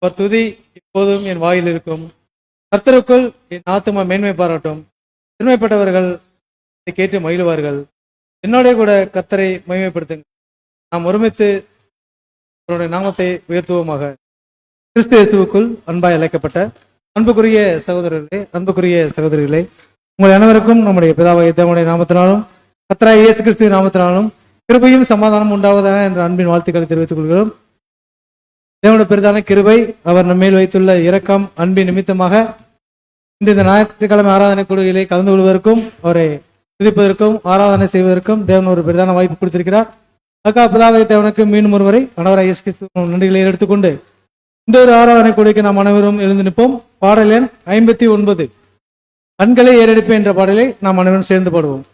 அவர் துதி இப்போதும் என் வாயில் இருக்கும். கர்த்தருக்குள் என் ஆத்துமா மேன்மை பாராட்டும். பெருமைப்பட்டவர்கள் இதை கேட்டு மகிழ்வார்கள். என்னோட கூட கர்த்தரை மகிமைப்படுத்துங்கள். நாம் ஒருமித்து அவருடைய நாமத்தை உயர்த்துவோமாக. கிறிஸ்து இயேசுவுக்குள் அன்பாய் அழைக்கப்பட்ட அன்புக்குரிய சகோதரிகளே, உங்கள் அனைவருக்கும் நம்முடைய பிதாவாகிய தேவனுடைய நாமத்தினாலும் கர்த்தராகிய இயேசு கிறிஸ்துவின் நாமத்தினாலும் கிருபையும் சமாதானம் உண்டாவதாக என்ற அன்பின் வாழ்த்துக்களை தெரிவித்துக் கொள்கிறோம். தேவனுடைய பெரிதான கிருபை, அவர் நம்ம மேல் வைத்துள்ள இரக்கம், அன்பின் நிமித்தமாக இந்த ஞாயிற்றுக்கிழமை ஆராதனை கூடுகையிலே கலந்து கொள்வதற்கும் அவரை துதிப்பதற்கும் ஆராதனை செய்வதற்கும் தேவன் ஒரு பெரிதான வாய்ப்பு கொடுத்திருக்கிறார். அக்கா பிதாவாகிய தேவனுக்கு மீண்டும் ஒருவரை ஆண்டவராகிய இயேசு கிறிஸ்து நன்றிகளை எடுத்துக்கொண்டு இந்த ஒரு ஆராதனை கூடைக்கு நாம் அனைவரும் எழுந்து நிற்போம். பாடல் எண் 59, கண்களை ஏறெடுப்பேன் என்ற பாடலை நாம் அனைவரும் சேர்ந்து பாடுவோம்.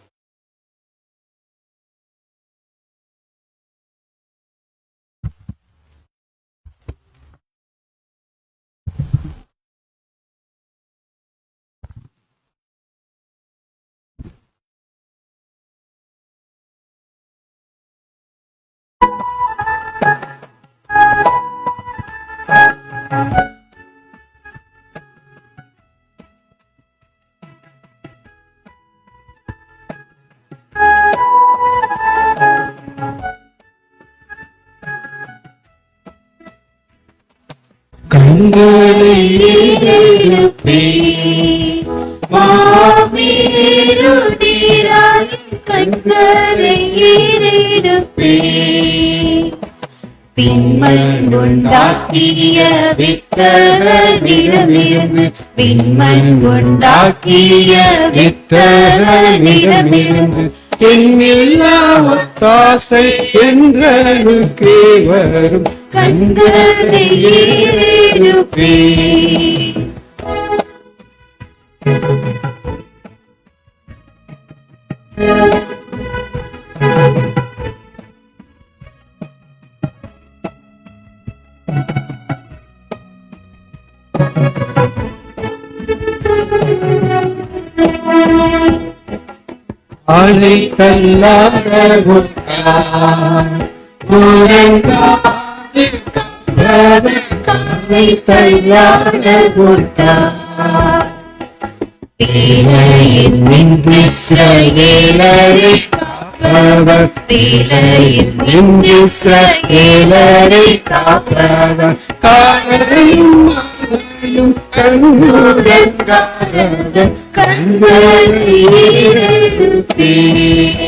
கண்களை ஏறெடுப்பேன், மாமேருதிராய் கண்களை ஏறெடுப்பேன். பின்மண் உண்டாக்கிய வித்தகனிடமிருந்து, பின்மண் உண்டாக்கிய வித்தகனிடமிருந்து என்னில்லா ஒத்தாசை என்றனுக்கே வரும். கண்களை ஏறெடுப்பேன். ஆளை கல்லாத உறங்காது காலை தள்ளாத பேலையின் இஸ்ரவேலரை காப்பவர், பேலையின் இஸ்ரவேலரை காப்பவர், காலையும் மாலையும் கண்ணுறங்காத கண்களை ஏறெடுப்பேன்.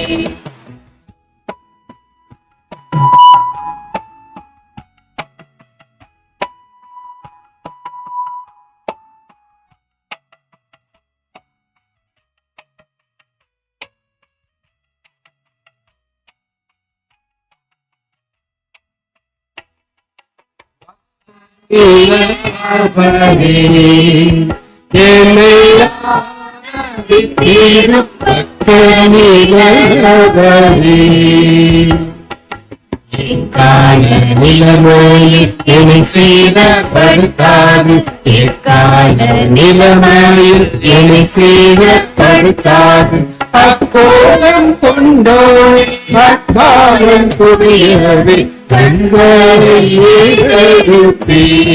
நிலைமையில் என்னை சேதப்படுத்தாது, எக்கால நிலைமையில் என்னை சேதப்படுத்தாது. அக்கோலம் கொண்டோனே அக்காலம் புரியவே கண்களை ஏறெடுப்பேன்.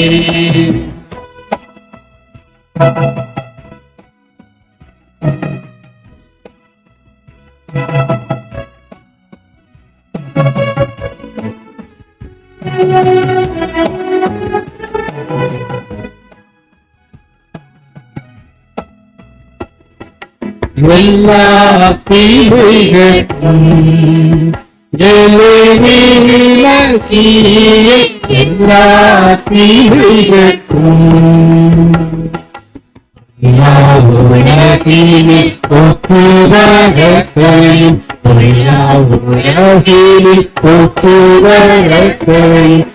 எல்லா தீமைகளுக்கும் எல்லா தீமைகளுக்கும் உலகில் போக்குவரத்தையும், உலகில் போக்குவரத்தையும்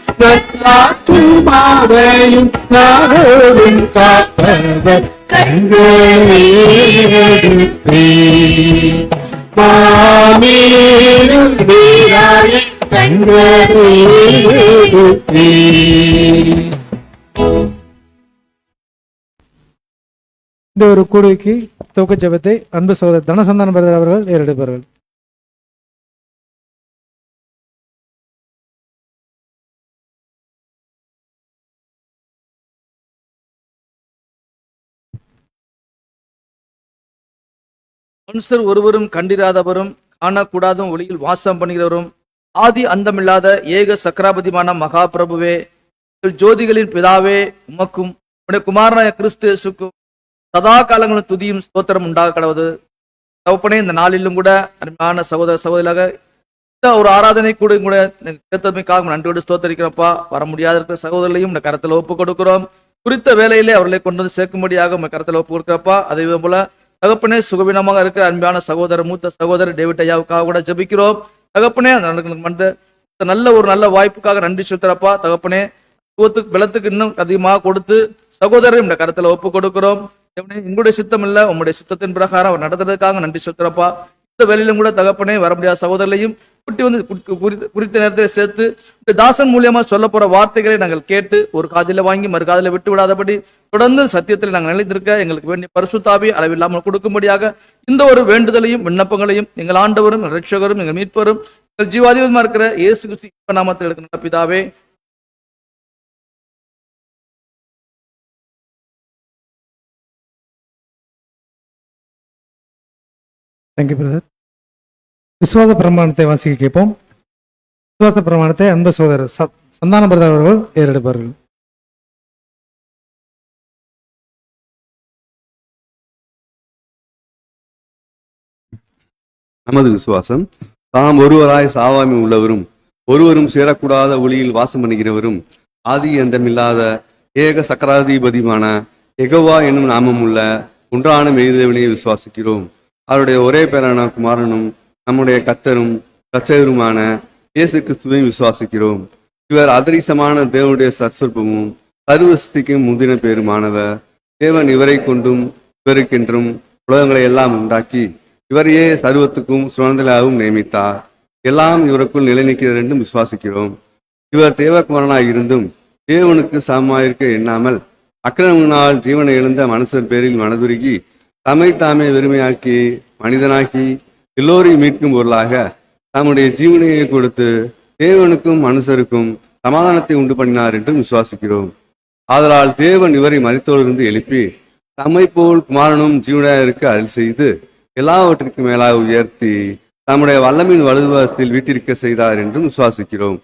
ஆத்துமாவையும் நாடோடும் காப்பவர் கண்களை ஏறெடுப்பேன். மாமேரும் வீராய கண்களை ஏறெடுப்பேன். இந்த ஒரு கூடுகைக்கு துவக்க ஜெபத்தை அன்பு சகோதரர் தனசந்தான பிரதர் அவர்கள் ஏறெடுப்பார்கள். மனுஷர் ஒருவரும் கண்டிராதவரும் காணக்கூடாத ஒளியில் வாசம் பண்ணுகிறவரும் ஆதி அந்தமில்லாத ஏக சக்கராபதிமான மகாபிரபுவே, எங்கள் ஜோதிகளின் பிதாவே, உமக்கும் உடைய குமாரனாய கிறிஸ்து இயேசுக்கும் சதா காலங்களும் துதியும் ஸ்தோத்திரம் உண்டாக கடவுது. தகப்பனே, இந்த நாளிலும் கூட அருமையான சகோதர சகோதரியாக ஒரு ஆராதனை கூட கிடைத்தமைக்காக நன்றியோடு ஸ்தோத்தரிக்கிறோம்ப்பா. வர முடியாத இருக்கிற சகோதரர்களையும் இந்த கரத்தில் ஒப்பு கொடுக்கிறோம். குறித்த வேலையிலே அவர்களை கொண்டு வந்து சேர்க்கும்படியாக உங்க கரத்தில் ஒப்பு கொடுக்கிறப்பா. அதே போல தகப்பனே, சுகவீனமாக இருக்கிற அன்பான சகோதரர் மூத்த சகோதரர் டேவிட் ஐயாவுக்காக கூட ஜெபிக்கிறோம். தகப்பனே, நல்ல ஒரு நல்ல வாய்ப்புக்காக நன்றி செலுத்துறப்பா. தகப்பனே, பலத்துக்கு இன்னும் அதிகமாக கொடுத்து சகோதரர் இந்த கரத்துல ஒப்பு கொடுக்கிறோம். எங்களுடைய சித்தம் இல்ல, உங்களுடைய சித்தத்தின் பிரகாரம் அவர் நடத்துறதுக்காக நன்றி செலுத்துறப்பா. இந்த வேலையிலும் கூட தகப்பனே, வர முடியாத சகோதரர்களையும் குறித்த நேரத்தில் சேர்த்து தாசன் மூலியமா சொல்ல போற வார்த்தைகளை நாங்கள் கேட்டு ஒரு காதில வாங்கி மறு காதில விட்டு விடாதபடி தொடர்ந்து சத்தியத்தில் நாங்கள் நிலைத்திருக்க எங்களுக்கு வேண்டிய பரிசுத்தாவி அளவில்லாமல் கொடுக்கும்படியாக இந்த ஒரு வேண்டுதலையும் விண்ணப்பங்களையும் எங்கள் ஆண்டவரும் இரட்சகரும் எங்கள் மீட்பரும் எங்கள் ஜீவாதிபதியுமா இருக்கிற இயேசு கிறிஸ்து நாமத்தில் இருக்கிற பிதாவே. Thank you brother. விசுவாச பிரமாணத்தை வாசிக்க கேட்போம். விசுவாச பிரமாணத்தை அன்பு சகோதரர் சந்தான பிரதர் அவர்கள் ஏறெடுப்பார்கள். நமது விசுவாசம் தாம் ஒருவராய் சாவாமை உள்ளவரும் ஒருவரும் சேரக்கூடாத ஒளியில் வாசம் பண்ணுகிறவரும் ஆதி அந்தமில்லாத ஏக சக்கராதிபதியுமான யெகோவா என்னும் நாமம் உள்ள ஒன்றான மெய்தேவனை விசுவாசிக்கிறோம். அவருடைய ஒரே பேரான குமாரனும் நம்முடைய கர்த்தரும் இரட்சகருமான இயேசு கிறிஸ்துவையும் விசுவாசிக்கிறோம். இவர் அதரிசமான தேவனுடைய சற்சொற்பமும் சர்வஸ்திக்கும் முந்தின பேருமானவர். தேவன் இவரை கொண்டும் இவருக்கென்றும் உலகங்களை எல்லாம் உண்டாக்கி இவரையே சர்வத்துக்கும் சுதந்திராகவும் நியமித்தார். எல்லாம் இவருக்குள் நிலைநிற்கிறது என்றும் விசுவாசிக்கிறோம். இவர் தேவகுமாரனாய் இருந்தும் தேவனுக்கு சமமாயிருக்க எண்ணாமல் அக்கிரமத்தினால் ஜீவனை எழுந்த மனுஷர் பேரில் மனதுருகி தம்மை தாமே வெறுமையாக்கி மனிதனாக்கி எல்லோரையும் மீட்கும் பொருளாக தம்முடைய ஜீவனையை கொடுத்து தேவனுக்கும் மனுஷருக்கும் சமாதானத்தை உண்டு பண்ணினார் என்றும் விசுவாசிக்கிறோம். ஆதலால் தேவன் இவரை மரித்தோரிலிருந்து எழுப்பி தம்மை போல் குமாரனும் ஜீவனாக இருக்க அருள் செய்து எல்லாவற்றிற்கும் மேலாக உயர்த்தி தம்முடைய வல்லமையின் வலுவாசத்தில் வீட்டிருக்க செய்தார் என்றும் விசுவாசிக்கிறோம்.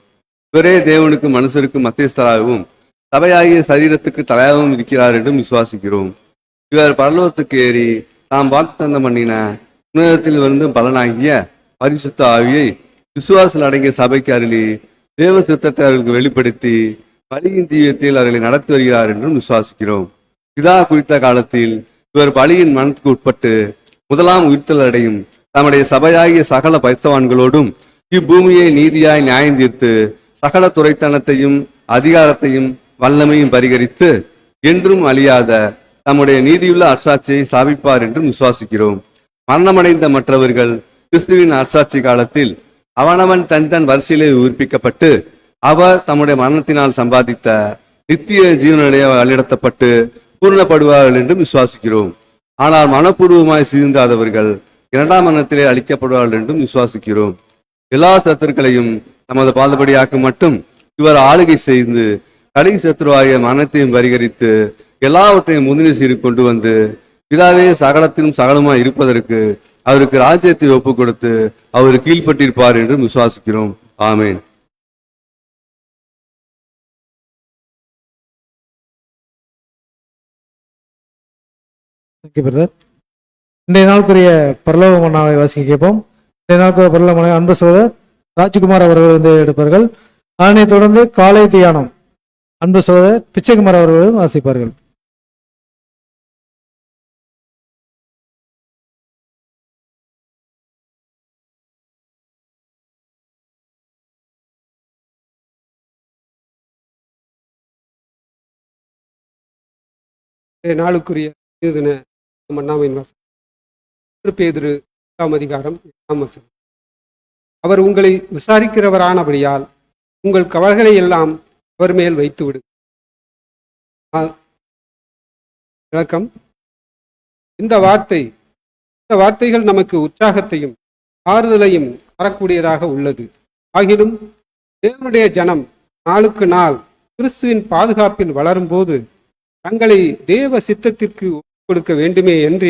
இவரே தேவனுக்கும் மனுஷருக்கும் மத்தியஸ்தராகவும் சபையாகிய சரீரத்துக்கு தலையாகவும் இருக்கிறார் என்றும் விசுவாசிக்கிறோம். இவர் பரலோகத்துக்கு ஏறி தாம் வாக்குத்தத்தம் பண்ணின உன்னதத்தில் வந்து பலனாகிய பரிசுத்த ஆவியை விசுவாசத்தில் அடங்கிய சபைக்கு அருளி தேவ சித்தத்தை அவர்களுக்கு வெளிப்படுத்தி பலியின் ஜீவியத்தில் அவர்களை நடத்தி வருகிறார் என்றும் விசுவாசிக்கிறோம். பிதா குறித்த காலத்தில் இவர் பலியின் மனத்துக்கு உட்பட்டு முதலாம் உயிர்த்தல் அடையும் தம்முடைய சபையாகிய சகல பரிசுத்தவான்களோடும் இப்பூமியை நீதியாய் நியாயம் தீர்த்து சகல துரைத்தனத்தையும் அதிகாரத்தையும் வல்லமையும் பரிகரித்து என்றும் அழியாத தம்முடைய நீதியுள்ள அர்சாட்சியை ஸ்தாபிப்பார் என்றும் விசுவாசிக்கிறோம். மரணமடைந்த மற்றவர்கள் கிறிஸ்துவின் அர்சாட்சி காலத்தில் அவனவன் தன் வரிசையிலே உயிர்ப்பிக்கப்பட்டு அவர் தம்முடைய மரணத்தினால் சம்பாதித்த நித்திய ஜீவனுடைய வழிநடத்தப்பட்டு பூர்ணப்படுவார்கள் என்றும் விசுவாசிக்கிறோம். ஆனால் மனப்பூர்வமாய் சீர்ந்தாதவர்கள் இரண்டாம் மரணத்திலே அழிக்கப்படுவார்கள் என்றும் விசுவாசிக்கிறோம். எல்லா சத்துருக்களையும் நமது பாதபடியாக்க மட்டும் இவர் ஆளுகை செய்து கடைசி சத்துருவாகிய மரணத்தையும் பரிகரித்து எல்லாவற்றையும் முந்தின சீரு கொண்டு வந்து பிதாவே சகலத்திலும் சகலமாய் இருப்பதற்கு அவருக்கு ராஜ்யத்தை ஒப்பு கொடுத்து அவர் கீழ்பட்டிருப்பார் என்றும் விசுவாசிக்கிறோம். ஆமேன். இன்றைய நாளுக்குரிய பரலோக மன்னாவை வாசிக்க கேட்போம். இன்றைய நாளுக்குரிய பரலோக மன்னா அன்பு சகோதரர் ராஜ்குமார் அவர்கள் வந்து எடுப்பார்கள். அதனை தொடர்ந்து காலை தியானம் அன்பு சகோதரர் பிச்சைக்குமார் அவர்களும் வாசிப்பார்கள். நாளுக்குரிய மன்னாவின் வசனம் பேதுரு 8ஆம் அதிகாரம் 8ஆம் வசனம். அவர் உங்களை விசாரிக்கிறவரானபடியால் உங்கள் கவலைகளை எல்லாம் அவர் மேல் வைத்து விடு. விளக்கம். இந்த வார்த்தைகள் நமக்கு உற்சாகத்தையும் ஆறுதலையும் தரக்கூடியதாக உள்ளது. ஆகிலும் தேவனுடைய ஜனம் நாளுக்கு நாள் கிறிஸ்துவின் பாதுகாப்பில் வளரும் போது தங்களை தேவ சித்தத்திற்கு கொடுக்க வேண்டுமே என்று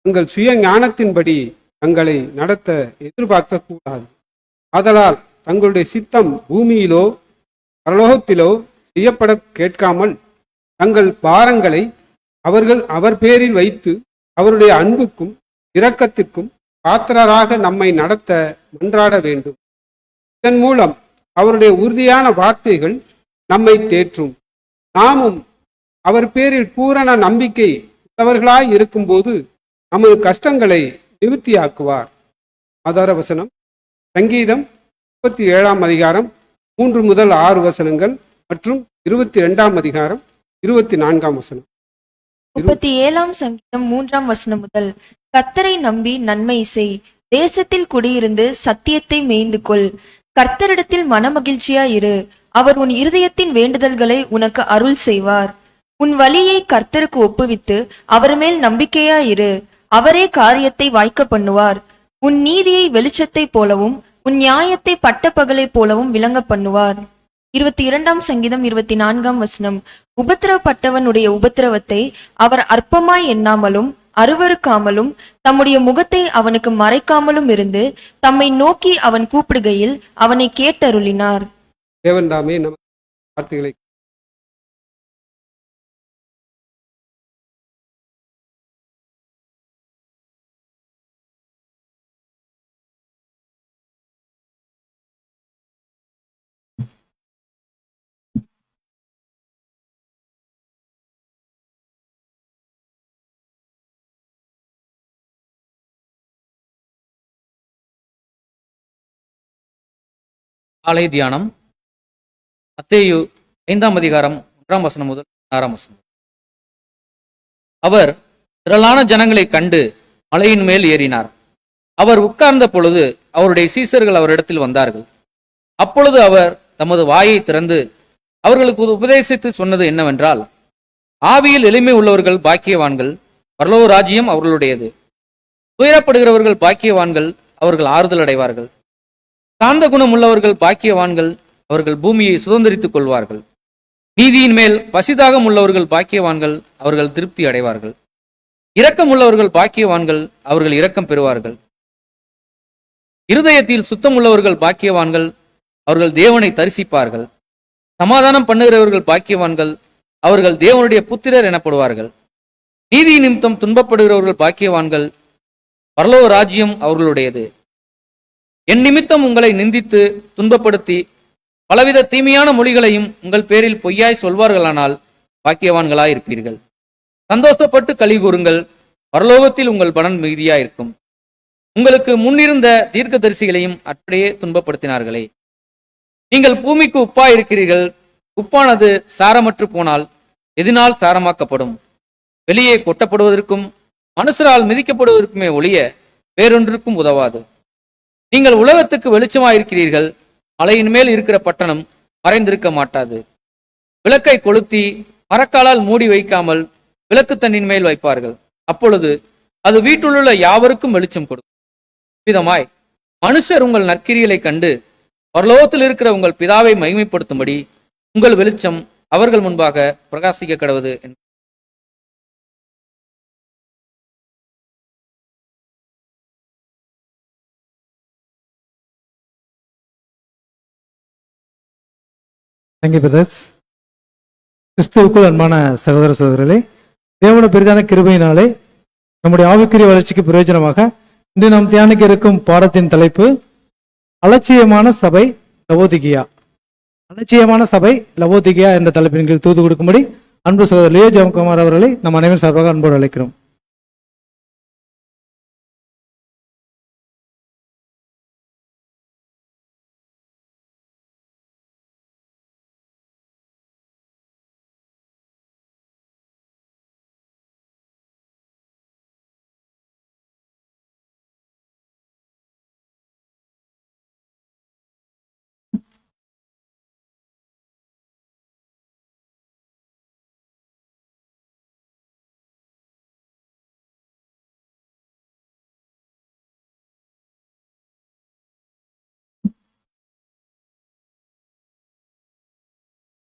தங்கள் சுய ஞானத்தின்படி தங்களை நடத்த எதிர்பார்க்க கூடாது. ஆதலால் தங்களுடைய சித்தம் பூமியிலோ பரலோகத்திலோ செய்யப்பட கேட்காமல் தங்கள் பாரங்களை அவர் பேரில் வைத்து அவருடைய அன்புக்கும் இரக்கத்திற்கும் பாத்திரராக நம்மை நடத்த மன்றாட வேண்டும். இதன் மூலம் அவருடைய உறுதியான வார்த்தைகள் நம்மை தேற்றும். நாமும் அவர் பேரில் பூரண நம்பிக்கை உள்ளவர்களாய் இருக்கும்போது நமது கஷ்டங்களை நிவர்த்தியாக்குவார். ஆதார வசனம் சங்கீதம் 37 அதிகாரம் 3 முதல் 6 வசனங்கள் மற்றும் 22 அதிகாரம் 24 வசனம். 37 சங்கீதம் 3 வசனம் முதல். கர்த்தரை நம்பி நன்மை செய், தேசத்தில் குடியிருந்து சத்தியத்தை மேய்ந்து கொள். கர்த்தரிடத்தில் மனமகிழ்ச்சியாயிரு, அவர் உன் இருதயத்தின் வேண்டுதல்களை உனக்கு அருள் செய்வார். உன் வழியை கர்த்தருக்கு ஒப்புவித்து அவர் மேல் நம்பிக்கையாயிரு, அவரே காரியத்தை வாய்க்க பண்ணுவார். உன் நீதியை வெளிச்சத்தை போலவும் உன் நியாயத்தை பட்டப்பகலை போலவும் விளங்க பண்ணுவார். 22 சங்கீதம் 24 வசனம். உபத்திரவப்பட்டவனுடைய உபத்திரவத்தை அவர் அற்பமாய் எண்ணாமலும் அருவருக்காமலும் தம்முடைய முகத்தை அவனுக்கு மறைக்காமலும் இருந்து தம்மை நோக்கி அவன் கூப்பிடுகையில் அவனை கேட்டருளினார். தேவன் தாமே நமக்கு வார்த்தைகளை காலை தியானம் மத்தேயு 5 அதிகாரம் 1 வசனம் முதல் 6 வசனம். அவர் திரளான ஜனங்களை கண்டு மலையின் மேல் ஏறினார். அவர் உட்கார்ந்த பொழுது அவருடைய சீசர்கள் அவரிடத்தில் வந்தார்கள். அப்பொழுது அவர் தமது வாயை திறந்து அவர்களுக்கு உபதேசித்து சொன்னது என்னவென்றால், ஆவியில் எளிமை உள்ளவர்கள் பாக்கியவான்கள், பரலோக ராஜ்யம் அவர்களுடையது. துயரப்படுகிறவர்கள் பாக்கியவான்கள், அவர்கள் ஆறுதல் அடைவார்கள். சாந்த குணம் உள்ளவர்கள் பாக்கியவான்கள், அவர்கள் பூமியை சுதந்திரித்துக் கொள்வார்கள். நீதியின் மேல் பசிதாகம் உள்ளவர்கள் பாக்கியவான்கள், அவர்கள் திருப்தி அடைவார்கள். இரக்கம் உள்ளவர்கள் பாக்கியவான்கள், அவர்கள் இரக்கம் பெறுவார்கள். இருதயத்தில் சுத்தம் உள்ளவர்கள் பாக்கியவான்கள், அவர்கள் தேவனை தரிசிப்பார்கள். சமாதானம் பண்ணுகிறவர்கள் பாக்கியவான்கள், அவர்கள் தேவனுடைய புத்திரர் எனப்படுவார்கள். நீதி நிமித்தம் துன்பப்படுகிறவர்கள் பாக்கியவான்கள், பரலோக ராஜ்யம் அவர்களுடையது. என் நிமித்தம் உங்களை நிந்தித்து துன்பப்படுத்தி பலவித தீமையான மொழிகளையும் உங்கள் பேரில் பொய்யாய் சொல்வார்களானால் பாக்கியவான்களாயிருப்பீர்கள். சந்தோஷப்பட்டு களி கூறுங்கள், பரலோகத்தில் உங்கள் பலன் மிகுதியாயிருக்கும். உங்களுக்கு முன்னிருந்த தீர்க்கதரிசிகளையும் அப்படியே துன்பப்படுத்தினார்களே. நீங்கள் பூமிக்கு உப்பாயிருக்கிறீர்கள். உப்பானது சாரமற்று போனால் எதினால் சாரமாக்கப்படும்? வெளியே கொட்டப்படுவதற்கும் மனுஷரால் மிதிக்கப்படுவதற்குமே ஒழிய வேறொன்றுக்கும் உதவாது. நீங்கள் உலகத்துக்கு வெளிச்சமாயிருக்கிறீர்கள். மலையின் மேல் இருக்கிற பட்டணம் மறைந்திருக்க மாட்டாது. விளக்கை கொளுத்தி மரக்காலால் மூடி வைக்காமல் விளக்கு தண்ணின் மேல் வைப்பார்கள். அப்பொழுது அது வீட்டிலுள்ள யாவருக்கும் வெளிச்சம் கொடுக்கும். விதமாய் மனுஷர் உங்கள் நற்கிரிகளை கண்டு பரலோகத்தில் இருக்கிற உங்கள் பிதாவை மகிமைப்படுத்தும்படி உங்கள் வெளிச்சம் அவர்கள் முன்பாக பிரகாசிக்க கடவது. Thank you brothers. கிறிஸ்துவுக்குள் அன்பான சகோதர சகோதரர்களே, தேவனுடைய பெரிதான கிருபையினாலே நம்முடைய ஆவிக்குரிய வளர்ச்சிக்கு பிரயோஜனமாக இன்று நாம் தியானிக்க இருக்கும் பாடத்தின் தலைப்பு அலட்சியமான சபை லவோதிகியா. அலட்சியமான சபை லவோதிகியா என்ற தலைப்பின் கீழ் தூது கொடுக்கும்படி அன்பு சகோதரர் லியோ ஜெயக்குமார் அவர்களை நம் அனைவரும் சார்பாக அன்போடு அழைக்கிறோம்.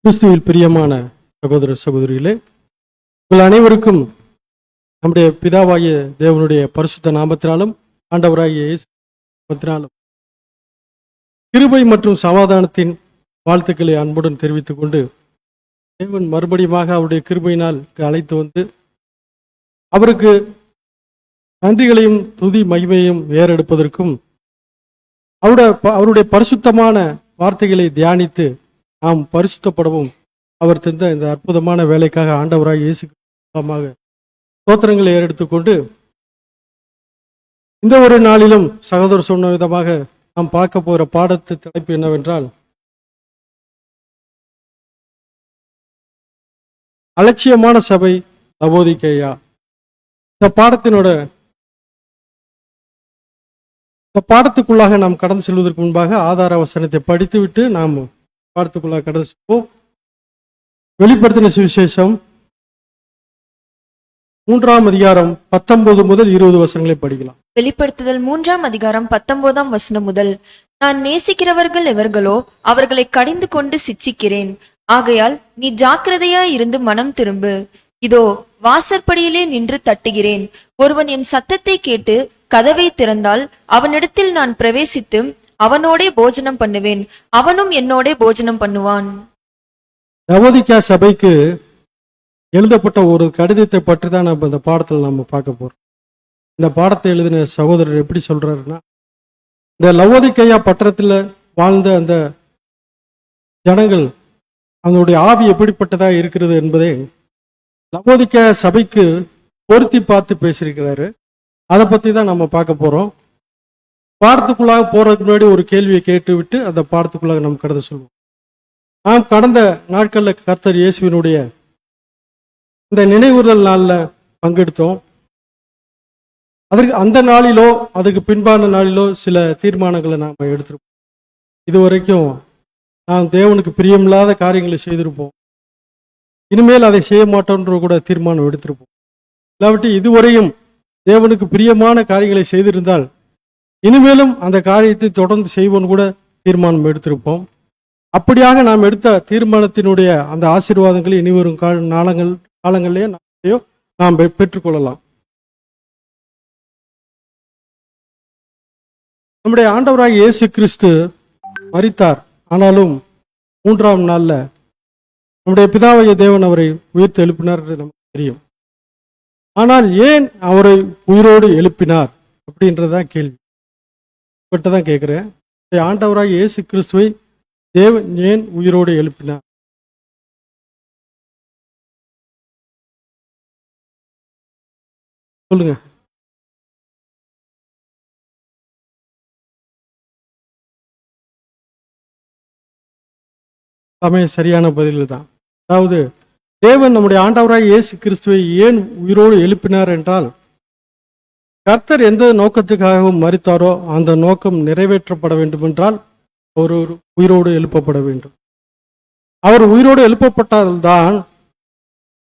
கிறிஸ்துவில் பிரியமான சகோதர சகோதரிகளே, உங்கள் அனைவருக்கும் நம்முடைய பிதாவாகிய தேவனுடைய பரிசுத்த நாமத்தினாலும் ஆண்டவராகிய இயேசு நாமத்தினாலும் கிருபை மற்றும் சமாதானத்தின் வாழ்த்துக்களை அன்புடன் தெரிவித்துக் கொண்டு, தேவன் மறுபடியுமாக அவருடைய கிருபையினால் அழைத்து வந்து அவருக்கு நன்றிகளையும் துதி மகிமையும் ஏறெடுப்பதற்கும் அவருடைய பரிசுத்தமான வார்த்தைகளை தியானித்து நாம் பரிசுத்தப்படவும் அவர் தந்த இந்த அற்புதமான வேலைக்காக ஆண்டவராக இயேசு கிறிஸ்துவாக ஸ்தோத்திரங்களை ஏறெடுத்துக்கொண்டு, இந்த ஒரு நாளிலும் சகோதரர் சொன்ன விதமாக நாம் பார்க்க போகிற பாடத்து தலைப்பு என்னவென்றால், அலட்சியமான சபை லவோதிக்கேயா. இந்த பாடத்துக்குள்ளாக நாம் கடந்து செல்வதற்கு முன்பாக ஆதார வசனத்தை படித்துவிட்டு நாம் பாடத்துக்குள்ளாக கடந்து செல்வோம். வெளிப்படுத்தின சுவிசேஷம் 3ஆம் அதிகாரம் 19 முதல் 20 வசனங்களை படிக்கலாம். வெளிப்படுத்துதல் 3ஆம் அதிகாரம் 19ஆம் வசனம் முதல். நான் நேசிக்கிறவர்கள் எவர்களோ அவர்களை கடிந்து கொண்டு சிட்சிக்கிறேன். ஆகையால் நீ ஜாக்கிரதையாய் இருந்து மனம் திரும்பு. இதோ வாசற்படியிலே நின்று தட்டுகிறேன். ஒருவன் என் சத்தத்தை கேட்டு கதவை திறந்தால் அவனிடத்தில் நான் பிரவேசித்து அவனோடே போஜனம் பண்ணுவேன், அவனும் என்னோடே போஜனம் பண்ணுவான். லவோதிக்கேயா சபைக்கு எழுதப்பட்ட ஒரு கடிதத்தை பற்றி தான் நம்ம இந்த பாடத்தில் நம்ம பார்க்க போறோம். இந்த பாடத்தை எழுதின சகோதரர் எப்படி சொல்றாருன்னா, இந்த லவோதிக்கேயா பட்டணத்தில் வாழ்ந்த அந்த ஜனங்கள் அவங்களுடைய ஆவி எப்படிப்பட்டதா இருக்கிறது என்பதை லவோதிக்கேயா சபைக்கு பொருத்தி பார்த்து பேசியிருக்கிறாரு. அதை பற்றி தான் நம்ம பார்க்க போறோம். பாடத்துக்குள்ளாக போறதுக்கு முன்னாடி ஒரு கேள்வியை கேட்டு விட்டு அந்த பாடத்துக்குள்ளாக நம்ம கடந்து சொல்வோம். நாம் கடந்த நாட்களில் கர்த்தர் இயேசுவினுடைய இந்த நினைவுறுதல் நாளில் பங்கெடுத்தோம். அந்த நாளிலோ அதுக்கு பின்பான நாளிலோ சில தீர்மானங்களை நாம் எடுத்திருப்போம். இதுவரைக்கும் நாம் தேவனுக்கு பிரியமில்லாத காரியங்களை செய்திருப்போம். இனிமேல் அதை செய்ய மாட்டோன்ற கூட தீர்மானம் எடுத்திருப்போம். இல்லாவிட்டு இதுவரையும் தேவனுக்கு பிரியமான காரியங்களை செய்திருந்தால் இனிமேலும் அந்த காரியத்தை தொடர்ந்து செய்வோன்னு கூட தீர்மானம் எடுத்திருப்போம். அப்படியாக நாம் எடுத்த தீர்மானத்தினுடைய அந்த ஆசீர்வாதங்களை இனிவரும் காலங்களிலே நாம் பெற்றுக்கொள்ளலாம். நம்முடைய ஆண்டவராகிய இயேசு கிறிஸ்து மரித்தார். ஆனாலும் 3ஆம் நாள்ல நம்முடைய பிதாவாகிய தேவன் அவரை உயிர்த்து எழுப்பினார் என்று நமக்கு தெரியும். ஆனால் ஏன் அவரை உயிரோடு எழுப்பினார் அப்படின்றதான் கேள்வி. தான் கேட்கிறேன். ஆண்டவராகிய இயேசு கிறிஸ்துவை தேவன் ஏன் உயிரோடு எழுப்பினார்? சொல்லுங்க. சரியான பதில் தான். அதாவது தேவன் நம்முடைய ஆண்டவராகிய இயேசு கிறிஸ்துவை ஏன் உயிரோடு எழுப்பினார் என்றால், கர்த்தர் எந்த நோக்கத்துக்காகவும் மரித்தாரோ அந்த நோக்கம் நிறைவேற்றப்பட வேண்டும் என்றால் அவர் உயிரோடு எழுப்பப்பட வேண்டும். அவர் உயிரோடு எழுப்பப்பட்டால்தான்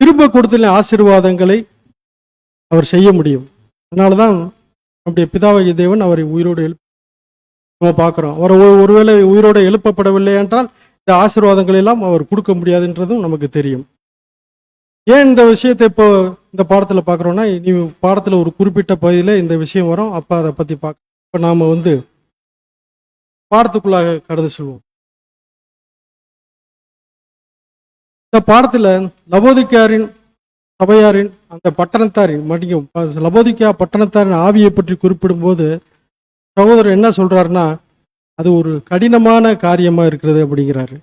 திரும்ப கொடுத்த ஆசீர்வாதங்களை அவர் செய்ய முடியும். அதனாலதான் நம்முடைய பிதாவாகிய தேவன் அவரை உயிரோடு நம்ம பார்க்கிறோம். அவர் ஒருவேளை உயிரோடு எழுப்பப்படவில்லை என்றால் இந்த ஆசீர்வாதங்கள் எல்லாம் அவர் கொடுக்க முடியாதுன்றதும் நமக்கு தெரியும். ஏன் இந்த விஷயத்தை இப்போ இந்த பாடத்தில் பார்க்குறோன்னா, நீ பாடத்தில் ஒரு குறிப்பிட்ட பகுதியில் இந்த விஷயம் வரும். அப்போ அதை பற்றி பார்க்க இப்போ நாம் பாடத்துக்குள்ளாக கடந்து செல்வோம். இந்த பாடத்தில் லவோதிக்கேயாரின் சபையாரின் அந்த பட்டணத்தாரின் மடியும் லவோதிக்கேயா பட்டணத்தாரின் ஆவியை பற்றி குறிப்பிடும்போது சகோதரர் என்ன சொல்றாருன்னா, அது ஒரு கடினமான காரியமாக இருக்கிறது அப்படிங்கிறாரு.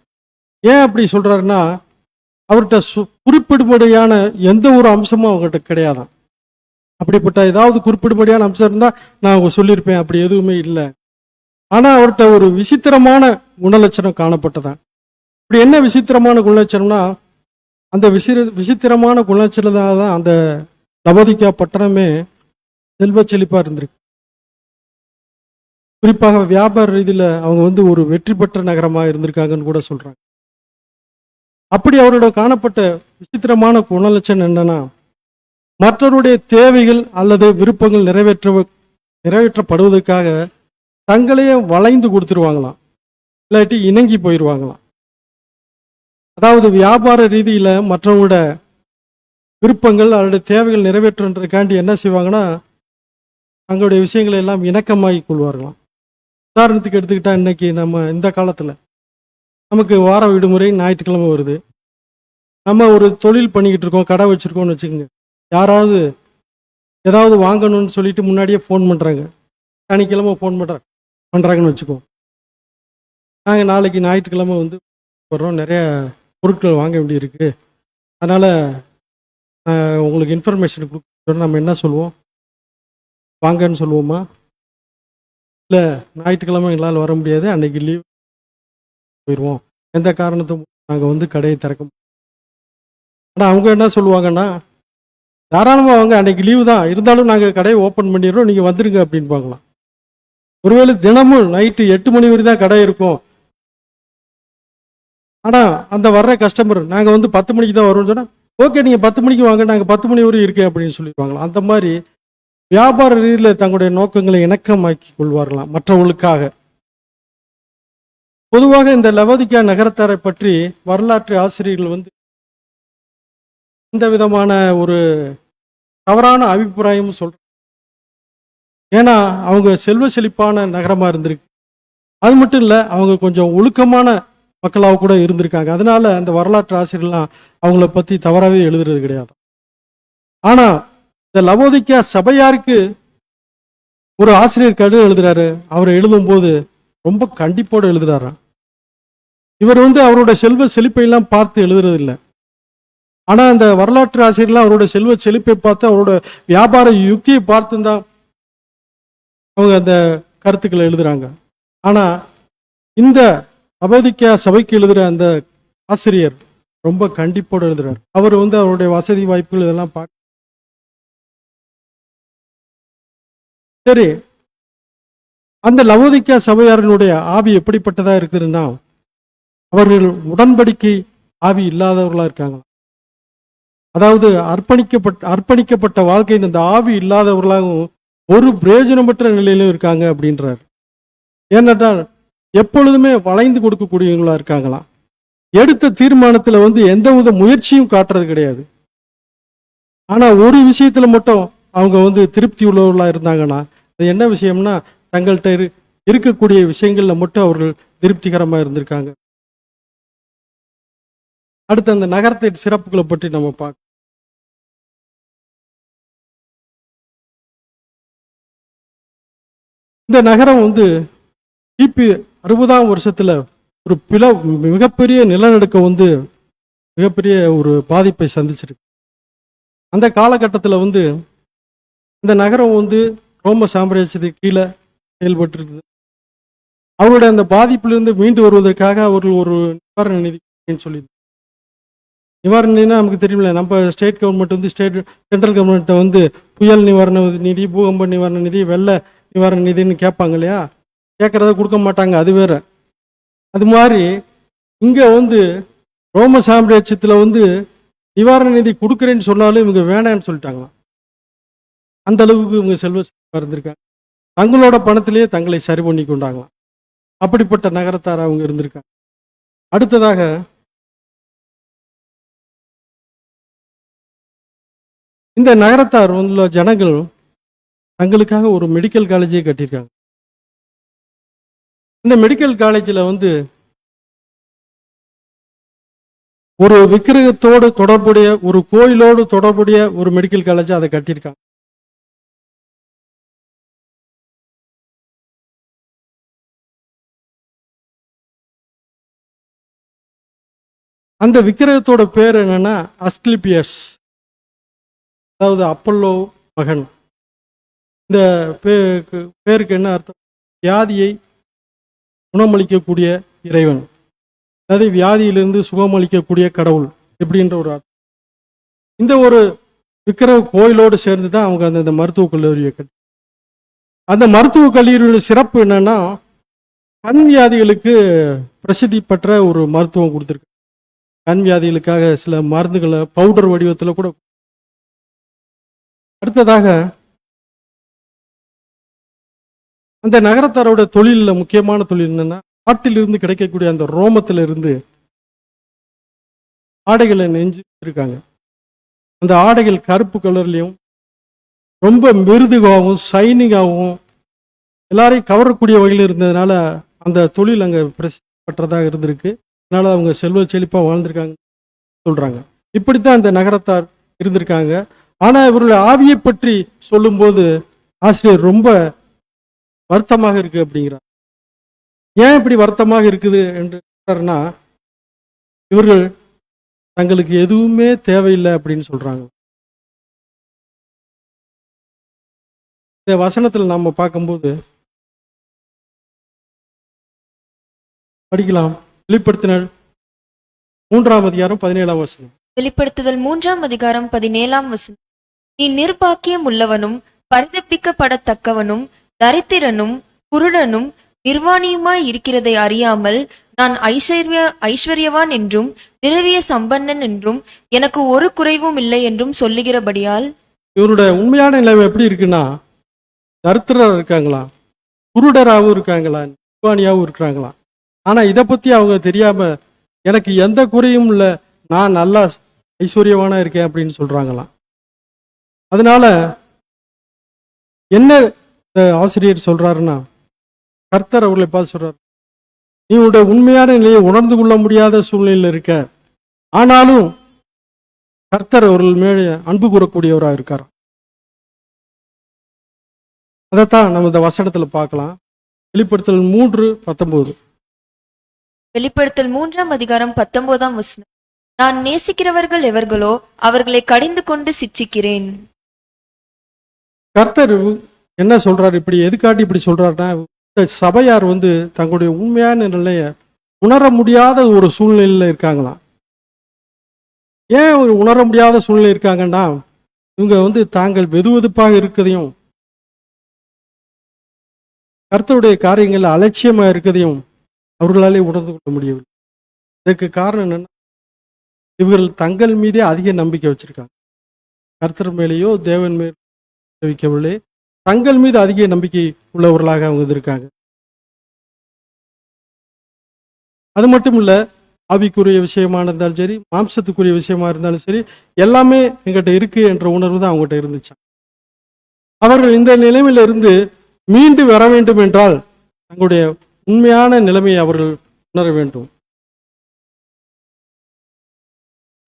ஏன் அப்படி சொல்றாருன்னா, அவர்கிட்ட குறிப்பிடும்படியான எந்த ஒரு அம்சமும் அவங்ககிட்ட கிடையாதான். அப்படிப்பட்ட ஏதாவது குறிப்பிடும்படியான அம்சம் இருந்தால் நான் சொல்லியிருப்பேன். அப்படி எதுவுமே இல்லை. ஆனால் அவர்கிட்ட ஒரு விசித்திரமான குணலட்சணம் காணப்பட்டதான். இப்படி என்ன விசித்திரமான குணலட்சணம்னா, அந்த விசித்திரமான குணலட்சணத்தினால தான் அந்த லவோதிக்கேயா பட்டணமே செல்வ செழிப்பாக இருந்திருக்கு. குறிப்பாக வியாபார ரீதியில் அவங்க ஒரு வெற்றி பெற்ற நகரமாக இருந்திருக்காங்கன்னு கூட சொல்றாங்க. அப்படி அவரோட காணப்பட்ட விசித்திரமான குணலட்சணம் என்னன்னா, மற்றவருடைய தேவைகள் அல்லது விருப்பங்கள் நிறைவேற்றப்படுவதற்காக தங்களையே வளைந்து கொடுத்துருவாங்களாம், இல்லாட்டி இணங்கி போயிடுவாங்களாம். அதாவது வியாபார ரீதியில மற்றவங்களோட விருப்பங்கள் அவருடைய தேவைகள் நிறைவேற்றுன்றதுக்காண்டி என்ன செய்வாங்கன்னா தங்களுடைய விஷயங்களை எல்லாம் இணக்கமாகி கொள்வார்களாம். உதாரணத்துக்கு எடுத்துக்கிட்டா இன்னைக்கு நம்ம இந்த காலத்தில் நமக்கு வார விடுமுறை ஞாயிற்றுக்கிழமை வருது. நம்ம ஒரு தொழில் பண்ணிக்கிட்டு இருக்கோம், கடை வச்சுருக்கோம்னு வச்சுக்கோங்க. யாராவது ஏதாவது வாங்கணும்னு சொல்லிட்டு முன்னாடியே ஃபோன் பண்ணுறாங்க, சனிக்கிழமை ஃபோன் பண்ணுறாங்கன்னு வச்சுக்கோம். நாங்கள் நாளைக்கு ஞாயிற்றுக்கிழமை வந்து வர்றோம், நிறைய பொருட்கள் வாங்க வேண்டியிருக்கு, அதனால் உங்களுக்கு இன்ஃபர்மேஷன் கொடுக்க நம்ம என்ன சொல்லுவோம்? வாங்கன்னு சொல்லுவோமா? இல்லை ஞாயிற்றுக்கிழமை எங்களால் வர முடியாது, அன்னைக்கு லீவ் போயிடுவோம், எந்த காரணத்தும் நாங்கள் வந்து கடையை திறக்க முடியும். ஆனால் அவங்க என்ன சொல்லுவாங்கன்னா, தாராளமாக வாங்க, அன்னைக்கு லீவு தான், இருந்தாலும் நாங்கள் கடையை ஓப்பன் பண்ணிடுறோம், நீங்கள் வந்துடுங்க அப்படின்னு பார்க்கலாம். ஒருவேளை தினமும் நைட்டு 8 மணி வரை தான் கடை இருக்கும். ஆனால் அந்த வர்ற கஸ்டமர் நாங்கள் வந்து 10 மணிக்கு தான் வருவோம்னு சொன்னால், ஓகே நீங்கள் 10 மணிக்கு வாங்க, நாங்கள் 10 மணி வரை இருக்கேன் அப்படின்னு சொல்லிடுவாங்களாம். அந்த மாதிரி வியாபார ரீதியில் தங்களுடைய நோக்கங்களை இணக்கமாக்கி கொள்வார்களாம் மற்றவர்களுக்காக. பொதுவாக இந்த லவோதிக்கா நகரத்தாரை பற்றி வரலாற்று ஆசிரியர்கள் வந்து இந்த விதமான ஒரு தவறான அபிப்பிராயம் சொல்றாங்க. ஏன்னா அவங்க செல்வ செழிப்பான நகரமா இருந்திருக்கு. அது மட்டும் இல்லை, அவங்க கொஞ்சம் ஒழுக்கமான மக்களாக கூட இருந்திருக்காங்க. அதனால அந்த வரலாற்று ஆசிரியர்லாம் அவங்கள பற்றி தவறாகவே எழுதுறது கிடையாது. ஆனால் இந்த லவோதிக்கா சபையாருக்கு ஒரு ஆசிரியர் கடிதம் எழுதுறாரு. அவர் எழுதும்போது ரொம்ப கண்டிப்போடு எழுதுறாராம். இவர் வந்து அவரோட செல்வ செழிப்பை எல்லாம் பார்த்து எழுதுறது இல்லை. ஆனால் அந்த வரலாற்று ஆசிரியர்லாம் அவரோட செல்வ செழிப்பை பார்த்து அவரோட வியாபார யுக்தியை பார்த்து தான் அவங்க அந்த கருத்துக்களை எழுதுறாங்க. ஆனால் இந்த லவோதிக்கா சபைக்கு எழுதுகிற அந்த ஆசிரியர் ரொம்ப கண்டிப்போடு எழுதுறாரு. அவர் வந்து அவருடைய வசதி வாய்ப்புகள் இதெல்லாம் பார்க்க சரி. அந்த லவோதிக்கா சபையாரினுடைய ஆவி எப்படிப்பட்டதா இருக்குதுன்னா, அவர்கள் உடன்படிக்கை ஆவி இல்லாதவர்களா இருக்காங்க. அதாவது அர்ப்பணிக்கப்பட்ட வாழ்க்கையின் அந்த ஆவி இல்லாதவர்களாகவும் ஒரு பிரயோஜனமற்ற நிலையிலும் இருக்காங்க அப்படின்றார். ஏனென்றால் எப்பொழுதுமே வளைந்து கொடுக்கக்கூடியவங்களா இருக்காங்களாம். எடுத்த தீர்மானத்துல வந்து எந்தவித முயற்சியும் காட்டுறது கிடையாது. ஆனா ஒரு விஷயத்துல மட்டும் அவங்க வந்து திருப்தி உள்ளவர்களா இருந்தாங்கன்னா, அது என்ன விஷயம்னா, தங்கள்கிட்ட இருக்கக்கூடிய விஷயங்கள்ல மட்டும் அவர்கள் திருப்திகரமா இருந்திருக்காங்க. அடுத்து அந்த நகரத்தின் சிறப்புகளை பற்றி நம்ம பார்க்க. இந்த நகரம் வந்து கிபி 60ஆம் வருஷத்துல ஒரு மிகப்பெரிய நிலநடுக்கம் வந்து மிகப்பெரிய ஒரு பாதிப்பை சந்திச்சிருக்கு. அந்த காலகட்டத்தில் வந்து இந்த நகரம் வந்து ரோம சாம்ராஜ்யத்துக்கு கீழே செயல்பட்டு இருக்குது. அவருடைய அந்த பாதிப்பிலிருந்து மீண்டு வருவதற்காக அவர்கள் ஒரு நிவாரண நிதி சொல்லி, நிவாரண நிதினா நமக்கு தெரியுமில்ல, நம்ம ஸ்டேட் கவர்மெண்ட் வந்து சென்ட்ரல் கவர்மெண்ட்டை வந்து புயல் நிவாரண நிதி, பூகம்ப நிவாரண நிதி, வெள்ள நிவாரண நிதின்னு கேட்பாங்க இல்லையா? கேட்கறத கொடுக்க மாட்டாங்க, அது வேற. அது மாதிரி இங்கே வந்து ரோம சாம்ராஜ்யத்தில் வந்து நிவாரண நிதி கொடுக்குறேன்னு சொன்னாலும் இவங்க வேணான்னு சொல்லிட்டாங்களாம். அந்த அளவுக்கு இவங்க செல்வ இருந்திருக்காங்க. தங்களோட பணத்திலேயே தங்களை சரி பண்ணி கொண்டாங்களாம். அப்படிப்பட்ட நகரத்தார் அவங்க இருந்திருக்காங்க. அடுத்ததாக இந்த நகரத்தார் உள்ள ஜனங்கள் தங்களுக்காக ஒரு மெடிக்கல் காலேஜே கட்டியிருக்காங்க. இந்த மெடிக்கல் காலேஜில் வந்து ஒரு விக்கிரகத்தோடு தொடர்புடைய, ஒரு கோயிலோடு தொடர்புடைய ஒரு மெடிக்கல் காலேஜ் அதை கட்டியிருக்காங்க. அந்த விக்கிரகத்தோட பேர் என்னன்னா அஸ்கிலிபியஸ், அதாவது அப்பல்லோ மகன். இந்த பேருக்கு என்ன அர்த்தம்? வியாதியை குணமளிக்கக்கூடிய இறைவன், அதாவது வியாதியிலிருந்து சுகமளிக்கக்கூடிய கடவுள் இப்படின்ற ஒரு அர்த்தம். இந்த ஒரு விக்கிரக கோயிலோடு சேர்ந்து தான் அவங்க அந்த மருத்துவக் கல்லூரியை கட்டி. அந்த மருத்துவக் கல்லூரியோட சிறப்பு என்னன்னா, கண் வியாதிகளுக்கு பிரசித்தி பெற்ற ஒரு மருத்துவம் கொடுத்துருக்கு. கண் வியாதிகளுக்காக சில மருந்துகளை பவுடர் வடிவத்தில் கூட. அடுத்ததாக அந்த நகரத்தாரோட தொழிலில் முக்கியமான தொழில் என்னன்னா, காட்டிலிருந்து கிடைக்கக்கூடிய அந்த ரோமத்திலிருந்து ஆடைகளை நெஞ்சு இருக்காங்க. அந்த ஆடைகள் கருப்பு கலர்லையும் ரொம்ப மிருதுவாகவும் ஷைனிங்காகவும் எல்லாரையும் கவரக்கூடிய வகையில் இருந்ததுனால அந்த தொழில் அங்கே பிரசித்தப்பட்டதாக இருந்திருக்கு. அதனால அவங்க செல்வ செழிப்பாக வாழ்ந்திருக்காங்க சொல்றாங்க. இப்படித்தான் அந்த நகரத்தார் இருந்திருக்காங்க. ஆனா இவர்களுடைய ஆவியை பற்றி சொல்லும்போது ஆசிரியர் ரொம்ப வருத்தமாக இருக்கு அப்படிங்கிறார். ஏன் இப்படி வருத்தமாக இருக்குது என்று சொல்றாருன்னா, இவர்கள் தங்களுக்கு எதுவுமே தேவையில்லை அப்படின்னு சொல்றாங்க. இந்த வசனத்தில் நாம பார்க்கும்போது படிக்கலாம். வெளிப்படுத்தினர் 3ஆம் அதிகாரம் 17ஆம் வசனம். வெளிப்படுத்துதல் 3ஆம் அதிகாரம் 17ஆம் வசனம். நீ நிர்பாக்கியம் உள்ளவனும் பரிதப்பிக்கப்படத்தக்கவனும் தரித்திரனும் குருடனும் நிர்வாணியுமாய் இருக்கிறதை அறியாமல் நான் ஐஸ்வர்யவான் என்றும் திரவிய சம்பன்னன் என்றும் எனக்கு ஒரு குறைவும் இல்லை என்றும் சொல்லுகிறபடியால். இவருடைய உண்மையான நிலைமை எப்படி இருக்குன்னா, தரித்திரர் இருக்காங்களா, குருடராகவும் இருக்காங்களா, நிர்வாணியாகவும் இருக்கிறாங்களா. ஆனா இதை பத்தி அவங்க தெரியாம எனக்கு எந்த குறையும் இல்லை, நான் நல்லா ஐஸ்வர்யவானா இருக்கேன் அப்படின்னு சொல்றாங்களாம். அதனால என்ன இந்த ஆசிரியர் சொல்றாருன்னா, கர்த்தர் அவர்களை பார்த்து சொல்றாரு, நீ உன்னுடைய உண்மையான நிலையை உணர்ந்து கொள்ள முடியாத சூழ்நிலையில் இருக்க, ஆனாலும் கர்த்தர் அவர்கள் மேலே அன்பு கூறக்கூடியவராக இருக்கார். அதைத்தான் நம்ம இந்த வசனத்துல பார்க்கலாம். வெளிப்படுத்தல் 3:19. வெளிப்படுத்தல் 3ஆம் அதிகாரம் 19ஆம் வசனம். நான் நேசிக்கிறவர்கள் எவர்களோ அவர்களை கடிந்து கொண்டு சிட்சிக்கிறேன். கர்த்தர் என்ன சொல்றாரு, இப்படி எதுக்காட்டி இப்படி சொல்றாருன்னா, இந்த சபையார் தங்களுடைய உண்மையான நிலையை உணர முடியாத ஒரு சூழ்நிலையில இருக்காங்களாம். ஏன் ஒரு உணர முடியாத சூழ்நிலை இருக்காங்கன்னா, இவங்க தாங்கள் வெதுவெதுப்பாக இருக்கதையும் கர்த்தருடைய காரியங்கள் அலட்சியமா இருக்கதையும் அவர்களாலே உணர்ந்து கொள்ள முடியவில்லை. இதற்கு காரணம் என்னன்னா, இவர்கள் தங்கள் மீதே அதிக நம்பிக்கை வச்சிருக்காங்க. கர்த்தர் மேலேயோ தேவன் மேலே வைக்கவில்லை, தங்கள் மீது அதிக நம்பிக்கை உள்ளவர்களாக அவங்க இருக்காங்க. அது மட்டும் இல்ல, ஆவிக்குரிய விஷயமா இருந்தாலும் சரி, மாம்சத்துக்குரிய விஷயமா இருந்தாலும் சரி, எல்லாமே எங்கிட்ட இருக்கு என்ற உணர்வு தான் அவங்ககிட்ட இருந்துச்சு. அவர்கள் இந்த நிலைமையில இருந்து மீண்டு வர வேண்டும் என்றால் தங்களுடைய உண்மையான நிலைமையை அவர்கள் உணர வேண்டும்.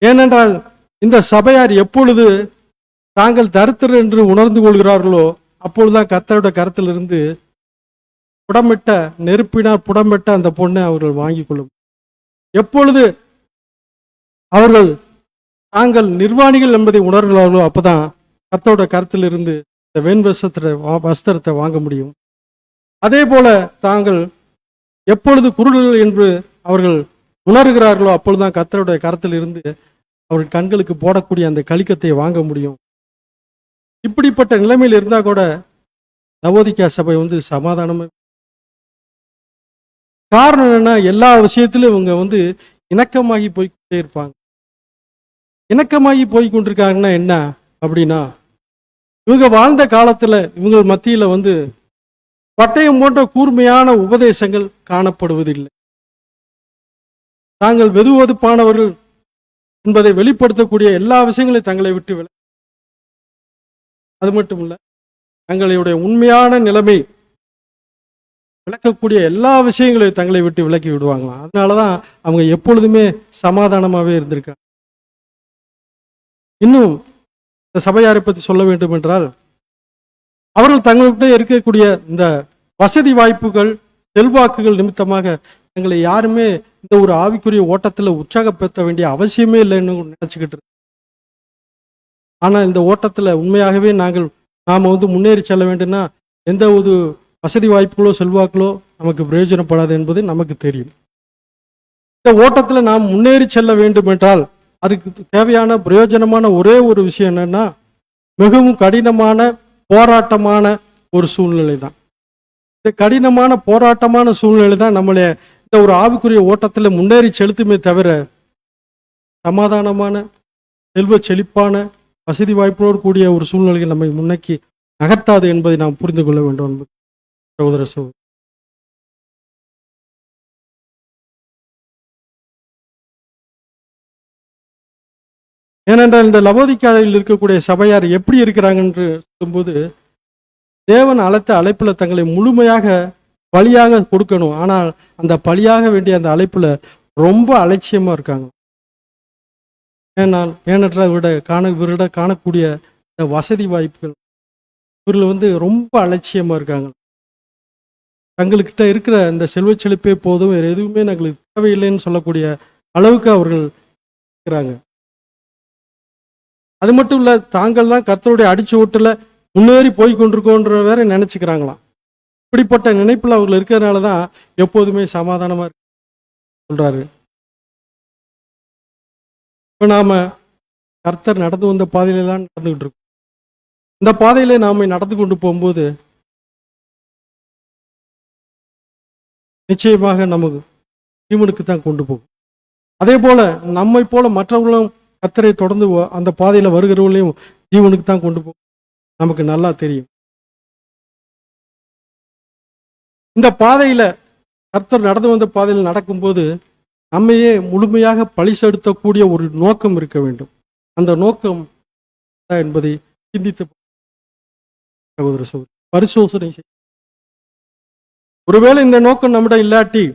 ஏனென்றால் இந்த சபையார் எப்பொழுது தாங்கள் தரித்திரர் என்று உணர்ந்து கொள்கிறார்களோ அப்பொழுதுதான் கர்த்தருடைய கரத்திலிருந்து புடமிட்ட நெருப்பினார் புடமிட்ட அந்த பொண்ணை அவர்கள் வாங்கி கொள்ளும். எப்பொழுது அவர்கள் தாங்கள் நிர்வாணிகள் என்பதை உணர்கிறார்களோ அப்பதான் கர்த்தருடைய கரத்திலிருந்து இந்த வெண் வஸ்திரத்தை வாங்க முடியும். அதே போல தாங்கள் எப்பொழுது குருடர்கள் என்று அவர்கள் உணர்கிறார்களோ அப்பொழுதுதான் கர்த்தருடைய கரத்தில் இருந்து அவர்கள் கண்களுக்கு போடக்கூடிய அந்த கலிக்கத்தை வாங்க முடியும். இப்படிப்பட்ட நிலைமையில் இருந்தா கூட நவோதிக்கா சபை சமாதானமே. காரணம் என்னன்னா, எல்லா விஷயத்திலும் இவங்க இணக்கமாகி போய்கிட்டே இருப்பாங்க. இணக்கமாகி போய் கொண்டிருக்காங்கன்னா என்ன அப்படின்னா, இவங்க வாழ்ந்த காலத்துல இவங்க மத்தியில பட்டயம் போன்ற கூர்மையான உபதேசங்கள் காணப்படுவதில்லை. தாங்கள் வெதுவெதுப்பானவர்கள் என்பதை வெளிப்படுத்தக்கூடிய எல்லா விஷயங்களையும் தங்களை விட்டு அது மட்டும் இல்ல, தங்களுடைய உண்மையான நிலைமை விளக்கக்கூடிய எல்லா விஷயங்களையும் தங்களை விட்டு விலக்கி விடுவாங்களாம். அதனாலதான் அவங்க எப்பொழுதுமே சமாதானமாவே இருந்திருக்காங்க. இன்னும் இந்த சபையாரை பற்றி சொல்ல வேண்டும் என்றால், அவர்கள் தங்கள்கிட்ட இருக்கக்கூடிய இந்த வசதி வாய்ப்புகள் செல்வாக்குகள் நிமித்தமாக எங்களை யாருமே இந்த ஒரு ஆவிக்குரிய ஓட்டத்தில் உற்சாகப்படுத்த வேண்டிய அவசியமே இல்லைன்னு நினைச்சுக்கிட்டு இருக்கோம். ஆனா இந்த ஓட்டத்துல உண்மையாகவே நாம முன்னேறி செல்ல வேண்டும்னா எந்த ஒரு வசதி வாய்ப்புகளோ செல்வாக்களோ நமக்கு பிரயோஜனப்படாது என்பது நமக்கு தெரியும். இந்த ஓட்டத்துல நாம் முன்னேறி செல்ல வேண்டும் என்றால் அதுக்கு தேவையான பிரயோஜனமான ஒரே ஒரு விஷயம் என்னன்னா, மிகவும் கடினமான போராட்டமான ஒரு சூழ்நிலை தான். இந்த கடினமான போராட்டமான சூழ்நிலை தான் நம்மளை இந்த ஒரு ஆவிக்குரிய ஓட்டத்தில் முன்னேறி செலுத்துமே தவிர சமாதானமான செல்வ செழிப்பான வசதி வாய்ப்போடு கூடிய ஒரு சூழ்நிலையை நம்மை முன்னோக்கி நகர்த்தாது என்பதை நாம் புரிந்து கொள்ள வேண்டும் சகோதர ஏனென்றால் இந்த லவோதிக்காவில் இருக்கக்கூடிய சபையார் எப்படி இருக்கிறாங்க என்று சொல்லும்போது, தேவன் அழைத்த அழைப்புல தங்களை முழுமையாக பலியாக கொடுக்கணும், ஆனால் அந்த பலியாக வேண்டிய அந்த அழைப்புல ரொம்ப அலட்சியமா இருக்காங்க. ஏனென்றால் இவரிட காணக்கூடிய இந்த வசதி வாய்ப்புகள், இவர்கள் ரொம்ப அலட்சியமா இருக்காங்க. தங்கள்கிட்ட இருக்கிற இந்த செல்வச் செழிப்பே போதும், வேறு எதுவுமே எங்களுக்கு தேவையில்லைன்னு சொல்லக்கூடிய அளவுக்கு அவர்கள் இருக்கிறாங்க. அது மட்டும் இல்ல, தாங்கள் தான் கர்த்தருடைய அடிச்சு ஓட்டுல முன்னேறி போய் கொண்டிருக்கோன்ற வேற நினைச்சுக்கிறாங்களாம். இப்படிப்பட்ட நினைப்புல அவர்கள் இருக்கிறதுனால தான் எப்போதுமே சமாதானமா இருக்கு சொல்றாரு. இப்ப நாம கர்த்தர் நடந்து வந்த பாதையில தான் நடந்துகிட்டு இருக்கோம். இந்த பாதையில நாம நடந்து கொண்டு போகும்போது நிச்சயமாக நமக்கு ஜீவனுக்கு தான் கொண்டு போகும். அதே போல நம்மை போல மற்றவர்களும் கர்த்தரை தொடர்ந்து அந்த பாதையில வருகிறவர்களையும் ஜீவனுக்கு தான் கொண்டு போகும், நமக்கு நல்லா தெரியும். இந்த பாதையில கர்த்தர் நடந்து வந்த பாதையில் நடக்கும்போது நம்மையே முழுமையாக பழி செலுத்தக்கூடிய ஒரு நோக்கம் இருக்க வேண்டும். அந்த நோக்கம் என்பதை சிந்தித்து சகோதர சகோதரி பரிசோதனை செய்ய. ஒருவேளை இந்த நோக்கம் நம்மிடம் இல்லாட்டி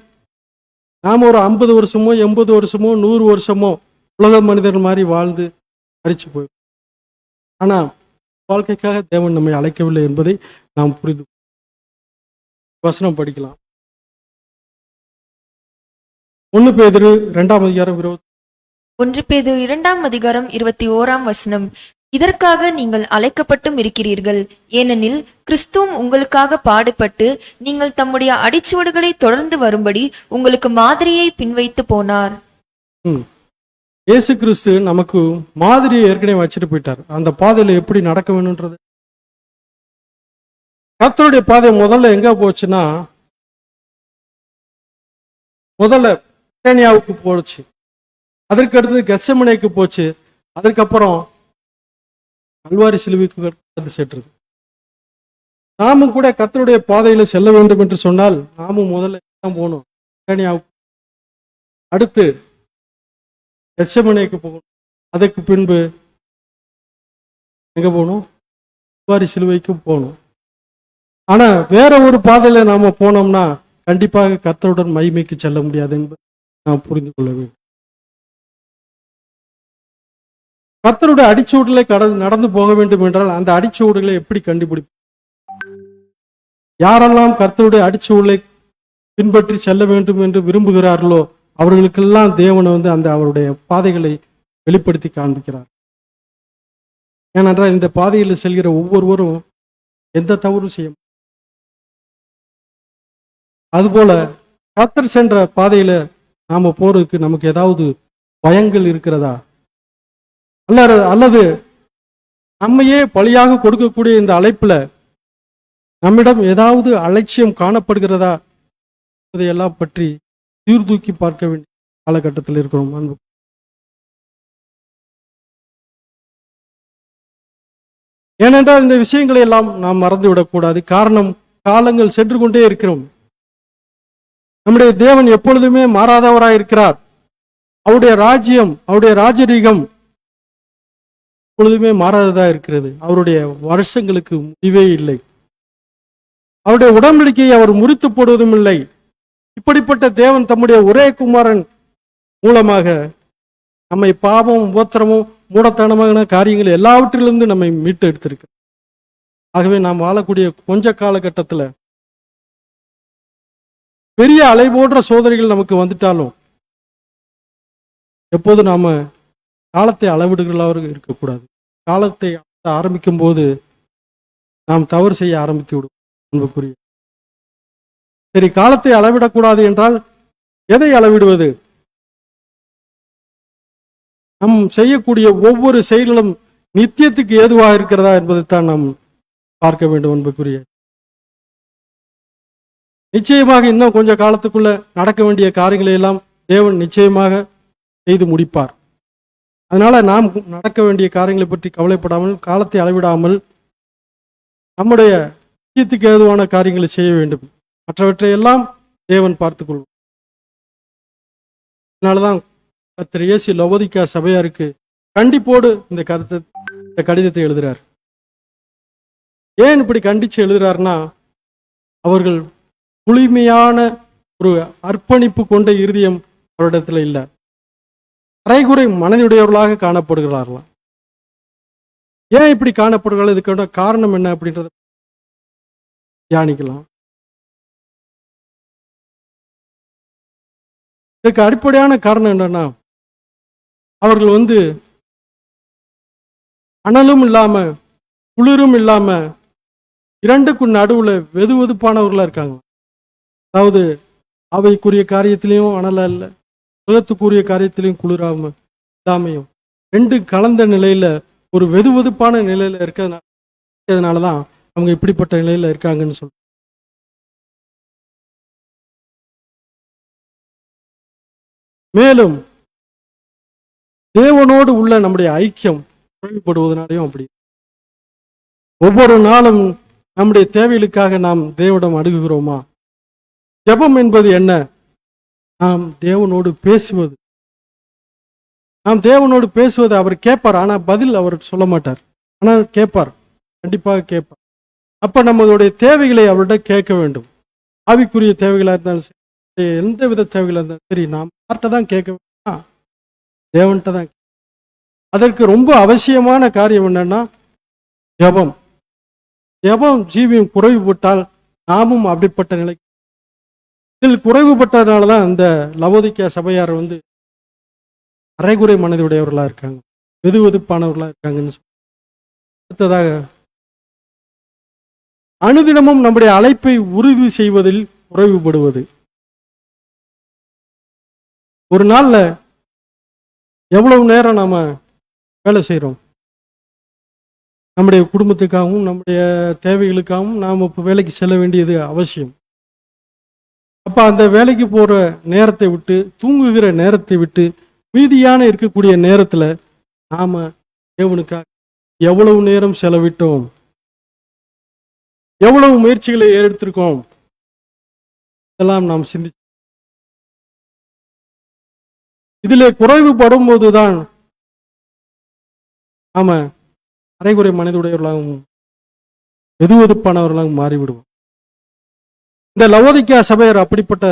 நாம் ஒரு 50 வருஷமோ 80 வருஷமோ 100 வருஷமோ உலக மனிதர் மாதிரி வாழ்ந்து மரிச்சு போய், ஆனா வாழ்க்கைக்காக தேவன் நம்மை அழைக்கவில்லை என்பதை நாம் புரிந்து வசனம் படிக்கலாம். 1 பேதுரு 2 அதிகாரம் 1 பேதுரு 2 அதிகாரம் 21 இதற்காக நீங்கள் அழைக்கப்பட்டும் இருக்கிறீர்கள். ஏனெனில் கிறிஸ்துவும் உங்களுக்காக பாடுபட்டு நீங்கள் தம்முடைய அடிச்சுவடுகளை தொடர்ந்து வரும்படி உங்களுக்கு மாதிரியை பின்வைத்து போனார். இயேசு கிறிஸ்து நமக்கு மாதிரியை ஏற்கனவே வச்சுட்டு போயிட்டார். அந்த பாதையில எப்படி நடக்க வேணும்ன்றது. கர்த்தருடைய பாதை முதல்ல எங்க போச்சுன்னா, முதல்ல பெத்தானியாவுக்கு போச்சு, அதற்கு அடுத்தது கெத்செமனேக்கு போச்சு, அதற்கப்புறம் கல்வாரி சிலுவைக்கு வந்து சேர்த்துறது. நாமும் கூட கர்த்தருடைய பாதையில செல்ல வேண்டும் என்று சொன்னால் நாமும் முதல்ல போகணும் பெத்தானியாவுக்கு, அடுத்து கெத்செமனேக்கு போகணும், அதற்கு பின்பு எங்க போகணும், கல்வாரி சிலுவைக்கு போகணும். ஆனா வேற ஒரு பாதையில நாம போனோம்னா கண்டிப்பாக கர்த்தருடன் மகிமைக்கு செல்ல முடியாது என்பதை நாம் புரிந்து கொள்ள வேண்டும். கர்த்தருடைய அடிச்சூடுகளை நடந்து போக வேண்டும் என்றால் அந்த அடிச்சூடுகளை எப்படி கண்டுபிடிப்போம்? யாரெல்லாம் கர்த்தருடைய அடிச்சூடலை பின்பற்றி செல்ல வேண்டும் என்று விரும்புகிறார்களோ அவர்களுக்கெல்லாம் தேவன் அந்த அவருடைய பாதைகளை வெளிப்படுத்தி காண்பிக்கிறார். ஏனென்றால் இந்த பாதையில் செல்கிற ஒவ்வொருவரும் எந்த தவறும் செய்ய, அதுபோல கர்த்தர் சென்ற பாதையில நாம போறதுக்கு நமக்கு ஏதாவது பயங்கள் இருக்கிறதா, அல்லது நம்மையே பலியாக கொடுக்கக்கூடிய இந்த அழைப்புல நம்மிடம் ஏதாவது அலட்சியம் காணப்படுகிறதா, இதையெல்லாம் பற்றி சீர்தூக்கி பார்க்க வேண்டிய காலகட்டத்தில் இருக்கிறோம். அன்பு, ஏனென்றால் இந்த விஷயங்களை எல்லாம் நாம் மறந்துவிடக்கூடாது. காரணம், காலங்கள் சென்று கொண்டே இருக்கிறோம். நம்முடைய தேவன் எப்பொழுதுமே மாறாதவராய் இருக்கிறார். அவருடைய ராஜ்யம், அவருடைய ராஜரீகம் எப்பொழுதுமே மாறாததா இருக்கிறது. அவருடைய வருஷங்களுக்கு முடிவே இல்லை. அவருடைய உடன்படிக்கையை அவர் முறித்து போடுவதும் இல்லை. இப்படிப்பட்ட தேவன் தம்முடைய ஒரே குமாரன் மூலமாக நம்மை பாவம், உபத்திரமும், மூடத்தனமான காரியங்கள் எல்லாவற்றிலிருந்து நம்மை மீட்டு எடுத்திருக்கிறார். ஆகவே நாம் வாழக்கூடிய கொஞ்ச காலகட்டத்தில் பெரிய அலை போன்ற சோதனைகள் நமக்கு வந்துட்டாலும் எப்போது நாம காலத்தை அளவிடுகிறவர்கள் இருக்கக்கூடாது. காலத்தை ஆரம்பிக்கும் போது நாம் தவறு செய்ய ஆரம்பித்து விடும். அன்புக்குரிய, சரி, காலத்தை அளவிடக்கூடாது என்றால் எதை அளவிடுவது? நம் செய்யக்கூடிய ஒவ்வொரு செயல்களும் நித்தியத்துக்கு ஏதுவாக இருக்கிறதா என்பதைத்தான் நாம் பார்க்க வேண்டும். அன்புக்குரிய, நிச்சயமாக இன்னும் கொஞ்ச காலத்துக்குள்ள நடக்க வேண்டிய காரியங்களை எல்லாம் தேவன் நிச்சயமாக செய்து முடிப்பார். அதனால நாம் நடக்க வேண்டிய காரியங்களை பற்றி கவலைப்படாமல், காலத்தை அளவிடாமல் நம்முடைய நித்தியத்துக்கு ஏதுவான காரியங்களை செய்ய வேண்டும். மற்றவற்றை எல்லாம் தேவன் பார்த்துக் கொள்வார். அதனாலதான் கர்த்தர் இயேசு லவோதிக்கா சபையாருக்கு கண்டிப்போடு இந்த கடிதத்தை எழுதுறார். ஏன் இப்படி கண்டிச்சு எழுதுறாருன்னா, அவர்கள் முழுமையான ஒரு அர்ப்பணிப்பு கொண்ட இருதயம் அவரிடத்துல இல்லை. அரைகுறை மனதுடையவர்களாக காணப்படுகிறார்களாம். ஏன் இப்படி காணப்படுகிறார்கள்? இதுக்கான காரணம் என்ன அப்படின்றத தியானிக்கலாம். இதுக்கு அடிப்படையான காரணம் என்னன்னா, அவர்கள் அனலும் இல்லாம குளிரும் இல்லாம இரண்டுக்கும் நடுவுல வெதுவெதுப்பானவர்களா இருக்காங்க. அதாவது அவைக்குரிய காரியத்திலையும் அனலா இல்லை, சுகத்துக்குரிய காரியத்திலையும் குளிராம இல்லாமையும் ரெண்டு கலந்த நிலையில ஒரு வெதுவெதுப்பான நிலையில இருக்கிறதுனாலதான் அவங்க இப்படிப்பட்ட நிலையில இருக்காங்கன்னு சொல்றோம். மேலும் தேவனோடு உள்ள நம்முடைய ஐக்கியம் குறைவுபடுவதனாலையும் அப்படி. ஒவ்வொரு நாளும் நம்முடைய தேவைகளுக்காக நாம் தேவனிடம் அணுகுகிறோமா? ஜெபம் என்பது என்ன? நாம் தேவனோடு பேசுவது. நாம் தேவனோடு பேசுவது அவர் கேட்பார், ஆனா பதில் அவர் சொல்ல மாட்டார். ஆனால் கேட்பார், கண்டிப்பாக கேட்பார். அப்ப நம்மளுடைய தேவைகளை அவர்கிட்ட கேட்க வேண்டும். ஆவிக்குரிய தேவைகளா இருந்தாலும் சரி, எந்த வித தேவைகளா இருந்தாலும் சரி, நாம் யார்கிட்ட தான் கேட்க வேண்டும்? தேவன்கிட்ட தான். அதற்கு ரொம்ப அவசியமான காரியம் என்னன்னா ஜெபம். ஜெபம் ஜீவியம் குறைவுபட்டால் நாமும் அப்படிப்பட்ட நிலை. இதில் குறைவுபட்டதுனாலதான் இந்த லவோதிக்கேயா சபையார் அரைகுறை மனதுடையவர்களா இருக்காங்க, வெதுவெதுப்பானவர்களா இருக்காங்கன்னு சொல்லி. அடுத்ததாக, அனுதினமும் நம்முடைய அழைப்பை உறுதி செய்வதில் குறைவுபடுவது. ஒரு நாள்ல எவ்வளவு நேரம் நாம வேலை செய்கிறோம்? நம்முடைய குடும்பத்துக்காகவும் நம்முடைய தேவைகளுக்காகவும் நாம் இப்போ வேலைக்கு செல்ல வேண்டியது அவசியம். அப்போ அந்த வேலைக்கு போகிற நேரத்தை விட்டு, தூங்குகிற நேரத்தை விட்டு, மீதியான இருக்கக்கூடிய நேரத்தில் நாம் தேவனுக்காக எவ்வளவு நேரம் செலவிட்டோம், எவ்வளவு முயற்சிகளை எடுத்திருக்கோம், இதெல்லாம் நாம் சிந்திச்சு இதிலே குறைவுபடும் போதுதான் நாம அரைகுறை மனதுடையவர்களாகவும் வெதுவெதுப்பானவர்களாகவும் மாறிவிடுவோம். இந்த லவோதிக்கேயா சபையர் அப்படிப்பட்ட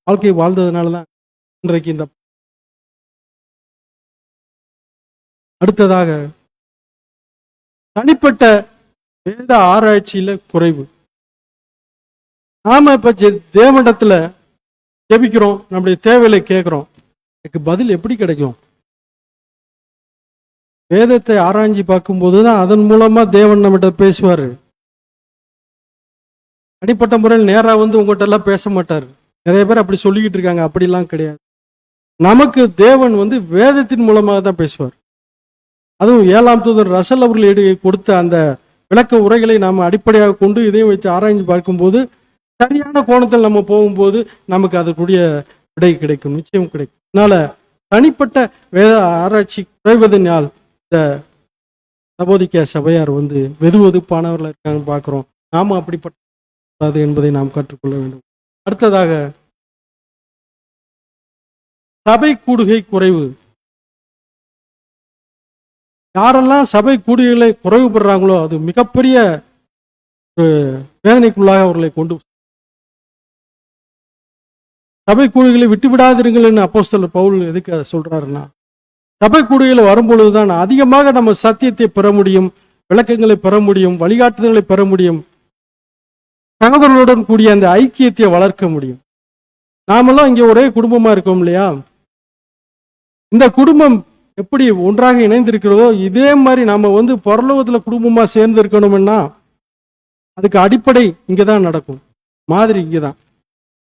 வாழ்க்கை வாழ்ந்ததுனாலதான் இன்றைக்கு இந்த. அடுத்ததாக, தனிப்பட்ட வேத ஆராய்ச்சியில குறைவு. நாம இப்ப தேவனிடத்துல ஜெபிக்கிறோம், நம்முடைய தேவைகளை கேட்கிறோம், அதுக்கு பதில் எப்படி கிடைக்கும்? வேதத்தை ஆராய்ச்சி பார்க்கும்போதுதான் அதன் மூலமா தேவன் நம்மகிட்ட பேசுவாரு. அடிப்பட்ட முறையில் நேரா உங்கள்கிட்ட எல்லாம் பேச மாட்டார். நிறைய பேர் அப்படி சொல்லிக்கிட்டு இருக்காங்க. அப்படிலாம் கிடையாது. நமக்கு தேவன் வேதத்தின் மூலமாக தான் பேசுவார். அதுவும் 7ஆம் தூதர் ரசல் அவர்கள் கொடுத்த அந்த விளக்க உரைகளை நாம் அடிப்படையாக கொண்டு இதையும் வச்சு ஆராய்ச்சி பார்க்கும்போது, சரியான கோணத்தில் நம்ம போகும்போது நமக்கு அதற்குரிய விடை கிடைக்கும், நிச்சயம் கிடைக்கும். அதனால தனிப்பட்ட வேத ஆராய்ச்சி குறைவதனால் இந்த லவோதிக்கேயா சபையார் வெதுவெதுப்பானவர்கள் இருக்காங்க பார்க்கிறோம். நாம அப்படிப்பட்ட என்பதை நாம் கற்றுக்கொள்ள வேண்டும். அடுத்ததாக, சபை கூடுகை குறைவு. யாரெல்லாம் சபை கூடுகைகளை குறைவுபடுறாங்களோ அது மிகப்பெரிய ஒரு வேதனைக்குள்ளாக அவர்களை கொண்டு. சபை கூடுகளை விட்டு விடாதிருங்கள் அப்போஸ்தலர் பவுல் எதுக்கு அதை சொல்றாருன்னா, சபை கூடுகையில் வரும்பொழுதுதான் அதிகமாக நம்ம சத்தியத்தை பெற முடியும், விளக்கங்களை பெற முடியும், வழிகாட்டுதல்களை பெற முடியும், சகோதரர்களுடன் கூடிய அந்த ஐக்கியத்தை வளர்க்க முடியும். நாமெல்லாம் இங்கே ஒரே குடும்பமா இருக்கோம் இல்லையா? இந்த குடும்பம் எப்படி ஒன்றாக இணைந்திருக்கிறதோ இதே மாதிரி நாம பரலோகத்துல குடும்பமா சேர்ந்து இருக்கணும்னா அதுக்கு அடிப்படை இங்கதான் நடக்கும். மாதிரி இங்கதான்.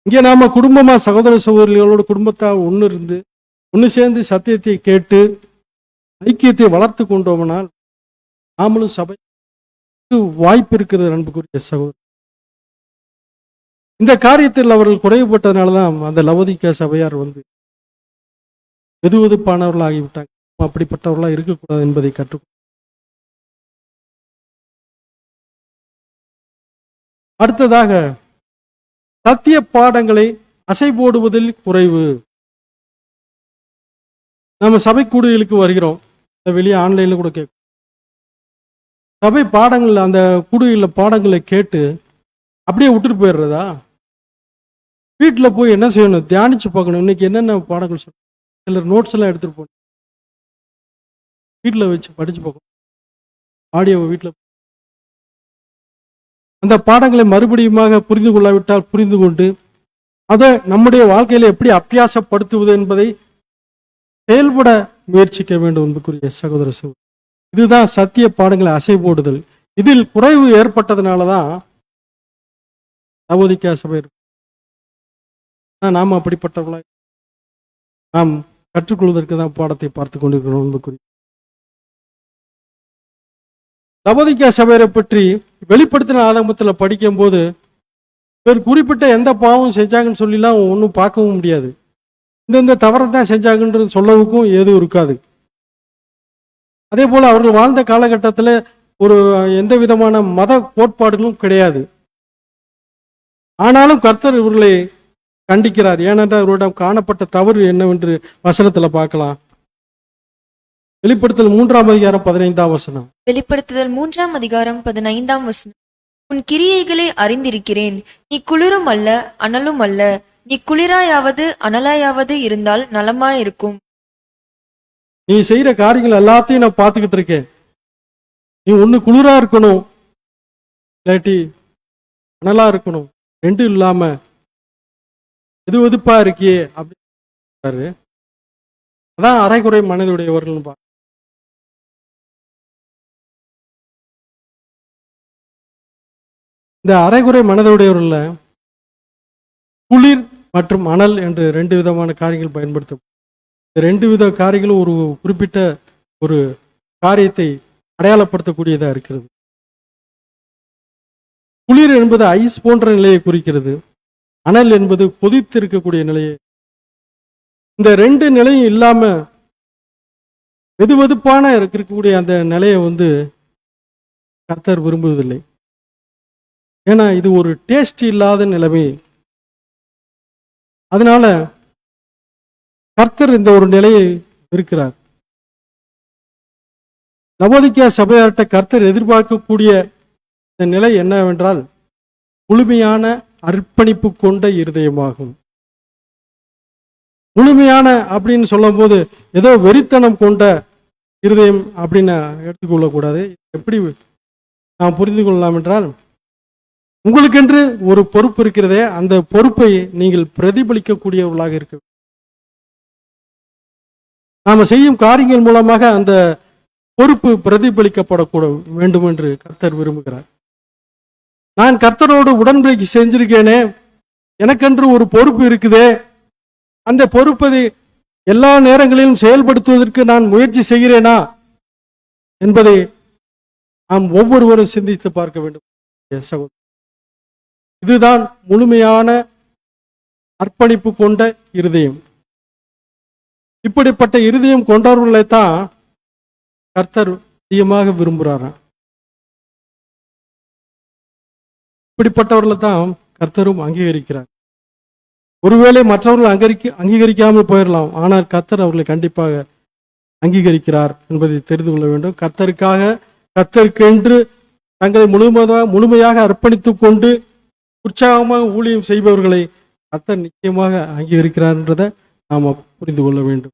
இங்கே நாம குடும்பமா சகோதர சகோதரிகளோட குடும்பத்தா ஒன்று சேர்ந்து சத்தியத்தை கேட்டு ஐக்கியத்தை வளர்த்து கொண்டோம்னால் நாமளும் சபை வாய்ப்பு இருக்கிறது. அன்புக்குரிய சகோதரர், இந்த காரியத்தில் அவர்கள் குறைவுபட்டதுனாலதான் அந்த லவோதிக்கேயா சபையார் வெதுவெதுப்பானவர்கள் ஆகிவிட்டாங்க. அப்படிப்பட்டவர்களா இருக்கக்கூடாது என்பதை கற்றுக். அடுத்ததாக, சத்திய பாடங்களை அசை போடுவதில் குறைவு. நம்ம சபை கூடுதலுக்கு வருகிறோம், வெளியே ஆன்லைனில் கூட கேட்கும். சபை பாடங்கள் அந்த கூடுகையில் பாடங்களை கேட்டு அப்படியே விட்டுட்டு போயிடுறதா? வீட்டில் போய் என்ன செய்யணும்? தியானிச்சு பார்க்கணும். இன்னைக்கு என்னென்ன பாடங்கள் சொல்லணும். சிலர் நோட்ஸ் எல்லாம் எடுத்துகிட்டு போகணும். வீட்டில் வச்சு படித்து பார்க்கணும். ஆடியோவை வீட்டில் அந்த பாடங்களை மறுபடியுமாக புரிந்து கொள்ளாவிட்டால் புரிந்து கொண்டு அதை நம்முடைய வாழ்க்கையில எப்படி அபியாசப்படுத்துவது என்பதை செயல்பட முயற்சிக்க வேண்டும் என்பதற்குரிய சகோதர சகோதரி. இதுதான் சத்திய பாடங்களை அசை போடுதல். இதில் குறைவு ஏற்பட்டதுனால தான் லவோதிக்கேயா சபை இருக்கு. நாம் அப்படிப்பட்டவர்களாய் நாம் கற்றுக்கொள்வதற்கு தான் பாடத்தை பார்த்து கொண்டிருக்கிறோம் என்பதற்குரிய. லவோதிக்கேயா சபையை பற்றி வெளிப்படுத்தின ஆதமத்தில் படிக்கும் போது இவர் குறிப்பிட்ட எந்த பாவம் செஞ்சாங்கன்னு சொல்லிலாம் ஒன்றும் பார்க்கவும் முடியாது. இந்த தவறை தான் செஞ்சாங்கன்றது சொல்லவுக்கும் ஏதும் இருக்காது. அதே போல அவர்கள் வாழ்ந்த காலகட்டத்தில் ஒரு எந்த விதமான மத கோட்பாடுகளும் கிடையாது. ஆனாலும் கர்த்தர் இவர்களை கண்டிக்கிறார். ஏனென்றால் அவரிடம் காணப்பட்ட தவறு என்னவென்று வசனத்தில் பார்க்கலாம். வெளிப்படுத்தல் 3:15. வெளிப்படுத்துதல் 3:15. உன் கிரியைகளை அறிந்திருக்கிறேன். நீ குளிரும் அல்ல அனலும் அல்ல. நீ குளிராயாவது அனலாயாவது இருந்தால் நலமாயிருக்கும். நீ செய்யற காரியங்கள் எல்லாத்தையும் நான் பார்த்துக்கிட்டு இருக்கேன். நீ ஒண்ணு குளிரா இருக்கணும், இல்லாட்டி அனலா இருக்கணும். ரெண்டும் இல்லாம எது வெதுப்பா இருக்கியே அப்படின்னு. அதான் அரைகுறை மனதுடையவர்கள். இந்த அரைகுறை மனதுடையவர்கள குளிர் மற்றும் அனல் என்று 2 விதமான காரியங்கள் பயன்படுத்தும். இந்த 2 வித காரியங்களும் ஒரு குறிப்பிட்ட ஒரு காரியத்தை அடையாளப்படுத்தக்கூடியதா இருக்கிறது. குளிர் என்பது ஐஸ் போன்ற நிலையை குறிக்கிறது. அனல் என்பது கொதித்து இருக்கக்கூடிய நிலையை. இந்த 2 நிலையும் இல்லாம வெதுவெதுப்பான இருக்கக்கூடிய அந்த நிலையை கர்த்தர் விரும்புவதில்லை. ஏன்னா இது ஒரு டேஸ்ட் இல்லாத நிலைமை. அதனால கர்த்தர் இந்த ஒரு நிலையை இருக்கிறார். லவோதிக்கேயா சபையார்ட்ட கர்த்தர் எதிர்பார்க்கக்கூடிய இந்த நிலை என்னவென்றால் முழுமையான அர்ப்பணிப்பு கொண்ட இருதயமாகும். முழுமையான அப்படின்னு சொல்லும் போது ஏதோ வெறித்தனம் கொண்ட இருதயம் அப்படின்னு எடுத்துக்கொள்ளக்கூடாது. எப்படி நாம் புரிந்து கொள்ளலாம் என்றால், உங்களுக்கென்று ஒரு பொறுப்பு இருக்கிறதே, அந்த பொறுப்பை நீங்கள் பிரதிபலிக்கக்கூடியவர்களாக இருக்க வேண்டும். நாம செய்யும் காரியங்கள் மூலமாக அந்த பொறுப்பு பிரதிபலிக்கப்படக்கூட வேண்டும் என்று கர்த்தர் விரும்புகிறார். நான் கர்த்தரோடு உடன்படிக்கை செஞ்சிருக்கேனே, எனக்கென்று ஒரு பொறுப்பு இருக்குதே, அந்த பொறுப்பை எல்லா நேரங்களிலும் செயல்படுத்துவதற்கு நான் முயற்சி செய்கிறேனா என்பதை நாம் ஒவ்வொருவரும் சிந்தித்து பார்க்க வேண்டும். சகோதரர், இதுதான் முழுமையான அர்ப்பணிப்பு கொண்ட இருதயம். இப்படிப்பட்ட இருதயம் கொண்டவர்களை தான் கர்த்தர் அதிகமாக விரும்புகிறாராம். இப்படிப்பட்டவர்களை தான் கர்த்தரும் அங்கீகரிக்கிறார். ஒருவேளை மற்றவர்கள் அங்கீகரிக்காமல் போயிடலாம், ஆனால் கர்த்தர் அவர்களை கண்டிப்பாக அங்கீகரிக்கிறார் என்பதை தெரிந்து கொள்ள வேண்டும். கர்த்தருக்கென்று தங்களை முழுமையாக அர்ப்பணித்துக் கொண்டு உற்சாகமாக ஊழியம் செய்பவர்களை கர்த்தர் நிச்சயமாக அங்கீகரிக்கிறார் என்றதை நாம் புரிந்து கொள்ள வேண்டும்.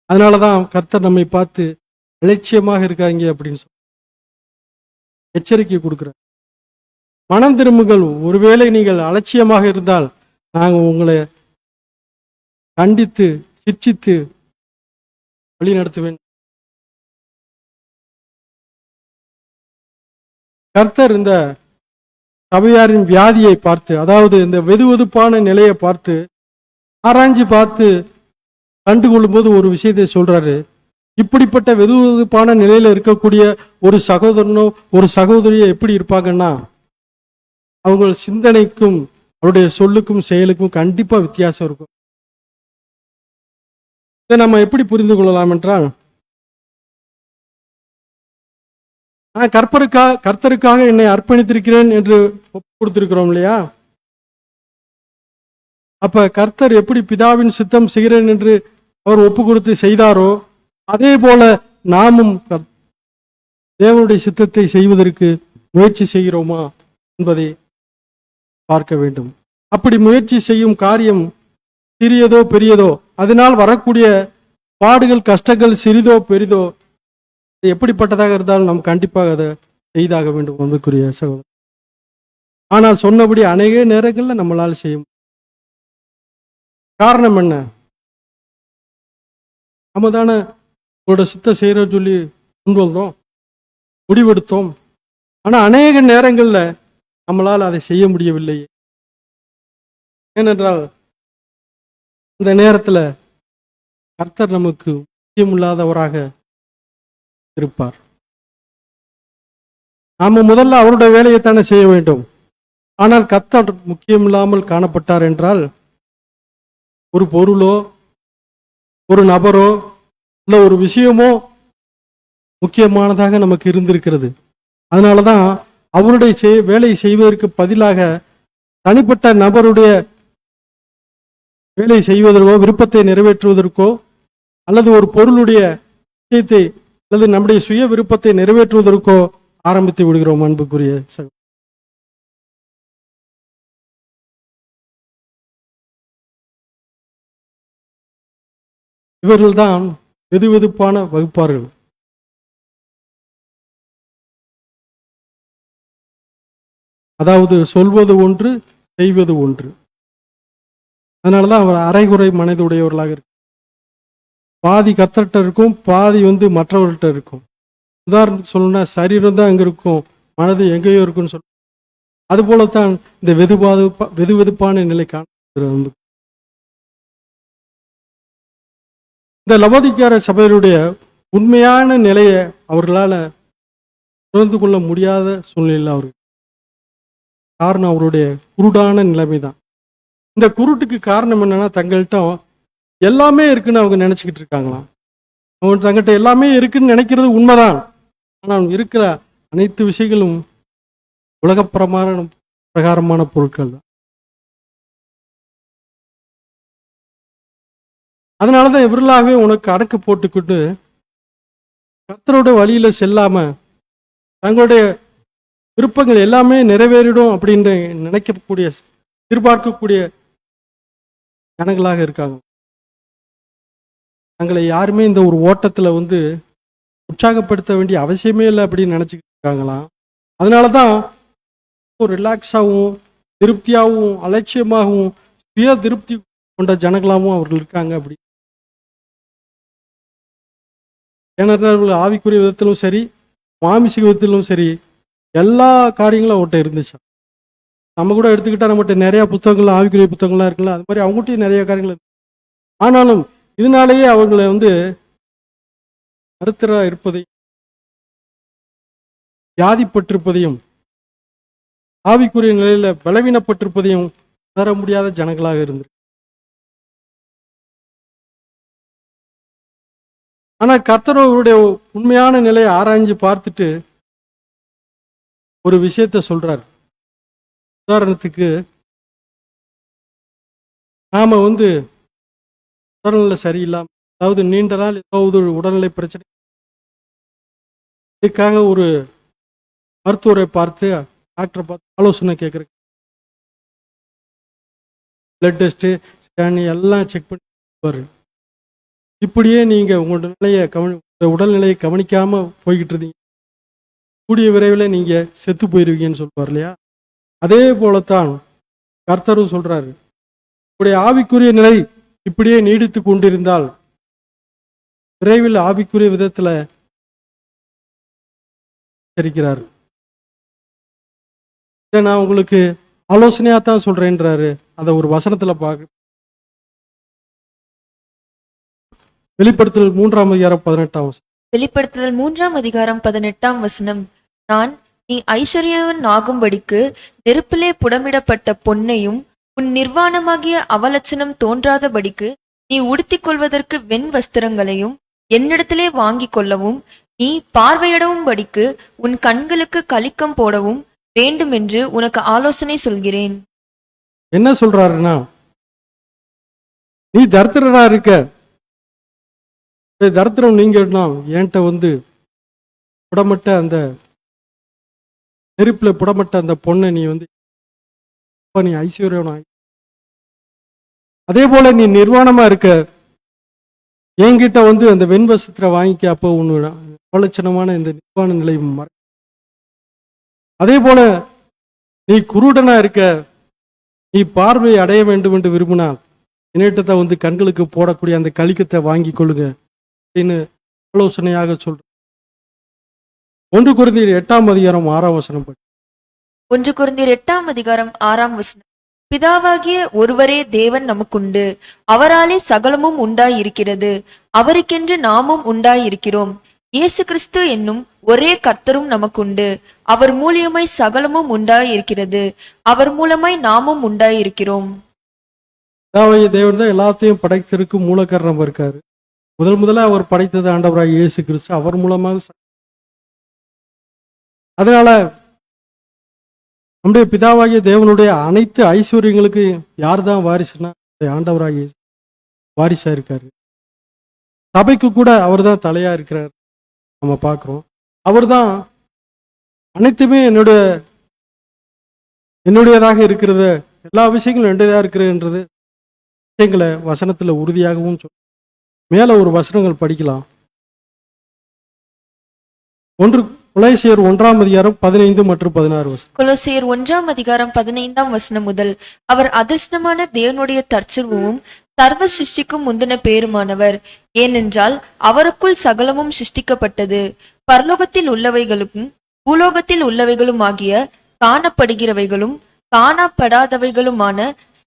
அதனாலதான் கர்த்தர் நம்மை பார்த்து அலட்சியமாக இருக்காங்க அப்படின்னு சொல்லி எச்சரிக்கை கொடுக்கிறார். மனம் திரும்புங்கள், ஒருவேளை நீங்கள் அலட்சியமாக இருந்தால் நாங்கள் உங்களை கண்டித்து சிட்சித்து வழி நடத்துவேன். கர்த்தர் இந்த சபையாரின் வியாதியை பார்த்து, அதாவது இந்த வெதுவெதுப்பான நிலையை பார்த்து ஆராய்ச்சி பார்த்து கண்டுகொள்ளும் போது ஒரு விஷயத்தை சொல்றாரு. இப்படிப்பட்ட வெதுவெதுப்பான நிலையில இருக்கக்கூடிய ஒரு சகோதரனோ ஒரு சகோதரியோ எப்படி இருப்பாங்கன்னா, அவங்க சிந்தனைக்கும் அவருடைய சொல்லுக்கும் செயலுக்கும் கண்டிப்பா வித்தியாசம் இருக்கும். இதை நம்ம எப்படி புரிந்து கொள்ளலாம் என்றால், நான் கர்த்தருக்காக என்னை அர்ப்பணித்திருக்கிறேன் என்று ஒப்பு கொடுத்திருக்கிறோம் இல்லையா? அப்ப கர்த்தர் எப்படி பிதாவின் சித்தம் செய்கிறேன் என்று அவர் ஒப்பு கொடுத்து செய்தாரோ, அதே போல நாமும் தேவனுடைய சித்தத்தை செய்வதற்கு முயற்சி செய்கிறோமா என்பதை பார்க்க வேண்டும். அப்படி முயற்சி செய்யும் காரியம் சிறியதோ பெரியதோ, அதனால் வரக்கூடிய பாடுகள் கஷ்டங்கள் சிறிதோ பெரிதோ, அது எப்படிப்பட்டதாக இருந்தாலும் நாம் கண்டிப்பாக அதை செய்தாக வேண்டும் அன்புக்குரிய சகோதரர். ஆனால் சொன்னபடி அநேக நேரங்களில் நம்மளால் செய்ய முடியும். காரணம் என்ன? நம்ம தானே உங்களோட சித்த செய்கிற சொல்லி கொண்டு வந்தோம், முடிவெடுத்தோம். ஆனால் அநேக நேரங்களில் நம்மளால் அதை செய்ய முடியவில்லை. ஏனென்றால் இந்த நேரத்தில் கர்த்தர் நமக்கு முக்கியமில்லாதவராக இருப்பார். நாம முதல்ல அவருடைய வேலையைத்தானே செய்ய வேண்டும். ஆனால் கர்த்தர் முக்கியமில்லாமல் காணப்பட்டார் என்றால், ஒரு பொருளோ ஒரு நபரோ இல்லை ஒரு விஷயமோ முக்கியமானதாக நமக்கு இருந்திருக்கிறது. அதனால தான் அவருடைய வேலை செய்வதற்கு பதிலாக தனிப்பட்ட நபருடைய வேலை செய்வதற்கோ விருப்பத்தை நிறைவேற்றுவதற்கோ அல்லது ஒரு பொருளுடைய விஷயத்தை அல்லது நம்முடைய சுய விருப்பத்தை நிறைவேற்றுவதற்கோ ஆரம்பித்து விடுகிறோம் அன்புக்குரிய சகோதரர். இவர்கள்தான் வெதுவெதுப்பான வகுப்பார்கள். அதாவது சொல்வது ஒன்று, செய்வது ஒன்று. அதனாலதான் அவர் அரைகுறை மனதுடையவர்களாக இருக்கு. பாதி கர்த்தர்கிட்ட இருக்கும், பாதி மற்றவர்கள்ட்ட இருக்கும். உதாரணத்துக்கு சொல்லணும்னா, சரீரம் தான் எங்க இருக்கும், மனது எங்கேயோ இருக்குன்னு சொல்ல. அது போலத்தான் இந்த வெதுவெதுப்பான நிலை காணப்படுகிறது. இந்த லவோதிக்கேய சபையினுடைய உண்மையான நிலையை அவர்களால் உணர்ந்து கொள்ள முடியாத சூழ்நிலையில் அவர்கள். காரணம் அவருடைய குருடான நிலைமை தான். இந்த குருட்டுக்கு காரணம் என்னன்னா, தங்கள்கிட்ட எல்லாமே இருக்குன்னு அவங்க நினைச்சுக்கிட்டு இருக்காங்களாம். அவங்க தங்கிட்ட எல்லாமே இருக்குன்னு நினைக்கிறது உண்மைதான். ஆனால் இருக்கிற அனைத்து விஷயங்களும் பிரகாரமான பொருட்கள் தான். அதனாலதான் இவர்களாகவே உனக்கு அடக்கு போட்டுக்கிட்டு கர்த்தரோட வழியில செல்லாம தங்களுடைய விருப்பங்கள் எல்லாமே நிறைவேறிடும் அப்படின்னு நினைக்கக்கூடிய எதிர்பார்க்கக்கூடிய ஜனங்களாக இருக்காங்க. தங்களை யாருமே இந்த ஒரு ஓட்டத்துல உற்சாகப்படுத்த வேண்டிய அவசியமே இல்லை அப்படின்னு நினைச்சுக்கிட்டு இருக்காங்களாம். அதனாலதான் ஒரு ரிலாக்ஸாகவும் திருப்தியாகவும் அலட்சியமாகவும் சுய திருப்தி கொண்ட ஜனங்களாகவும் அவர்கள் இருக்காங்க. அப்படி ஏனென்றால் ஆவிக்குரிய விதத்திலும் சரி மாமிசிக விதத்திலும் சரி எல்லா காரியங்களும் அவர்கிட்ட இருந்துச்சு. நம்ம கூட எடுத்துக்கிட்டா நம்மகிட்ட நிறைய புத்தகங்கள் ஆவிக்குரிய புத்தகங்கள்லாம் இருக்குல்ல, அது மாதிரி அவங்ககிட்டயும் நிறைய காரியங்கள் இருக்கு. ஆனாலும் இதனாலேயே அவர்களை கருத்தரா இருப்பதையும் வியாதிப்பட்டிருப்பதையும் ஆவிக்குரிய நிலையில பலவீனப்பட்டிருப்பதையும் உணர முடியாத ஜனங்களாக இருந்திருக்கு. ஆனா கர்த்தருடைய உண்மையான நிலையை ஆராய்ஞ்சு பார்த்துட்டு ஒரு விஷயத்த சொல்றாரு. உதாரணத்துக்கு நாம உடல்நிலை சரியில்லாம, அதாவது நீண்ட நாள் ஏதாவது ஒரு உடல்நிலை பிரச்சனை, இதுக்காக ஒரு மருத்துவரை பார்த்து டாக்டரை பார்த்து ஆலோசனை கேட்குறேன். பிளட் டெஸ்ட்டு ஸ்கேன் எல்லாம் செக் பண்ணி, இப்படியே நீங்க உங்களோட நிலையை உடல்நிலையை கவனிக்காம போய்கிட்டு இருந்தீங்க, கூடிய விரைவில் நீங்க செத்து போயிருவீங்கன்னு சொல்லுவார் இல்லையா? அதே போலத்தான் கர்த்தரும் சொல்றாரு, உங்களுடைய ஆவிக்குரிய நிலை இப்படியே நீடித்து கொண்டிருந்தால் விரைவில் ஆவிக்குரிய விதத்துல இருக்கிறார். இதை நான் உங்களுக்கு ஆலோசனையா தான் சொல்றேன்றாரு. அதை ஒரு வசனத்துல பார்க்க, வெளிப்படுத்தல் 3ஆம் அதிகாரம் 18ஆம் வசனம். வெளிப்படுத்துதல் 3ஆம் அதிகாரம் 18ஆம் வசனம். நான் நீ ஐஸ்வர்யவன் ஆகும்படிக்கு நெருப்பிலே புடமிடப்பட்ட பொன்னையும் உன் நிர்வாணமாகிய அவலட்சணம் தோன்றாதபடிக்கு நீ உடுத்திக் கொள்வதற்கு வெண் வஸ்திரங்களையும் என்னிடத்திலே வாங்கிக் கொள்ளவும் நீ பார்வையிடவும் படிக்கு உன் கண்களுக்கு கலிக்கம் போடவும் வேண்டும் என்று உனக்கு ஆலோசனை சொல்கிறேன். என்ன சொல்றாருன்னா, நீ தரித்திரரா இருக்க, தரித்திரம் நீங்கன்னா என்கிட்ட வந்து புடமட்ட அந்த நெருப்புல புடமட்ட அந்த பொண்ணை நீ வந்து அப்ப நீ ஐஸ்வர்யம். அதே போல நீ நிர்வாணமா இருக்க, என்கிட்ட வந்து அந்த வெண்வசத்திர வாங்கிக்க, அப்போ உன்னோட அவலட்சணமான இந்த நிர்வாண நிலை அதே போல நீ குருடனா இருக்க, நீ பார்வை அடைய வேண்டும் என்று விரும்பினால் என்னிட்ட வந்து கண்களுக்கு போடக்கூடிய அந்த கலிக்கத்தை வாங்கி கொள்ளுங்க அப்படின்னு ஆலோசனையாக சொல்ற. 1 கொரிந்தியர் 8:6 படி. 1 கொரிந்தியர் 8:6 பிதாவாகிய ஒருவரே தேவன் நமக்குண்டு, அவராலே சகலமும் உண்டாயிருக்கிறது, அவருக்கென்று நாமும் உண்டாயிருக்கிறோம். இயேசு கிறிஸ்து என்னும் ஒரே கர்த்தரும் நமக்குண்டு, அவர் மூலியமாய் சகலமும் உண்டாயிருக்கிறது, அவர் மூலமாய் நாமும் உண்டாயிருக்கிறோம். தேவன் தான் எல்லாத்தையும் படைத்திருக்கு மூல காரணம் இருக்காரு. முதல்ல அவர் படைத்தது ஆண்டவராக இயேசு கிறிஸ்து, அவர் மூலமாக. அதனால நம்முடைய பிதாவாகிய தேவனுடைய அனைத்து ஐஸ்வர்யங்களுக்கு யார் தான் வாரிசுனா ஆண்டவராக இயேசு வாரிசா இருக்காரு. சபைக்கு கூட அவர் தான் தலையா இருக்கிறார். நம்ம பார்க்கிறோம், அவர் தான் அனைத்துமே என்னுடையதாக இருக்கிறது, எல்லா விஷயங்களும் என்னுடையதாக இருக்கிறதுன்றது விஷயங்களை வசனத்துல உறுதியாகவும் மேல ஒரு வசனங்கள் படிக்கலாம். 1 கொலோசியர் 1:15 மற்றும் 16. கொலோசியர் 1:15 முதல், அவர் அதிர்ஷ்டமான தேவனுடைய தற்சர்வமும் சர்வ சிருஷ்டிக்கும் முந்தின பேருமானவர். ஏனென்றால் அவருக்குள் சகலமும் சிருஷ்டிக்கப்பட்டது, பரலோகத்தில் உள்ளவைகளும் பூலோகத்தில் உள்ளவைகளும் ஆகிய காணப்படுகிறவைகளும் காணப்படாதவைகளுமான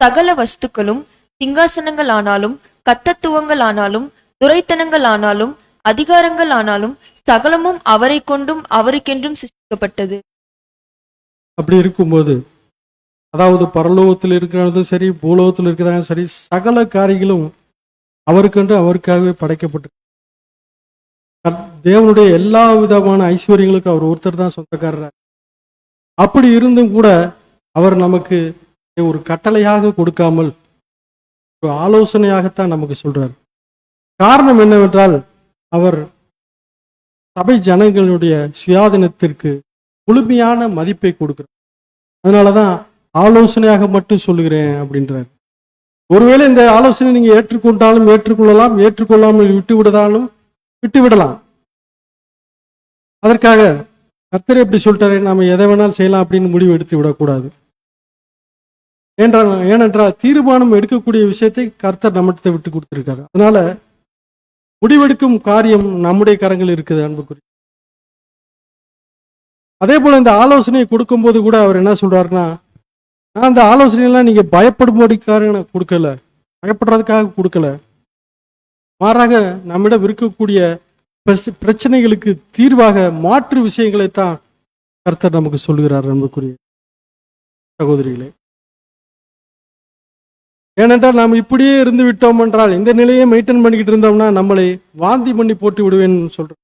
சகல வஸ்துக்களும், சிங்காசனங்கள் ஆனாலும் கத்தத்துவங்கள் ஆனாலும் துரைத்தனங்கள் ஆனாலும் அதிகாரங்கள் ஆனாலும் சகலமும் அவரை கொண்டும் அவருக்கென்றும் சிருஷ்டிக்கப்பட்டது. அப்படி இருக்கும்போது, அதாவது பரலோகத்தில் இருக்கிறதும் சரி பூலோகத்தில் இருக்கிறதாலும் சரி, சகல காரியங்களும் அவருக்கென்று அவருக்காகவே படைக்கப்பட்டு, தேவனுடைய எல்லா விதமான ஐஸ்வர்யங்களுக்கும் அவர் ஒருத்தர் தான் சொந்தக்காரர். அப்படி இருந்தும் கூட அவர் நமக்கு ஒரு கட்டளையாக கொடுக்காமல் ஒரு ஆலோசனையாகத்தான் நமக்கு சொல்றார். காரணம் என்னவென்றால், அவர் சபை ஜனங்களுடைய சுயாதீனத்திற்கு முழுமையான மதிப்பை கொடுக்கிறார். அதனாலதான் ஆலோசனையாக மட்டும் சொல்லுகிறேன் அப்படின்றார். ஒருவேளை இந்த ஆலோசனை நீங்க ஏற்றுக்கொண்டாலும் ஏற்றுக்கொள்ளலாம், ஏற்றுக்கொள்ளாமல் விட்டுவிடலாம். அதற்காக கர்த்தர் எப்படி சொல்லிட்டாரு, நாம எதை வேணாலும் செய்யலாம் அப்படின்னு முடிவு எடுத்து விடக்கூடாது. ஏனென்றால் தீர்மானம் எடுக்கக்கூடிய விஷயத்தை கர்த்தர் நம்மகிட்ட விட்டு கொடுத்திருக்காரு. அதனால முடிவெடுக்கும் காரியம் நம்முடைய கரங்கள் இருக்குது அன்புக்குரிய. அதே போல இந்த ஆலோசனையை கொடுக்கும்போது கூட அவர் என்ன சொல்றாருன்னா, நான் அந்த ஆலோசனையெல்லாம் நீங்க பயப்படும்படிக்காக கொடுக்கல, பயப்படுறதுக்காக கொடுக்கல, மாறாக நம்மிடம் இருக்கக்கூடிய பிரச்சனைகளுக்கு தீர்வாக மாற்று விஷயங்களை தான் கர்த்தர் நமக்கு சொல்லுகிறார் அன்புக்குரிய சகோதரிகளே. ஏனென்றால் நாம் இப்படியே இருந்து விட்டோம் என்றால், இந்த நிலையை மெயின்டைன் பண்ணிக்கிட்டு இருந்தோம்னா நம்மளை வாந்தி பண்ணி போட்டு விடுவேன்னு சொல்றேன்.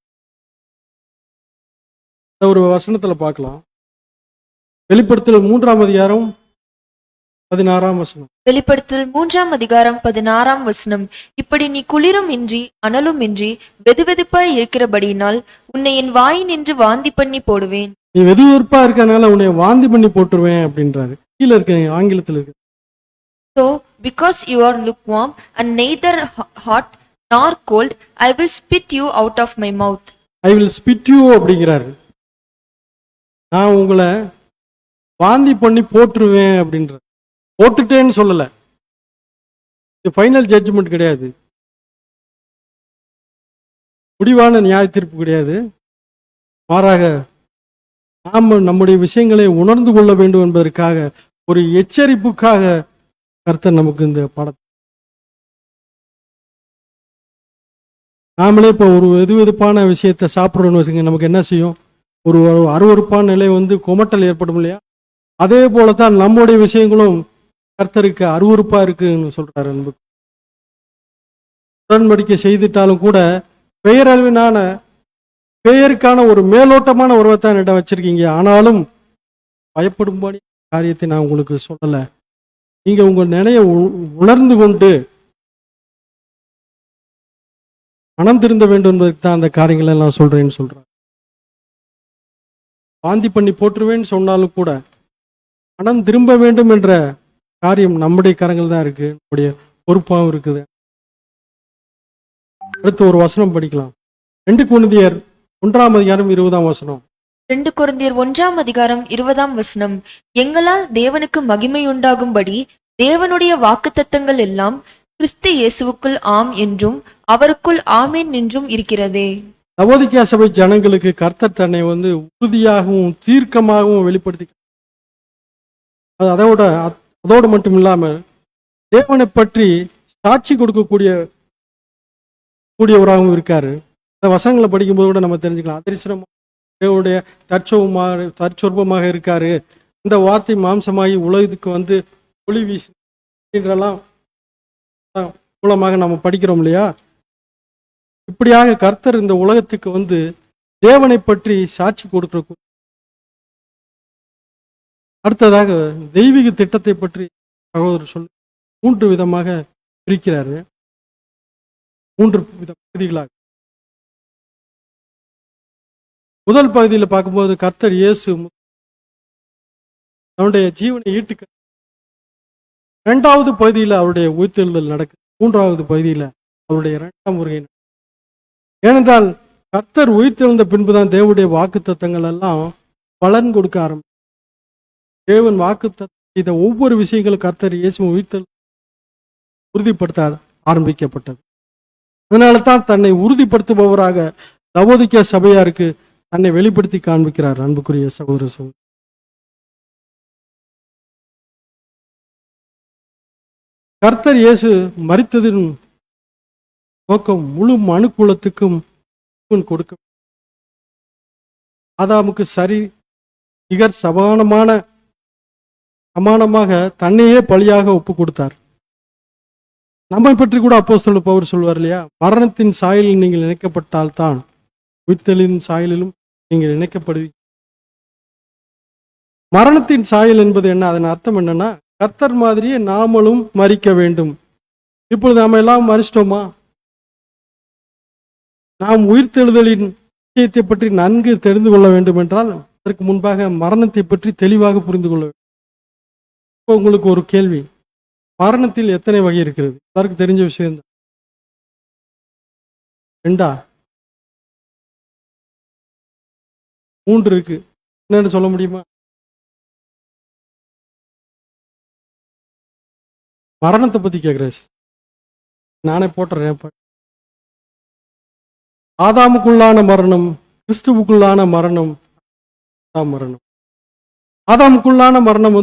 ஒரு வசனத்துல பார்க்கலாம். வெளிப்படுத்தல் 3:16. வெளிப்படுத்தல் 3:16. இப்படி நீ குளிரும் இன்றி அனலும் இன்றி வெதுவெதுப்பாய் இருக்கிறபடியினால் உன்னை என் வாயினின்று வாந்தி பண்ணி போடுவேன். நீ வெதுவெதுப்பா இருக்கனால உன்னை வாந்தி பண்ணி போட்டுருவேன் அப்படின்றாரு. கீழே இருக்க ஆங்கிலத்தில் இருக்கு. So, because you are lukewarm and neither hot nor cold, I will spit you out of my mouth. I will spit you அப்படிங்கிறாரு. நான் உங்களை வாந்தி பண்ணி போட்டுருவேன் அப்படின்ற. போட்டுட்டேன்னு சொல்லல, இது ஃபைனல் ஜட்ஜ்மெண்ட் கிடையாது, முடிவான நியாய தீர்ப்பு கிடையாது. மாறாக நாம் நம்முடைய விஷயங்களை உணர்ந்து கொள்ள வேண்டும் என்பதற்காக, ஒரு எச்சரிப்புக்காக கர்த்தர் நமக்கு இந்த பாடத்தை. நாமளே இப்போ ஒரு வெதுவெதுப்பான விஷயத்தை சாப்பிட்றோன்னு வச்சுங்க, நமக்கு என்ன செய்யும், ஒரு அருவருப்பான நிலை வந்து குமட்டல் ஏற்படும் இல்லையா? அதே போலத்தான் நம்முடைய விஷயங்களும் கர்த்தருக்கு அருவருப்பா இருக்குன்னு சொல்றாரு. அன்பு உடன்படிக்கை செய்துட்டாலும் கூட பெயருக்கான ஒரு மேலோட்டமான உறவைத்தான் இடம் வச்சிருக்கீங்க. ஆனாலும் பயப்படும்படி காரியத்தை நான் உங்களுக்கு சொல்லலை. நீங்க உங்க நிலையை உணர்ந்து கொண்டு மனம் திருந்த வேண்டும் என்பதற்கு தான் அந்த காரியங்கள் எல்லாம் சொல்றேன்னு சொல்றார். வாந்தி பண்ணி போட்டுருவேன்னு சொன்னாலும் கூட மனம் திரும்ப வேண்டும் என்ற காரியம் நம்முடைய கரங்கள் தான் இருக்கு, நம்முடைய பொறுப்பாகவும் இருக்குது. அடுத்து ஒரு வசனம் படிக்கலாம். 2 கொரிந்தியர் 1:20. 2 கொரிந்தியர் 1:20 எங்களால் தேவனுக்கு மகிமையுண்டாகும்படி தேவனுடைய வாக்குத்தத்தங்கள் எல்லாம் கிறிஸ்து இயேசுவுக்குள் ஆம் என்றும் அவருக்குள் ஆமேன் என்றும் இருக்கிறதே. லவோதிக்கேயா சபை ஜனங்களுக்கு கர்த்தர் தன்னை உறுதியாகவும் தீர்க்கமாகவும் வெளிப்படுத்தி, அதோடு மட்டும் இல்லாம தேவனை பற்றி சாட்சி கூடியவராகவும் இருக்காரு. இந்த வசனங்களை படிக்கும்போது கூட நம்ம தெரிஞ்சுக்கலாம். அதரிசனமாக தேவனுடைய தற்சொற்பமாக இருக்காரு. இந்த வார்த்தை மாம்சமாகி உலகத்துக்கு ஒளி வீசி என்றெல்லாம் மூலமாக நம்ம படிக்கிறோம் இல்லையா? இப்படியாக கர்த்தர் இந்த உலகத்துக்கு தேவனை பற்றி சாட்சி கொடுக்கிற. அடுத்ததாக தெய்வீக திட்டத்தை பற்றி சகோதரர் சொல்லி 3 விதமாக பிரிக்கிறாரு. 3 வித பகுதிகளாக. முதல் பகுதியில் பார்க்கும்போது கர்த்தர் இயேசு அவருடைய ஜீவனை ஈட்டுக்க. 2வது பகுதியில் அவருடைய உயிர்த்தெழுதல் நடக்குது. 3வது பகுதியில் அவருடைய 2ஆம் வருகை. ஏனென்றால் கர்த்தர் உயிர்த்தெழுந்த பின்புதான் தேவனுடைய வாக்குத்தத்தங்கள் எல்லாம் பலன் கொடுக்க ஆரம்பிக்கும். தேவன் வாக்குத்தத்தம் செய்த ஒவ்வொரு விஷயங்களும் கர்த்தர் இயேசு உயிர்த்தெழுதல் உறுதிப்படுத்த ஆரம்பிக்கப்பட்டது. அதனால தான் தன்னை உறுதிப்படுத்துபவராக லவோதிக்கேயா சபையாருக்கு தன்னை வெளிப்படுத்தி காண்பிக்கிறார். அன்புக்குரிய சகோதர சகோதரி, கர்த்தர் இயேசு மரித்ததின் நோக்கம் முழு மனுக்குலத்துக்கும் கொடுக்க. ஆதாமுக்கு நிகர் சமானமாக தன்னையே பலியாக ஒப்பு கொடுத்தார். நம்மை பற்றி கூட அப்போஸ்தலர் பவுல் சொல்வார் இல்லையா? மரணத்தின் சாயலில் நீங்கள் இணைக்கப்பட்டால்தான் உயிர்த்தெழுதலின் சாயலிலும் நீங்கள் இணைக்கப்படுவீங்க. மரணத்தின் சாயல் என்பது என்ன? அதன் அர்த்தம் என்னன்னா, கர்த்தர் மாதிரியே நாமளும் மரிக்க வேண்டும். இப்பொழுது நாம எல்லாம் மரிச்சிட்டோமா? நாம் உயிர்த்தெழுதலின் விஷயத்தை பற்றி நன்கு தெரிந்து கொள்ள வேண்டும் என்றால் அதற்கு முன்பாக மரணத்தை பற்றி தெளிவாக புரிந்து கொள்ள வேண்டும். இப்போ உங்களுக்கு ஒரு கேள்வி, மரணத்தில் எத்தனை வகை இருக்கிறது? எல்லாருக்கும் தெரிஞ்ச விஷயம்தான். 2 3 இருக்கு. என்னன்னு சொல்ல முடியுமா? மரணத்தை பத்தி கேட்கிறேன், நானே போட்டுறேன். ஆதாமுக்குள்ளான மரணம், கிறிஸ்துவுக்குள்ளான மரணம். ஆதாமுக்குள்ளான மரணம்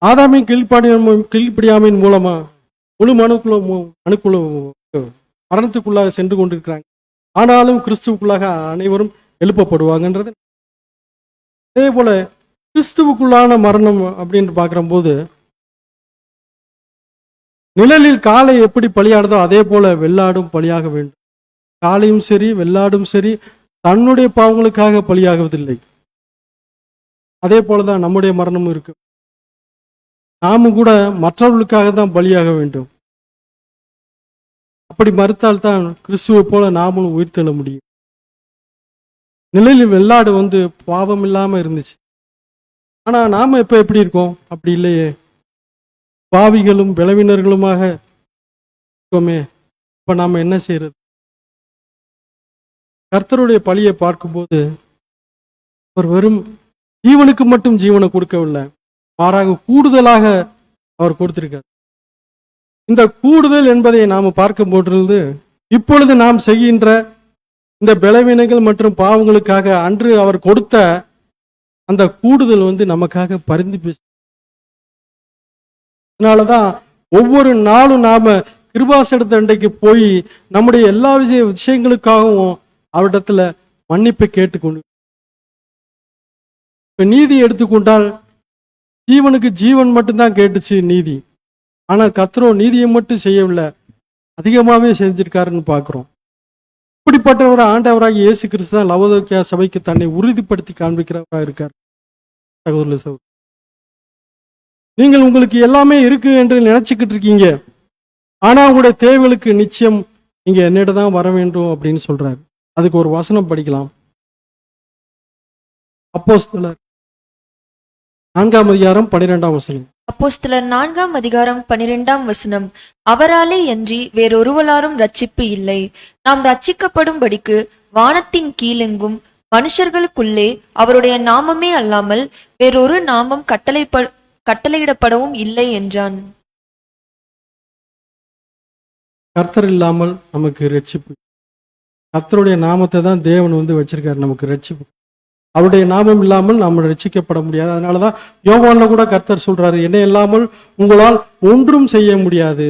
ஆதாமின் கீழ்ப்படியாமையின் மூலமா முழு மனுக்குள்ள மரணத்துக்குள்ளாக சென்று கொண்டிருக்கிறாங்க. ஆனாலும் கிறிஸ்துவுக்குள்ளாக அனைவரும் எழுப்பப்படுவாங்கன்றது. அதே போல கிறிஸ்துவுக்குள்ளான மரணம் அப்படின்னு பார்க்கிற போது, நிழலில் காளை எப்படி பலியாடுதோ அதே போல வெள்ளாடும் பலியாக வேண்டும். காளையும் சரி வெள்ளாடும் சரி தன்னுடைய பாவங்களுக்காக பலியாகுவதில்லை. அதே போலதான் நம்முடைய மரணமும் இருக்கு. நாமும் கூட மற்றவர்களுக்காக தான் பலியாக வேண்டும். அப்படி மறுத்தால்தான் கிறிஸ்துவை போல நாமளும் உயிர்த்தெழ முடியும். நிழலில் வெள்ளாடு பாவம் இல்லாம இருந்துச்சு. ஆனா நாம இப்ப எப்படி இருக்கோம்? அப்படி இல்லையே, பாவிகளும் பலவீனர்களுமாக இருக்கோமே. இப்ப நாம என்ன செய்யறது? கர்த்தருடைய பலியை பார்க்கும்போது அவர் வெறும் ஜீவனுக்கு மட்டும் ஜீவனை கொடுக்கவில்லை, மாறாக கூடுதலாக அவர் கொடுத்திருக்கார். இந்த கூடுதல் என்பதை நாம் பார்க்கும் போது, இப்பொழுது நாம் செய்கின்ற இந்த பலவீனங்கள் மற்றும் பாவங்களுக்காக அன்று அவர் கொடுத்த அந்த கூடுதல் நமக்காக பரிந்து பேச. அதனாலதான் ஒவ்வொரு நாளும் நாம கிருபாசன அண்டைக்கு போய் நம்முடைய எல்லா விஷயங்களுக்காகவும் அவரிடத்துல மன்னிப்பை கேட்டுக்கொண்டு. இப்ப நீதி எடுத்துக்கொண்டால் ஜீவனுக்கு ஜீவன் மட்டும்தான் கேட்டுச்சு நீதி. ஆனால் கர்த்தரோ நீதியை மட்டும் செய்யவில்லை, அதிகமாகவே செஞ்சிருக்காருன்னு பார்க்கிறோம். இப்படிப்பட்டவர் ஆண்டவராக இயேசு கிறிஸ்து தான் லவோதிக்கேயா சபைக்கு தன்னை உறுதிப்படுத்தி காண்பிக்கிறவராக இருக்கார். சகோதரர், நீங்கள் உங்களுக்கு எல்லாமே இருக்கு என்று நினைச்சுக்கிட்டு இருக்கீங்க. ஆனா உங்களுடைய தேவைகளுக்கு நிச்சயம் நீங்க என்னிட தான் வர வேண்டும் அப்படின்னு சொல்றாரு. அதுக்கு ஒரு வசனம் படிக்கலாம். அப்போஸ்தலர் 4ஆம் அதிகாரம் 12ஆம் வசனம். அப்போஸ்தலர் 4ஆம் அதிகாரம் 12ஆம் வசனம். அவராலே அன்றி வேறொருவராலும் ரட்சிப்பு இல்லை. நாம் ரட்சிக்கப்படும்படிக்கு வானத்தின் கீழெங்கும் மனுஷர்களுக்குள்ளே அவருடைய நாமமே அல்லாமல் வேறொரு நாமம் கட்டளையிடப்படவும் இல்லை என்றான். கர்த்தர் இல்லாமல் நமக்கு ரட்சிப்பு. கர்த்தருடைய நாமத்தை தான் தேவன் வச்சிருக்காரு நமக்கு ரட்சிப்பு. அவருடைய நாமம் இல்லாமல் நாம் ரட்சிக்கப்பட முடியாது. அதனாலதான் யோவான்ல கூட கர்த்தர் சொல்றாரு, என்னை இல்லாமல் உங்களால் ஒன்றும் செய்ய முடியாது.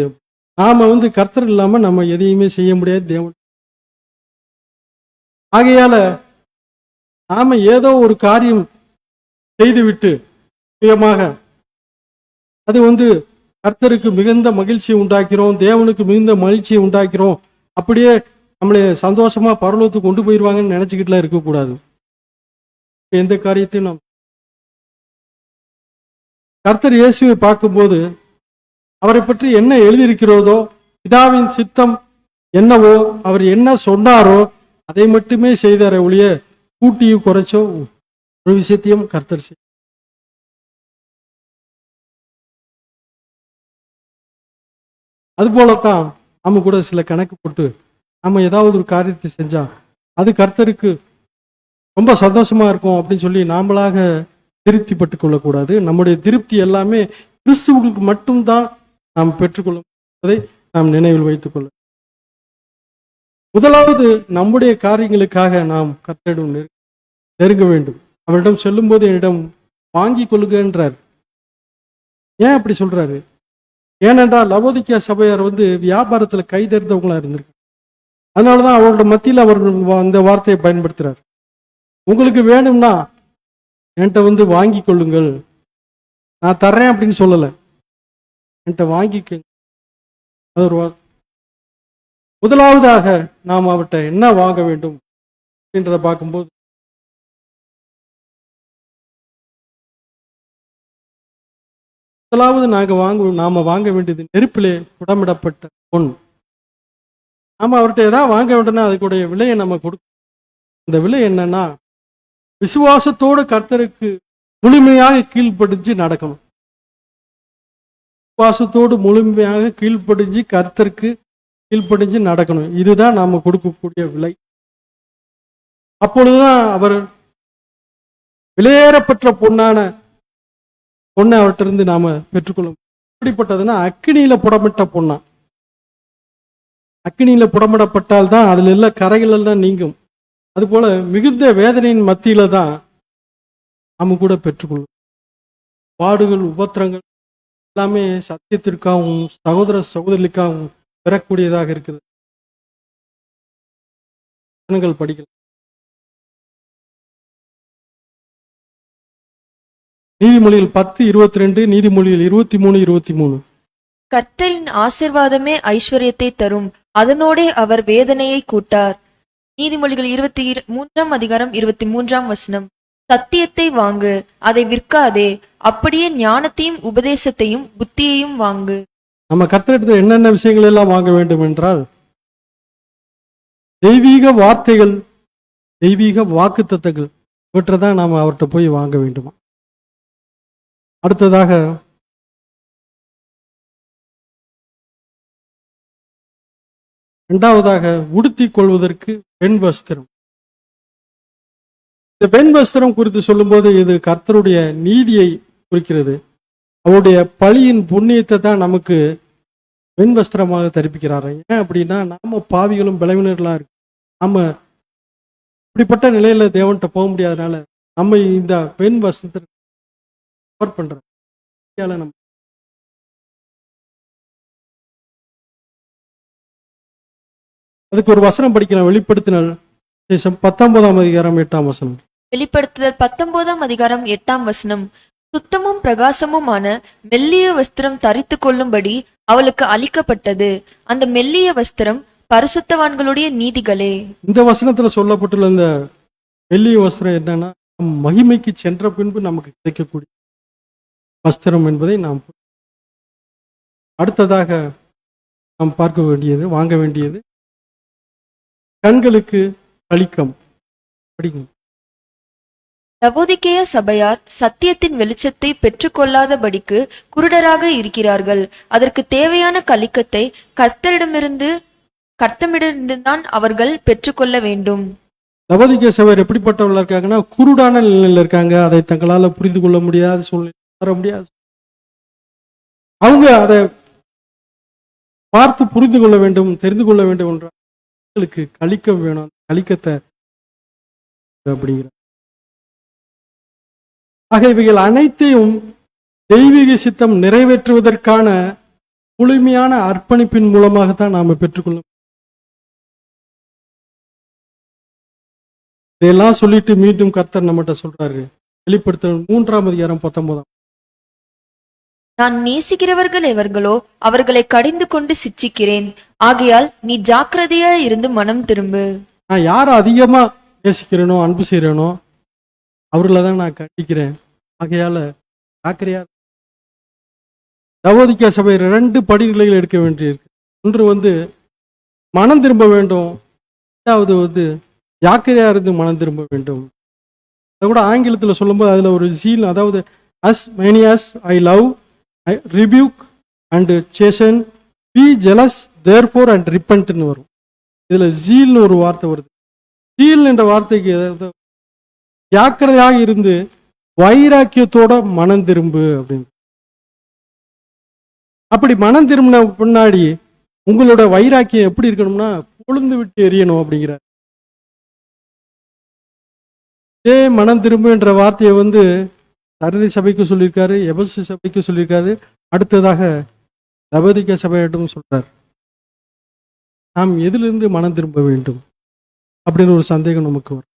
நாம கர்த்தர் இல்லாம நம்ம எதையுமே செய்ய முடியாது தேவன். ஆகையால நாம ஏதோ ஒரு காரியம் செய்துவிட்டு சுயமாக அது கர்த்தருக்கு மிகுந்த மகிழ்ச்சியை உண்டாக்கிறோம், தேவனுக்கு மிகுந்த மகிழ்ச்சியை உண்டாக்கிறோம், அப்படியே நம்மளை சந்தோஷமா பரலோகத்துக்கு கொண்டு போயிடுவாங்கன்னு நினைச்சுக்கிட்டுலாம் இருக்கக்கூடாது. எந்த காரியத்தையும் நாம் கர்த்தர் இயேசுவை பார்க்கும்போது அவரை பற்றி என்ன எழுதியிருக்கிறதோ, பிதாவின் சித்தம் என்னவோ, அவர் என்ன சொன்னாரோ அதை மட்டுமே செய்தார ஒழிய கூட்டியும் குறைச்சோ ஒரு விஷயத்தையும் கர்த்தர் செய்ய. அதுபோலத்தான் நம்ம கூட சில கணக்கு போட்டு நம்ம ஏதாவது ஒரு காரியத்தை செஞ்சா அது கர்த்தருக்கு ரொம்ப சந்தோஷமா இருக்கும் அப்படின்னு சொல்லி நாமளாக திருப்திப்பட்டு கொள்ளக்கூடாது. நம்முடைய திருப்தி எல்லாமே கிறிஸ்துவுக்கு மட்டும்தான் நாம் பெற்றுக்கொள்ளும் என்பதை நாம் நினைவில் வைத்துக் கொள்ள. முதலாவது நம்முடைய காரியங்களுக்காக நாம் கர்த்தரிடம் நெருங்க வேண்டும். அவரிடம் செல்லும்போது என்னிடம் வாங்கி கொள்ளுகின்றார். ஏன் அப்படி சொல்றாரு? ஏனென்றால் லவோதிக்கா சபையார் வியாபாரத்துல கைதேர்ந்தவங்களா இருந்திருக்கு. அதனாலதான் அவரோட மத்தியில் அவர் அந்த வார்த்தையை பயன்படுத்துறார். உங்களுக்கு வேணும்னா என்கிட்ட வாங்கி கொள்ளுங்கள், நான் தர்றேன் அப்படின்னு சொல்லலை, என்கிட்ட வாங்கிக்க. அது ஒரு முதலாவதாக நாம் அவர்கிட்ட என்ன வாங்க வேண்டும் அப்படின்றத பார்க்கும்போது முதலாவது நாம வாங்க வேண்டியது நெருப்பிலே புடமிடப்பட்ட பொன். நாம அவர்கிட்ட ஏதாவது வாங்க வேண்டும்னா அதுக்குடைய விலையை நம்ம கொடுக்கணும். அந்த விலை என்னன்னா, விசுவாசத்தோடு கர்த்தருக்கு முழுமையாக கீழ்ப்படிஞ்சு நடக்கணும். விசுவாசத்தோடு முழுமையாக கீழ்ப்படிஞ்சு கர்த்தருக்கு கீழ்ப்படிஞ்சு நடக்கணும். இதுதான் நாம கொடுக்கக்கூடிய விலை. அப்பொழுதுதான் அவர் விலையேறப்பட்ட பொண்ணை அவர்கிட்ட இருந்து நாம பெற்றுக்கொள்ளும். எப்படிப்பட்டதுன்னா, அக்கினியில புடமிட்ட பொண்ணா. அக்கினியில புடமிடப்பட்டால் தான் அதுல உள்ள கரைகள் எல்லாம் நீங்கும். அதுபோல மிகுந்த வேதனையின் மத்தியில தான் நாம கூட பெற்றுக்கொள்ளும். பாடுகள், உபத்திரங்கள் எல்லாமே சத்தியத்திற்காகவும் சகோதர சகோதரிக்காகவும் பெறக்கூடியதாக இருக்குது. படிக்கலாம். நீதிமொழிகள் 10:22, நீதிமொழிகள் 23:23. கர்த்தரின் ஆசிர்வாதமே ஐஸ்வர்யத்தை தரும், அதனோடே அவர் வேதனையை கூட்டார். நீதிமொழிகள் 23ஆம் அதிகாரம் 23ஆம் வசனம். சத்தியத்தை வாங்கு, அதை விற்காதே, அப்படியே ஞானத்தையும் உபதேசத்தையும் புத்தியையும் வாங்கு. நம்ம கர்த்தரிடத்தில் என்னென்ன விஷயங்கள் எல்லாம் வாங்க வேண்டும் என்றால், தெய்வீக வார்த்தைகள், தெய்வீக வாக்குத்தத்தங்கள், இவற்றை தான் நாம் அவர்கிட்ட போய் வாங்க வேண்டுமா. அடுத்ததாக இரண்டாவதாக உடுத்திக் கொள்வதற்கு பெண் வஸ்திரம். இந்த பெண் வஸ்திரம் குறித்து சொல்லும்போது இது கர்த்தருடைய நீதியை குறிக்கிறது. அவருடைய பழியின் புண்ணியத்தை தான் நமக்கு பெண் வஸ்திரமாக தரிப்பிக்கிறாரு. ஏன் அப்படின்னா, நாம பாவிகளும் பலவீனர்களா இருக்கு. நம்ம இப்படிப்பட்ட நிலையில தேவன்கிட்ட போக முடியாதனால நம்ம இந்த பெண் வஸ்திரத்தை பண்றோம். நம்ம அதுக்கு ஒரு வசனம் படிக்கலாம். வெளிப்படுத்தினால் 19ஆம் அதிகாரம் 8ஆம் வசனம். வெளிப்படுத்துதல் 19ஆம் அதிகாரம் 8ஆம் வசனம். சுத்தமும் பிரகாசமுமான மெல்லிய வஸ்திரம் தரித்து கொள்ளும்படி அவளுக்கு அளிக்கப்பட்டது. அந்த மெல்லிய வஸ்திரம் பரிசுத்தவான்களுடைய நீதிகளே. இந்த வசனத்துல சொல்லப்பட்டுள்ள இந்த மெல்லிய வஸ்திரம் என்னன்னா, மகிமைக்கு சென்ற பின்பு நமக்கு கிடைக்கக்கூடிய வஸ்திரம் என்பதை நாம் அடுத்ததாக நாம் பார்க்க வேண்டியது, வாங்க வேண்டியது கண்களுக்கு பளிக்கம். படிங்க. லவோதிக்கேய சபையார் சத்தியத்தின் வெளிச்சத்தை பெற்றுக்கொள்ளாதபடிக்கு குருடராக இருக்கிறார்கள். அதற்கு தேவையான கலிக்கத்தை கர்த்தரிடமிருந்துதான் அவர்கள் பெற்றுக்கொள்ள வேண்டும். லவோதிக்கேய சபையார் எப்படிப்பட்டவர்களா இருக்காங்கன்னா, குருடான நிலையில இருக்காங்க. அதை தங்களால புரிந்து கொள்ள முடியாத சூழ்நிலை வர முடியாது. அவங்க அதை பார்த்து புரிந்து கொள்ள வேண்டும், தெரிந்து கொள்ள வேண்டும் என்றால் கலிக்கம் வேணும். கலிக்கத்தை அப்படிங்கிற ஆக இவைகள் அனைத்தையும் தெய்வீக சித்தம் நிறைவேற்றுவதற்கான முழுமையான அர்ப்பணிப்பின் மூலமாகத்தான் நாம பெற்றுக்கொள்ள. இதெல்லாம் சொல்லிட்டு மீண்டும் கர்த்தர் நம்மகிட்ட சொல்றாரு. வெளிப்படுத்தல் 3:19. நான் நேசிக்கிறவர்கள் எவர்களோ அவர்களை கடிந்து கொண்டு சிட்சிக்கிறேன். ஆகையால் நீ ஜாக்கிரதையா இருந்து மனம் திரும்பு. நான் யாரை அதிகமா நேசிக்கிறேனோ, அன்பு செய்கிறேனோ அவர்களை தான் நான் கண்டிக்கிறேன். ஆகையால ஜாக்கிரதையா. லவோதிக்கேய சபை 2 படிநிலைகள் எடுக்க வேண்டியிருக்கு. ஒன்று மனம் திரும்ப வேண்டும். இரண்டாவது ஜாக்கிரதையா இருந்து மனம் திரும்ப வேண்டும். அதை கூட ஆங்கிலத்தில் சொல்லும்போது அதுல ஒரு ஜீல், அதாவது as many as I love, I rebuke and chasten, be jealous therefore and repent ன்னு வரும். இதுல ஜீல்னு ஒரு வார்த்தை வருது. ஜீல் என்ற வார்த்தைக்கு ஜாக்கிரதையாக இருந்து வைராக்கியத்தோட மனம் திரும்பு அப்படின்னு. அப்படி மனம் திரும்பின பின்னாடி உங்களோட வைராக்கியம் எப்படி இருக்கணும்னா கொழுந்து விட்டு எரியணும் அப்படிங்கிற. இதே மனம் திரும்பு என்ற வார்த்தையை சரதி சபைக்கு சொல்லியிருக்காரு, எபசு சபைக்கு சொல்லியிருக்காரு, அடுத்ததாக லவோதிக்கேய சபையிடம் சொல்றார். நாம் எதிலிருந்து மனம் திரும்ப வேண்டும் அப்படின்னு ஒரு சந்தேகம் நமக்கு வரும்.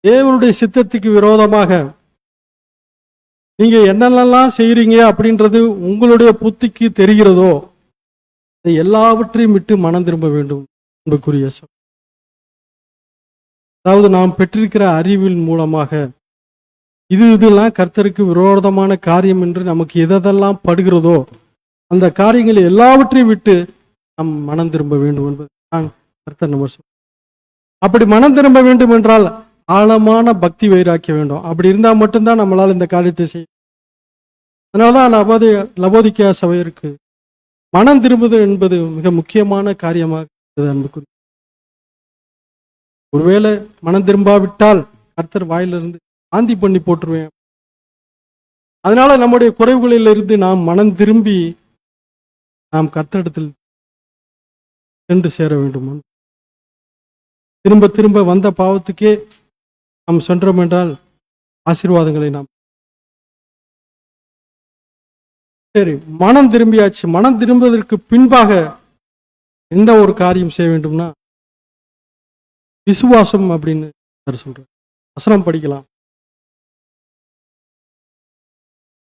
தேவனுடைய சித்தத்துக்கு விரோதமாக நீங்க என்னென்னலாம் செய்யறீங்க அப்படின்றது உங்களுடைய புத்திக்கு தெரிகிறதோ அதை எல்லாவற்றையும் விட்டு மனம் திரும்ப வேண்டும் என்பதுக்குரிய சொல். அதாவது நாம் பெற்றிருக்கிற அறிவின் மூலமாக இதெல்லாம் கர்த்தருக்கு விரோதமான காரியம் என்று நமக்கு எதெல்லாம் படுகிறதோ அந்த காரியங்களை எல்லாவற்றையும் விட்டு நாம் மனம் திரும்ப வேண்டும் என்பது நான் கர்த்தர் நம்ம சொல். அப்படி மனம் திரும்ப வேண்டும் என்றால் ஆழமான பக்தி வைராக்கிய வேண்டும். அப்படி இருந்தால் மட்டும்தான் நம்மளால் இந்த காரியத்தை செய்ய. அதனால்தான் லவோதிக்கேய சபையருக்கு மனம் திரும்புவது என்பது மிக முக்கியமான காரியமாக இருக்கிறது அன்புக்குரிய. ஒருவேளை மனம் திரும்பாவிட்டால் கர்த்தர் வாயிலிருந்து ஆந்தி பண்ணி போட்டுருவேன். அதனால நம்முடைய குறைவுகளிலிருந்து நாம் மனம் திரும்பி நாம் கர்த்தரிடத்தில் சென்று சேர வேண்டும். திரும்ப திரும்ப வந்த பாவத்துக்கே நாம் சென்றோம் என்றால் ஆசீர்வாதங்களை நாம் சரி மனம் திரும்பியாச்சு. மனம் திரும்புவதற்கு பின்பாக எந்த ஒரு காரியம் செய்ய வேண்டும்னா விசுவாசம் அப்படின்னு சொல்ற வசனம் படிக்கலாம்.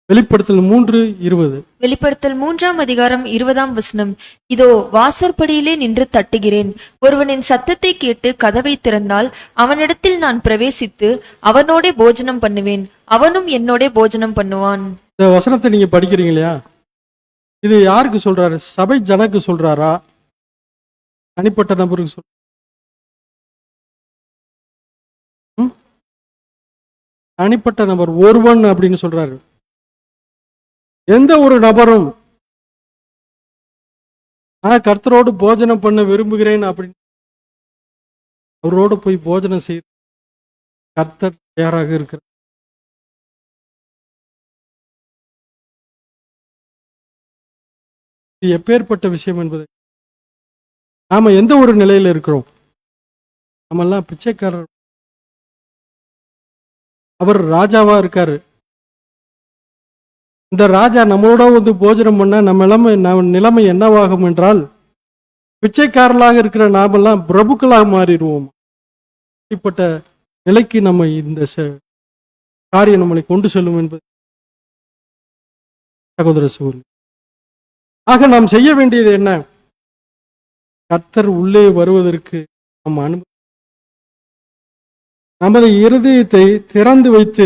வெளிப்படுத்தல் 3:20. வெளிப்படுத்தல் 3:20. இதோ வாசற்படியிலே நின்று தட்டுகிறேன். ஒருவனின் சத்தத்தை கேட்டு கதவை திறந்தால் அவனிடத்தில் நான் பிரவேசித்து அவனோட போஜனம் பண்ணுவேன், அவனும் என்னோட போஜனம் பண்ணுவான். இந்த வசனத்தை நீங்க படிக்கிறீங்க இல்லையா? இது யாருக்கு சொல்றாரு? சபை ஜனக்கு சொல்றாரா, தனிப்பட்ட நபருக்கு சொல்ற? தனிப்பட்ட நபர், ஒருவன் அப்படின்னு சொல்றாரு. எந்த ஒரு நபரும் நான் கர்த்தரோடு போஜனம் பண்ண விரும்புகிறேன் அப்படின்னு அவரோடு போய் போஜனம் செய்ய கர்த்தர் தயாராக இருக்கிறார். இது எப்பேற்பட்ட விஷயம் என்பது. நாம எந்த ஒரு நிலையில இருக்கிறோம்? நம்ம எல்லாம் பிச்சைக்காரர். அவர் ராஜாவா இருக்காரு. இந்த ராஜா நம்மளோட போஜனம் பண்ண நம்ம நிலைமை என்னவாகும் என்றால் பிச்சைக்காரர்களாக இருக்கிற நாமெல்லாம் பிரபுக்களாக மாறிடுவோம். இப்படிப்பட்ட நிலைக்கு நம்ம இந்த காரியம் நம்மளை கொண்டு செல்லும் என்பது சகோதர சகோதரி. ஆக நாம் செய்ய வேண்டியது என்ன? கர்த்தர் உள்ளே வருவதற்கு நாம் நமது இருதயத்தை திறந்து வைத்து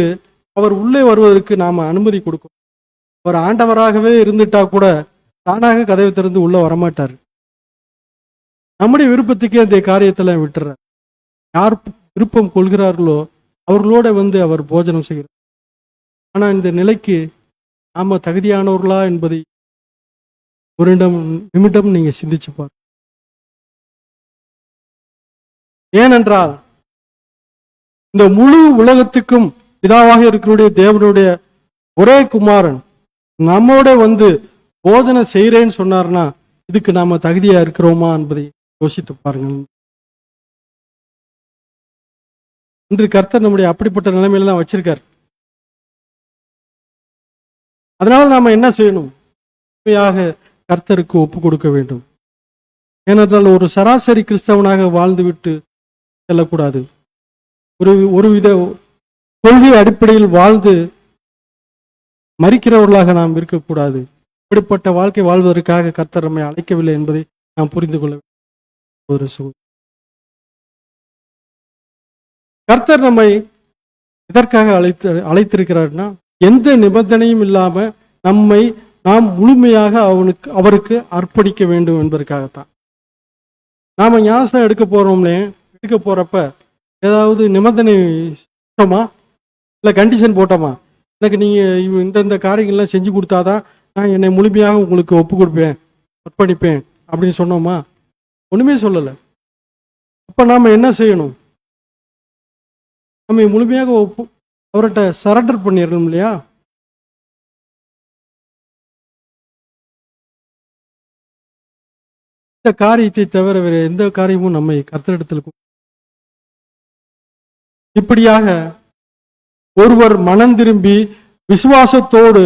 அவர் உள்ளே வருவதற்கு நாம் அனுமதி கொடுக்கும். அவர் ஆண்டவராகவே இருந்துட்டா கூட தானாக கதவை திறந்து உள்ள வரமாட்டார். நம்முடைய விருப்பத்துக்கே அந்த காரியத்தெல்லாம் விட்டுறார். யார் விருப்பம் கொள்கிறார்களோ அவர்களோட அவர் போஜனம் செய்கிறார். ஆனா இந்த நிலைக்கு நாம தகுதியானவர்களா என்பதை ஒரு நிமிடம் நீங்க சிந்திச்சு பாருங்க. ஏனென்றால் இந்த முழு உலகத்துக்கும் பிதாவாக இருக்கிற தேவனுடைய ஒரே குமாரன் நம்மோட போஜனம் செய்கிறேன்னு சொன்னார்னா இதுக்கு நாம தகுதியா இருக்கிறோமா என்பதை யோசித்து பாருங்கள். இன்று கர்த்தர் நம்முடைய அப்படிப்பட்ட நிலைமையில தான் வச்சிருக்கார். அதனால நாம என்ன செய்யணும்? உண்மையாக கர்த்தருக்கு ஒப்பு கொடுக்க வேண்டும். ஏனென்றால் ஒரு சராசரி கிறிஸ்தவனாக வாழ்ந்துவிட்டு செல்லக்கூடாது. ஒருவித கொள்கை அடிப்படையில் வாழ்ந்து மரிக்கிறவர்களாக நாம் இருக்கக்கூடாது. இப்படிப்பட்ட வாழ்க்கை வாழ்வதற்காக கர்த்தர் நம்மை அழைக்கவில்லை என்பதை நாம் புரிந்து கொள்ள வேண்டும். கர்த்தர் நம்மை எதற்காக அழைத்திருக்கிறார்னா, எந்த நிபந்தனையும் இல்லாம நம்மை நாம் முழுமையாக அவருக்கு அர்ப்பணிக்க வேண்டும் என்பதற்காகத்தான். நாம ஞானஸ்நானம் எடுக்க போறப்ப ஏதாவது நிபந்தனை சொன்னோமா, இல்லை கண்டிஷன் போட்டோமா, எனக்கு நீங்க இந்த காரியங்கள்லாம் செஞ்சு கொடுத்தாதான் நான் என்னை முழுமையாக உங்களுக்கு ஒப்பு கொடுப்பேன், அர்ப்பணிப்பேன் அப்படின்னு சொன்னோமா? ஒண்ணுமே சொல்லலை. அப்ப நாம என்ன செய்யணும்? நம்ம முழுமையாக அவர்கிட்ட சரண்டர் பண்ணிடணும் இல்லையா? இந்த காரியத்தை தவிர வேற எந்த காரியமும் நம்மை கர்த்தரிடத்தில் இப்படியாக ஒருவர் மனம் திரும்பி விசுவாசத்தோடு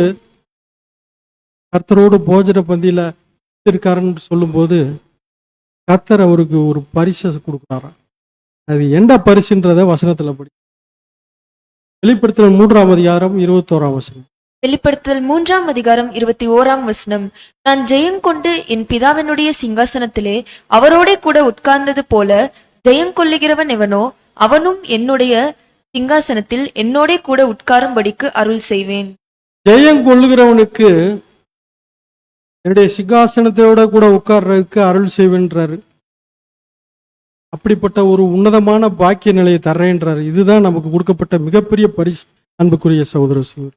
கர்த்தரோடு போஜன பந்தியில இருக்காருன்னு சொல்லும்போது கர்த்தர் அவருக்கு ஒரு பரிசு கொடுக்குறாராம். அது என்ன பரிசுன்றத வசனத்துல படி. வெளிப்படுத்தல் 3ஆம் அதிகாரம் 21ஆம் வசனம். வெளிப்படுத்தல் 3ஆம் அதிகாரம் 21ஆம் வசனம். நான் ஜெயங்கொண்டு என் பிதாவினுடைய சிங்காசனத்திலே அவரோட கூட உட்கார்ந்தது போல ஜெயங்கொள்ளுகிறவன் எவனோ அவனும் என்னுடைய சிங்காசனத்தில் என்னோட கூட உட்காரும்படிக்கு அருள் செய்வேன். ஜெயங்கொள்ளுகிறவனுக்கு என்னுடைய சிங்காசனத்தோட கூட உட்கார்றதுக்கு அருள் செய்வேன்றாரு. அப்படிப்பட்ட ஒரு உன்னதமான பாக்கிய நிலையை தர்றேன்றாரு. இதுதான் நமக்கு கொடுக்கப்பட்ட மிகப்பெரிய பரிசு. அன்புக்குரிய சகோதர சகோதரி,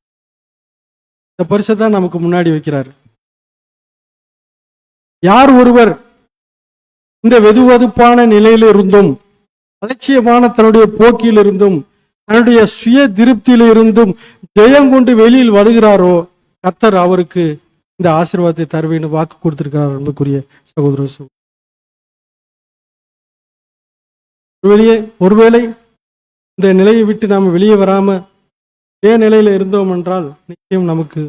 இந்த பரிசை தான் நமக்கு முன்னாடி வைக்கிறாரு. யார் ஒருவர் இந்த வெதுவெதுப்பான நிலையில இருந்தும் அலட்சியமான தன்னுடைய போக்கில் இருந்தும் தன்னுடைய சுய திருப்தியில இருந்தும் ஜெயங்கொண்டு வெளியில் வருகிறாரோ கர்த்தர் அவருக்கு இந்த ஆசீர்வாதத்தை தருவேன்னு வாக்கு கொடுத்திருக்கிறார். அன்புக்குரிய சகோதர சகோதரி, ஒருவேளை இந்த நிலையை விட்டு நாம் வெளியே வராம இதே நிலையில இருந்தோம் என்றால் நிச்சயம் நமக்கு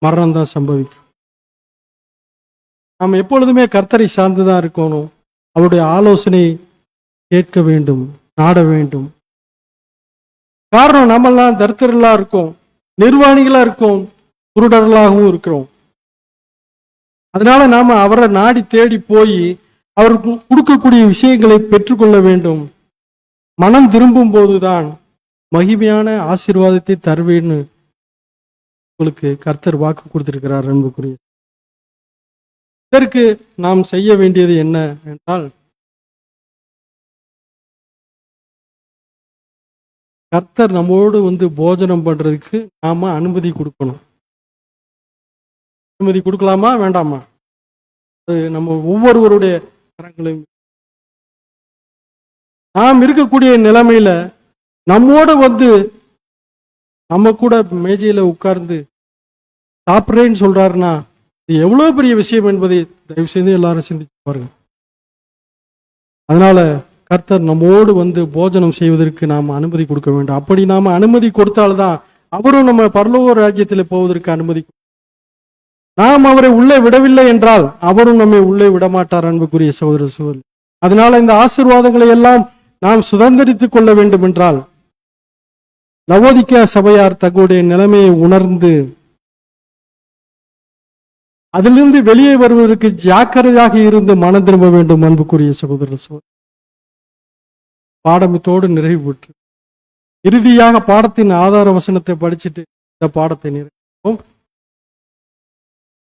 மரணம் தான் சம்பவிக்கும். நாம் எப்பொழுதுமே கர்த்தரை சார்ந்துதான் இருக்கணும். அவருடைய ஆலோசனை கேட்க வேண்டும், நாட வேண்டும். காரணம், நம்மெல்லாம் தரித்திரலா இருக்கோம், நிர்வாணிகளா இருக்கோம், குருடர்களாகவும் இருக்கிறோம். அதனால நாம அவரை நாடி தேடி போய் அவருக்கு கொடுக்கக்கூடிய விஷயங்களை பெற்றுக்கொள்ள வேண்டும். மனம் திரும்பும் போதுதான் மகிமையான ஆசீர்வாதத்தை தருவேன்னு உங்களுக்கு கர்த்தர் வாக்கு கொடுத்திருக்கிறார். அன்புக்குரிய, இதற்கு நாம் செய்ய வேண்டியது என்ன என்றால், கர்த்தர் நம்மோடு போஜனம் பண்றதுக்கு நாம அனுமதி கொடுக்கணும். அனுமதி கொடுக்கலாமா வேண்டாமா? அது நம்ம ஒவ்வொருவருடைய கரங்களையும். நாம் இருக்கக்கூடிய நிலைமையில நம்மோட நம்ம கூட மேஜையில உட்கார்ந்து சாப்பிட்றேன்னு சொல்றாருன்னா இது எவ்வளவு பெரிய விஷயம் என்பதை தயவு செய்து எல்லாரும் சிந்திச்சு பாருங்க. அதனால கர்த்தர் நம்மோடு போஜனம் செய்வதற்கு நாம் அனுமதி கொடுக்க வேண்டும். அப்படி நாம அனுமதி கொடுத்தால்தான் அவரும் நம்ம பரலோக ராஜ்யத்தில் போவதற்கு அனுமதி. நாம் அவரை உள்ளே விடவில்லை என்றால் அவரும் நம்மை உள்ளே விடமாட்டார். அன்புக்குரிய சகோதர சகோதரி, அதனால இந்த ஆசீர்வாதங்களை எல்லாம் நாம் சுதந்திரித்துக் கொள்ள வேண்டும் என்றால் லவோதிக்கேயா சபையார் தங்களுடைய நிலைமையை உணர்ந்து அதிலிருந்து வெளியே வருவதற்கு ஜாக்கிரதையாக இருந்து மனம் திரும்ப வேண்டும். அன்புக்குரிய சகோதர சகோதரி, பாடமித்தோடு நிறைவு பெற்று இறுதியாக பாடத்தின் ஆதார வசனத்தை படிச்சுட்டு இந்த பாடத்தை நிறைவேற்றுவோம்.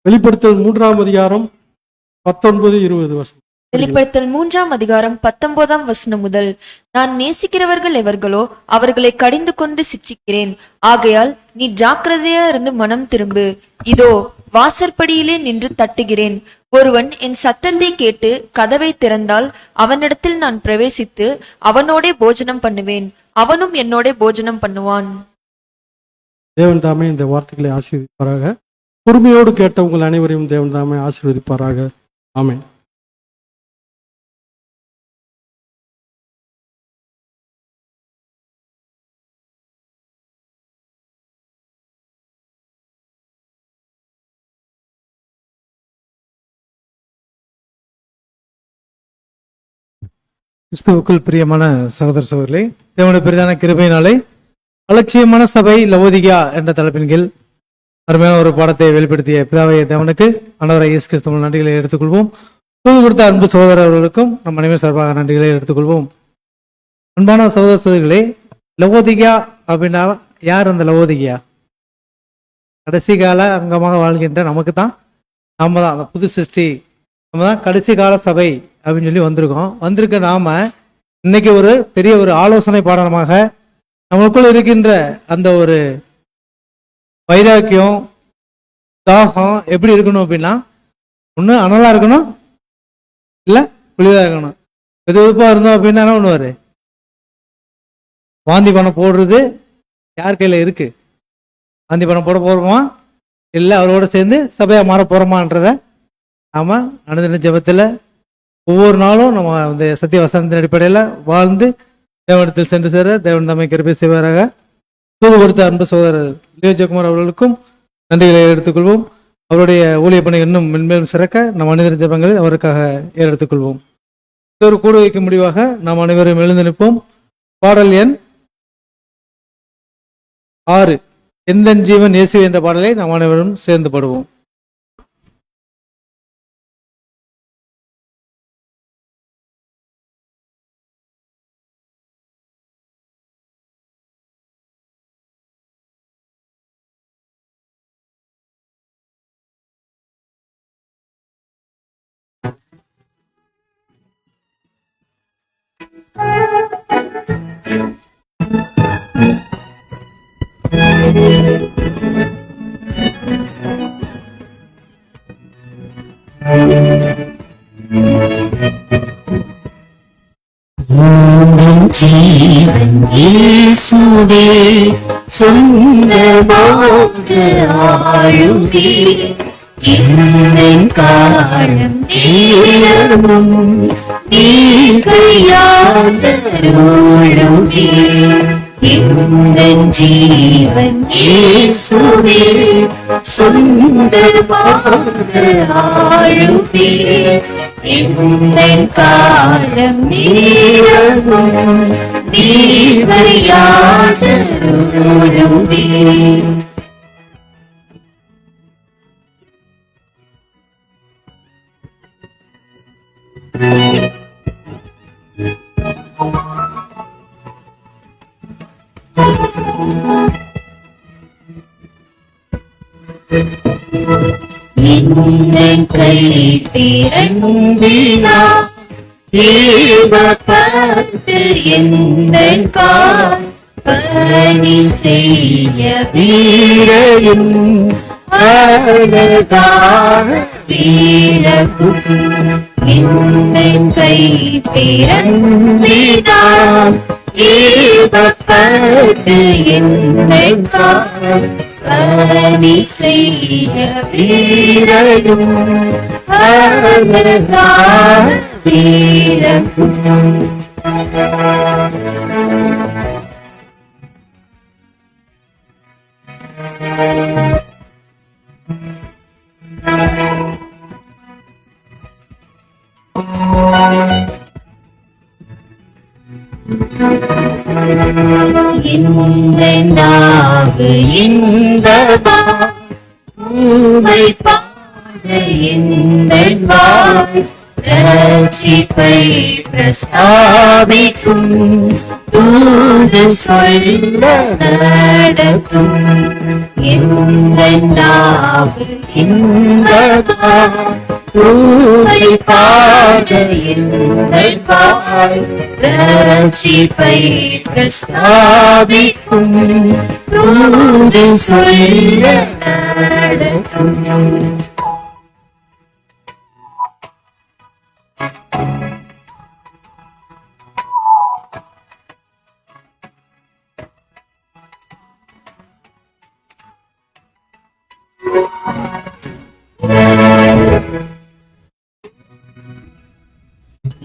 வெளிப்படுத்தல் 3ஆம் அதிகாரம் 19-20 வசனம். வெளிப்படுத்தல் 3ஆம் அதிகாரம் 19ஆம் வசனம் முதல். நான் நேசிக்கிறவர்கள் எவர்களோ அவர்களை கடிந்து கொண்டு சிட்சிக்கிறேன். ஆகையால் நீ ஜாக்கிரதையா இருந்து மனம் திரும்பு. இதோ வாசற்படியிலே நின்று தட்டுகிறேன். ஒருவன் என் சத்தத்தை கேட்டு கதவை திறந்தால் அவனிடத்தில் நான் பிரவேசித்து அவனோடே போஜனம் பண்ணுவேன், அவனும் என்னோட போஜனம் பண்ணுவான். தேவன் தாமே இந்த வார்த்தைகளை ஆசீர்வதிப்பாராக. பொறுமையோடு கேட்ட உங்கள் அனைவரையும் தேவன் தாமே ஆசீர்வதிப்பாராக. ஆமென். கிறிஸ்துவுக்குள் பிரியமான சகோதர சகோதரிகளே, தேவனுடைய பெரிதான கிருபையினாலே அலட்சியமான சபை லவோதிகா என்ற தலைப்பின் கீழ் அருமையான ஒரு பாடத்தை வெளிப்படுத்திய பிதாவை தேவனுக்கு ஆண்டவராகிய இயேசு கிறிஸ்துவின் நன்றிகளை எடுத்துக்கொள்வோம். பொது கொடுத்த அன்பு சகோதரர்களுக்கும் நம் அனைவரும் சார்பாக நன்றிகளை எடுத்துக்கொள்வோம். அன்பான சகோதர சகோதரிகளே, லவோதிகா அப்படின்னா யார்? அந்த லவோதிகா கடைசி கால அங்கமாக வாழ்கின்ற நமக்கு தான், நம்ம தான் அந்த புது சிருஷ்டி, நம்ம தான் கடைசி கால சபை அப்படின்னு சொல்லி வந்திருக்கோம். வந்திருக்க நாம இன்னைக்கு ஒரு பெரிய ஒரு ஆலோசனை பாடமாக நம்மளுக்குள்ள இருக்கின்ற அந்த ஒரு வைராக்கியம், தாகம் எப்படி இருக்கணும் அப்படின்னா, ஒன்று அனலா இருக்கணும், இல்லை குளிராக இருக்கணும். வெது வெதுப்பாக இருந்தோம் அப்படின்னா என்ன பண்ணுவார்? வாந்தி பணம் போடுறது யார் கையில் இருக்கு? வாந்தி பணம் போட போகிறோமா இல்லை அவரோட சேர்ந்து சபையாக மாற போகிறோமான்றத நாம் அனுதின ஜெபத்தில் ஒவ்வொரு நாளும் நம்ம இந்த சத்திய வசனத்தின் அடிப்படையில் வாழ்ந்து தேவனிடத்தில் சென்று சேர தேவன் தம்மை கிருபை செய்வாராக. தூது கொடுத்த அன்பு சகோதரர் லியோ ஜெயக்குமார் அவர்களுக்கும் நன்றிகளை எடுத்துக்கொள்வோம். அவருடைய ஊழிய பணி இன்னும் மென்மேலும் சிறக்க நம் அனைவரின் ஜெபங்களில் அவருக்காக ஏறெடுத்துக்கொள்வோம். ஒரு கூடு வைக்கும் முடிவாக நாம் அனைவரும் எழுந்து நிற்போம். பாடல் எண் 6, எந்தன் ஜீவன் இயேசு என்ற பாடலை நாம் அனைவரும் சேர்ந்து பாடுவோம். ஜீவன் இயேசுவே சொந்தமாக ஆளுவே என் காலம் நேரமும் நீ கையாண்டருளுவே என் ஜீவன் இயேசுவே சொந்தமாக ஆளுவே என் காலம் நேரமும் நீ கையாண்டருளுவே. என் கை பிறந்தினா தேவப்பட்டு எந்தன் கால் பணி செய்ய வீரையும் அழகாக வீரக்கும் என் கை பிறந்தினா தேவப்பட்டு எந்தன் கால் பணி செய்ய வீரையும் அழகாக வீரக்கும். நாவு இன்பமா உம்மை பாட எந்தன் வாய் ரட்சிப்பை பிரஸ்தாபிக்கும் தூது சொல்ல நடத்தும் எந்தன் நாவு இன்பமா உம்மை பாட எங்கள் வாய் ரட்சிப்பை பிரஸ்தாபிக்கும். தூது சொல்ல நடத்தும்.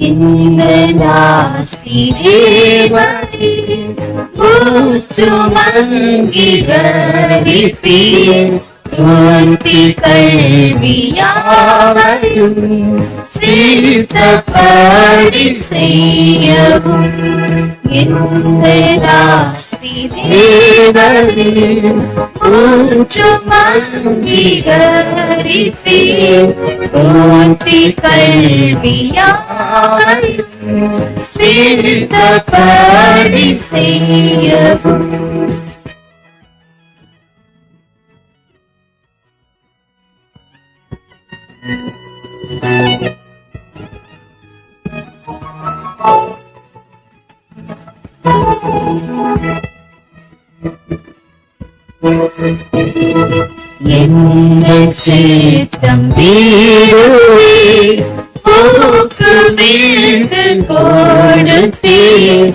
இந்த நாஸ்தி தேவரே ஊற்றும் அங்கீகரிப்பீர். தூத்தி கல்வியாவையும் சீர்த்தபடி செய்யவும். இந்த நாஸ்தி தேவரே ஊற்றும் அங்கீகரிப்பீர். தூத்தி கல்வியாவையும் சீர்த்தபடி செய்யவும். எங்கள் சித்தம் வீடுவே போக்கு வீழ்ந்து கொடுத்தீர்.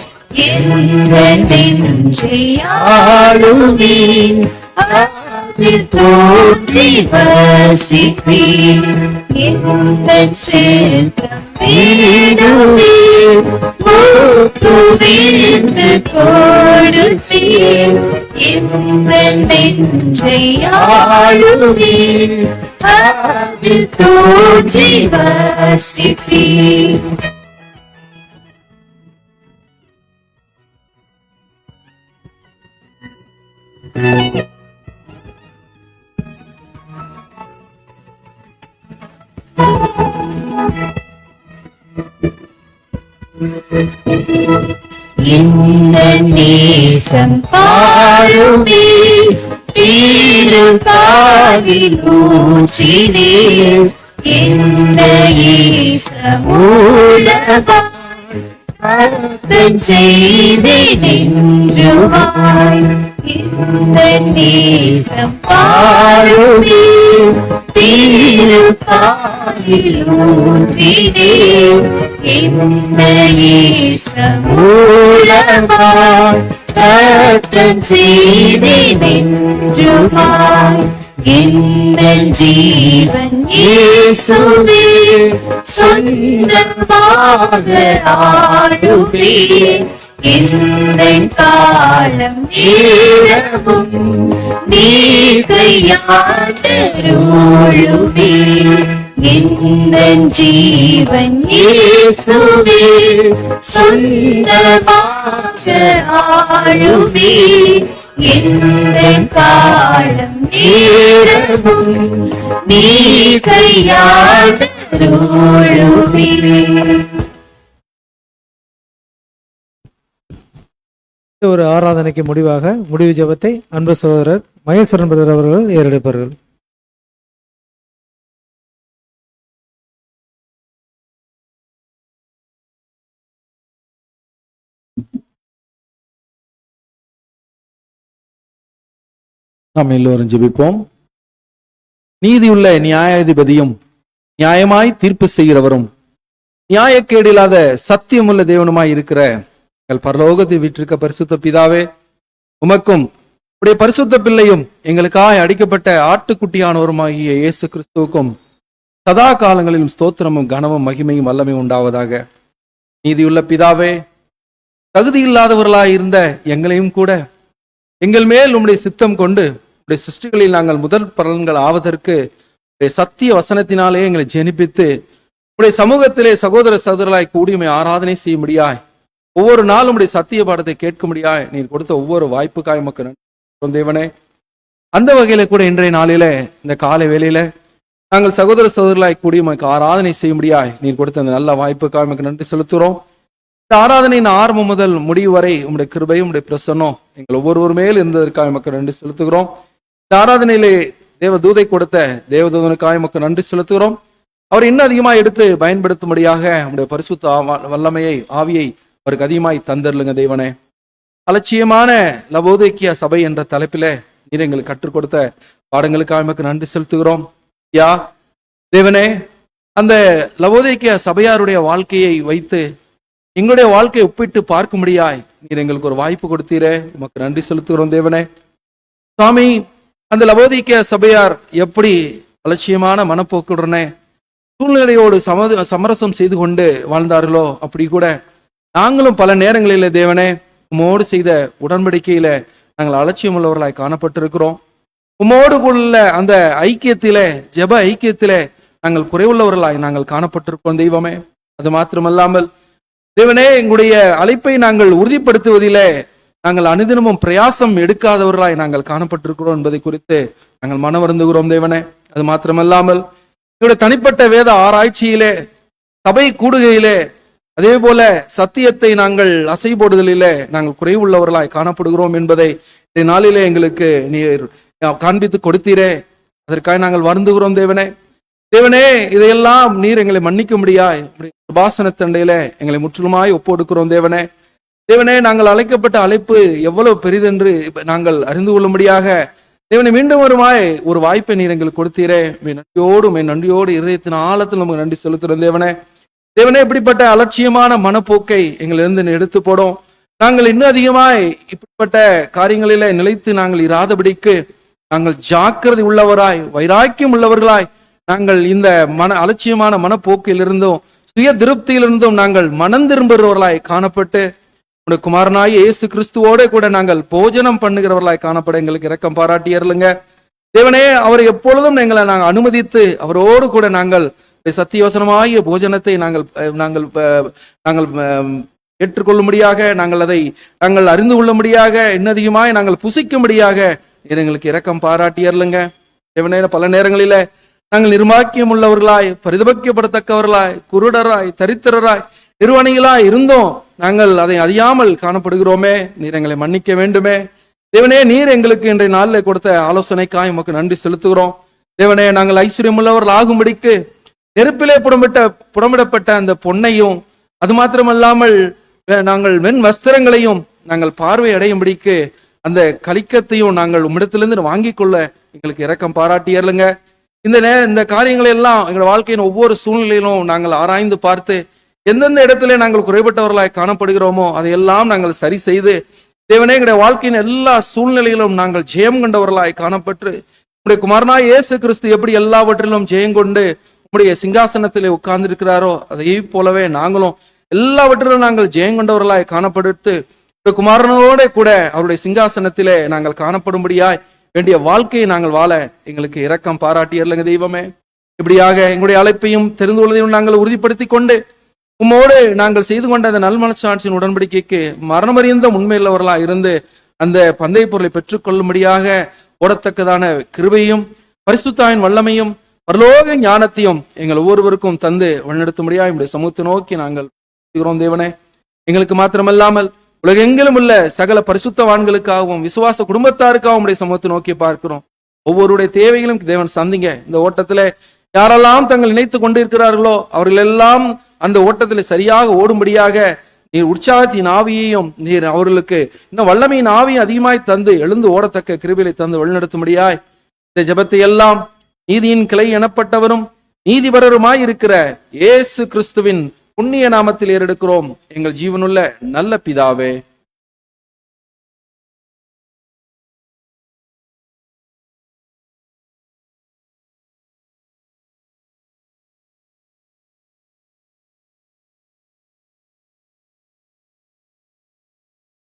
எங்கள் நெஞ்சை ஆளுவீர். அதில் தோன்றி வசிப்பீர். எங்கள் சித்தம் வீடுவே போக்கு வீழ்ந்து கொடுத்தீர். எங்கள் நெஞ்சை ஆளுவீர். அதில் தோன்றி வசிப்பீர். இந்த நேசம் பாருமே தீருக்காவில் ஊற்றினீர். இந்த ஈசமூலவாய் அர்த்தம் செய்தே நின்றுவாய். இந்த நேசம் பாருமே தீருக்காவில் ஊற்றினீர். இந்த ஈசமூலவாய் அர்த்தம் செய்தே நின்றுவாய். எங்கள் ஜீவன் இயேசுவே சொந்தமாக ஆளுவீர். எங்கள் காலம் நேரமும் நீ கையாண்டருளுவீர். எங்கள் ஜீவன் இயேசுவே சொந்தமாக ஆளுவீர். எங்கள் காலம் நேரமும் நீ கையாண்டருளுவீர். ஒரு ஆராதனைக்கு முடிவு ஜெபத்தை அன்பு சகோதரர் மகேஸ்வரன் பிரதர் அவர்கள் ஏறெடுப்பார்கள். நாம் எல்லோரும் ஜெபிப்போம். நீதியுள்ள நியாயாதிபதியும் நியாயமாய் தீர்ப்பு செய்கிறவரும் நியாயக்கேடில்லாத சத்தியமுள்ள தேவனுமாய் இருக்கிற எங்கள் பரலோகத்தில் வீற்றிருக்க பரிசுத்த பிதாவே, உமக்கும் உடைய பரிசுத்த பிள்ளையும் எங்களுக்காய் அடிக்கப்பட்ட ஆட்டுக்குட்டியானவருமாகிய இயேசு கிறிஸ்துவுக்கும் சதா காலங்களிலும் ஸ்தோத்திரமும் கனமும் மகிமையும் வல்லமையும் உண்டாவதாக. நீதியுள்ள பிதாவே, தகுதியில்லாதவர்களாய் இருந்த எங்களையும் கூட எங்கள் மேல் உம்முடைய சித்தம் கொண்டு உடைய சிருஷ்டிகளில் நாங்கள் முதல் பலன்கள் ஆவதற்கு உடைய சத்திய வசனத்தினாலே எங்களை ஜெனிப்பித்து உடைய சமூகத்திலே சகோதர சகோதரர்களாய் கூடியுமை ஆராதனை செய்ய முடியாய், ஒவ்வொரு நாளும் உடைய சத்திய பாடத்தை கேட்க முடியாய் நீர் கொடுத்த ஒவ்வொரு வாய்ப்புக்காய் உமக்கு நன்றி தேவனே. அந்த வகையில கூட இன்றைய நாளில இந்த காலை வேளையில நாங்கள் சகோதர சகோதரர்களாய் கூடி உமக்கு ஆராதனை செய்ய முடியாய் நீர் கொடுத்த அந்த நல்ல வாய்ப்புக்காய் உமக்கு நன்றி செலுத்துகிறோம். இந்த ஆராதனையின் ஆரம்பம் முதல் முடிவு வரை உம்முடைய கிருபையும் உம்முடைய பிரசன்னம் எங்கள் ஒவ்வொருவர் மேல் இருந்ததற்காக உமக்கு நன்றி செலுத்துகிறோம். இந்த ஆராதனையிலே தேவ தூதை கொடுத்த தேவதூதனுக்காக உமக்கு நன்றி செலுத்துகிறோம். அவர் இன்னும் அதிகமாக எடுத்து பயன்படுத்தும்படியாக நம்முடைய பரிசுத்த வல்லமையை ஆவியை அவருக்கு அதிகமாய் தந்தருளுங்க தேவனே. அலட்சியமான லவோதிக்கியா சபை என்ற தலைப்பில நீர் எங்களுக்கு கற்றுக் கொடுத்த பாடங்களுக்காக நமக்கு நன்றி செலுத்துகிறோம். யா தேவனே, அந்த லவோதிக்கியா சபையாருடைய வாழ்க்கையை வைத்து எங்களுடைய வாழ்க்கையை ஒப்பிட்டு பார்க்கும்படியாய் நீர் எங்களுக்கு ஒரு வாய்ப்பு கொடுத்தீரே, உமக்கு நன்றி செலுத்துகிறோம் தேவனே. சுவாமி, அந்த லவோதிக்கியா சபையார் எப்படி அலட்சியமான மனப்போக்குடனே சூழ்நிலையோடு சமரசம் செய்து கொண்டு வாழ்ந்தார்களோ, அப்படி கூட நாங்களும் பல நேரங்களில தேவனே உம்மோடு செய்த உடன்படிக்கையில நாங்கள் அலட்சியம் உள்ளவர்களாய் காணப்பட்டிருக்கிறோம். உம்மோடு உள்ள அந்த ஐக்கியத்திலே, ஜெப ஐக்கியத்திலே நாங்கள் குறைவுள்ளவர்களாய் நாங்கள் காணப்பட்டிருக்கோம் தெய்வமே. அது மாத்திரமல்லாமல் தேவனே, எங்களுடைய அழைப்பை நாங்கள் உறுதிப்படுத்துவதிலே நாங்கள் அனுதினமும் பிரயாசம் எடுக்காதவர்களாய் நாங்கள் காணப்பட்டிருக்கிறோம் என்பதை குறித்து நாங்கள் மன வருந்துகிறோம் தேவனே. அது மாத்திரமல்லாமல் எங்களுடைய தனிப்பட்ட வேத ஆராய்ச்சியிலே, சபை கூடுகையிலே, அதே போல சத்தியத்தை நாங்கள் அசை போடுதலிலே நாங்கள் குறைவுள்ளவர்களாய் காணப்படுகிறோம் என்பதை இந்த நாளிலே எங்களுக்கு நீர் காண்பித்து கொடுத்தீரே, அதற்காக நாங்கள் வருந்துகிறோம் தேவனே. தேவனே, இதையெல்லாம் நீர் எங்களை மன்னிக்கும்படியாய் உபாசனத்தண்டையில எங்களை முற்றிலுமாய் ஒப்பொடுக்கிறோம் தேவனே. தேவனே, நாங்கள் அழைக்கப்பட்ட அழைப்பு எவ்வளவு பெரிதென்று நாங்கள் அறிந்து கொள்ளும்படியாக தேவனை மீண்டும் ஒரு வாய்ப்பை நீர் எங்களுக்கு கொடுத்தீரே. நன்றியோடு இருதயத்தின் ஆழத்தில் நமக்கு நன்றி செலுத்துகிறோம் தேவனே. தேவனே, இப்படிப்பட்ட அலட்சியமான மனப்போக்கை எங்களிருந்து எடுத்து போடும். நாங்கள் இன்னும் அதிகமாய் இப்படிப்பட்ட காரியங்களில நிலைத்து நாங்கள் இராதபடிக்கு நாங்கள் ஜாக்கிரதை உள்ளவராய், வைராக்கியம் உள்ளவர்களாய் நாங்கள் இந்த அலட்சியமான மனப்போக்கிலிருந்தும் சுய திருப்தியிலிருந்தும் நாங்கள் மனம் திரும்புகிறவர்களாய் காணப்பட்டு உடைய குமாரனாய் இயேசு கிறிஸ்துவோட கூட நாங்கள் போஜனம் பண்ணுகிறவர்களாய் காணப்பட எங்களுக்கு இரக்கம் பாராட்டியருளுங்க தேவனே. அவர் எப்பொழுதும் எங்களை நாங்கள் அனுமதித்து அவரோடு கூட நாங்கள் சத்தியவசனமாகிய போஜனத்தை நாங்கள் ஏற்றுக்கொள்ளும்படியாக, நாங்கள் அதை நாங்கள் அறிந்து கொள்ளும்படியாக, இன்னதிகமாய் நாங்கள் புசிக்கும்படியாக எங்களுக்கு இரக்கம் பாராட்டியருளுங்க தேவனே. பல நேரங்களில நாங்கள் நிர்மாக்கியம் உள்ளவர்களாய், பரிதபிக்கப்படத்தக்கவர்களாய், குருடராய், தரித்திரராய், நிர்வாணிகளாய் இருந்தோம். நாங்கள் அதை அறியாமல் காணப்படுகிறோமே, நீர் எங்களை மன்னிக்க வேண்டுமே தேவனே. நீர் எங்களுக்கு இன்றைய நாளில் கொடுத்த ஆலோசனைக்காய் உமக்கு நன்றி செலுத்துகிறோம் தேவனே. நாங்கள் ஐஸ்வர்யம் உள்ளவர்கள் ஆகும்படிக்கு நெருப்பிலே புடமிடப்பட்ட அந்த பொன்னையும், அது மாத்திரமல்லாமல் நாங்கள் வெண் வஸ்திரங்களையும் நாங்கள் பார்வை அடையும்படிக்கு அந்த கலிக்கத்தையும் நாங்கள் உம்மிடத்திலிருந்து வாங்கிக் கொள்ள எங்களுக்கு இரக்கம் பாராட்டியருளுங்க. இந்த காரியங்களை எல்லாம் எங்கள் வாழ்க்கையின் ஒவ்வொரு சூழ்நிலையிலும் நாங்கள் ஆராய்ந்து பார்த்து எந்தெந்த இடத்துல நாங்கள் குறைபட்டவர்களாய் காணப்படுகிறோமோ அதையெல்லாம் நாங்கள் சரி செய்து தேவனே, எங்களுடைய வாழ்க்கையின் எல்லா சூழ்நிலையிலும் நாங்கள் ஜெயம் கொண்டவர்களாய் காணப்பட்டு உடைய குமாரனாய் இயேசு கிறிஸ்து எப்படி எல்லாவற்றிலும் ஜெயம் கொண்டு உடைய சிங்காசனத்திலே உட்கார்ந்து இருக்கிறாரோ அதை போலவே நாங்களும் எல்லாவற்றிலும் நாங்கள் ஜெயம் கொண்டவர்களாய் காணப்படுத்து குமாரனோட கூட அவருடைய சிங்காசனத்திலே நாங்கள் காணப்படும்படியாய் வேண்டிய வாழ்க்கையை நாங்கள் வாழ எங்களுக்கு இரக்கம் பாராட்டியருளுங்க தெய்வமே. இப்படியாக எங்களுடைய அழைப்பையும் தெரிந்து கொள்வதையும் நாங்கள் உறுதிப்படுத்தி கொண்டு உம்மோடு நாங்கள் செய்து கொண்ட அந்த நல்மனச்சாட்சியின் உடன்படிக்கைக்கு மரணமறிந்த உண்மையுள்ளவர்களாக இருந்து அந்த பந்தய பொருளை பெற்றுக்கொள்ளும்படியாக ஓடத்தக்கதான கிருபையும் பரிசுத்தாவின் வல்லமையும் பரலோக ஞானத்தையும் எங்கள் ஒவ்வொருவருக்கும் தந்து வழிநடத்தும்படியாக என்னுடைய சமூகத்தை நோக்கி நாங்கள் தேவனே. எங்களுக்கு மாத்திரமல்லாமல் உலகெங்கிலும் உள்ள சகல பரிசுத்தவான்களுக்காகவும் விசுவாச குடும்பத்தாருக்காகவும் உடைய சமூகத்தை நோக்கி பார்க்கிறோம். ஒவ்வொருடைய தேவைகளும் தேவன் சந்திங்க. இந்த ஓட்டத்துல யாரெல்லாம் தங்கள் நினைத்து கொண்டிருக்கிறார்களோ அவர்கள் எல்லாம் அந்த ஓட்டத்தில் சரியாக ஓடும்படியாக நீர் உற்சாகத்தின் ஆவியையும் நீர் அவர்களுக்கு இன்னும் வல்லமையின் ஆவியும் அதிகமாய் தந்து எழுந்து ஓடத்தக்க கிருபையை தந்து வழிநடத்தும்படியாய் இந்த ஜெபத்தை எல்லாம் நீதியின் கிளை எனப்பட்டவரும் நீதிபரருமாய் இருக்கிற இயேசு கிறிஸ்துவின் புண்ணிய நாமத்தில் ஏறெடுக்கிறோம் எங்கள் ஜீவனுள்ள நல்ல பிதாவே.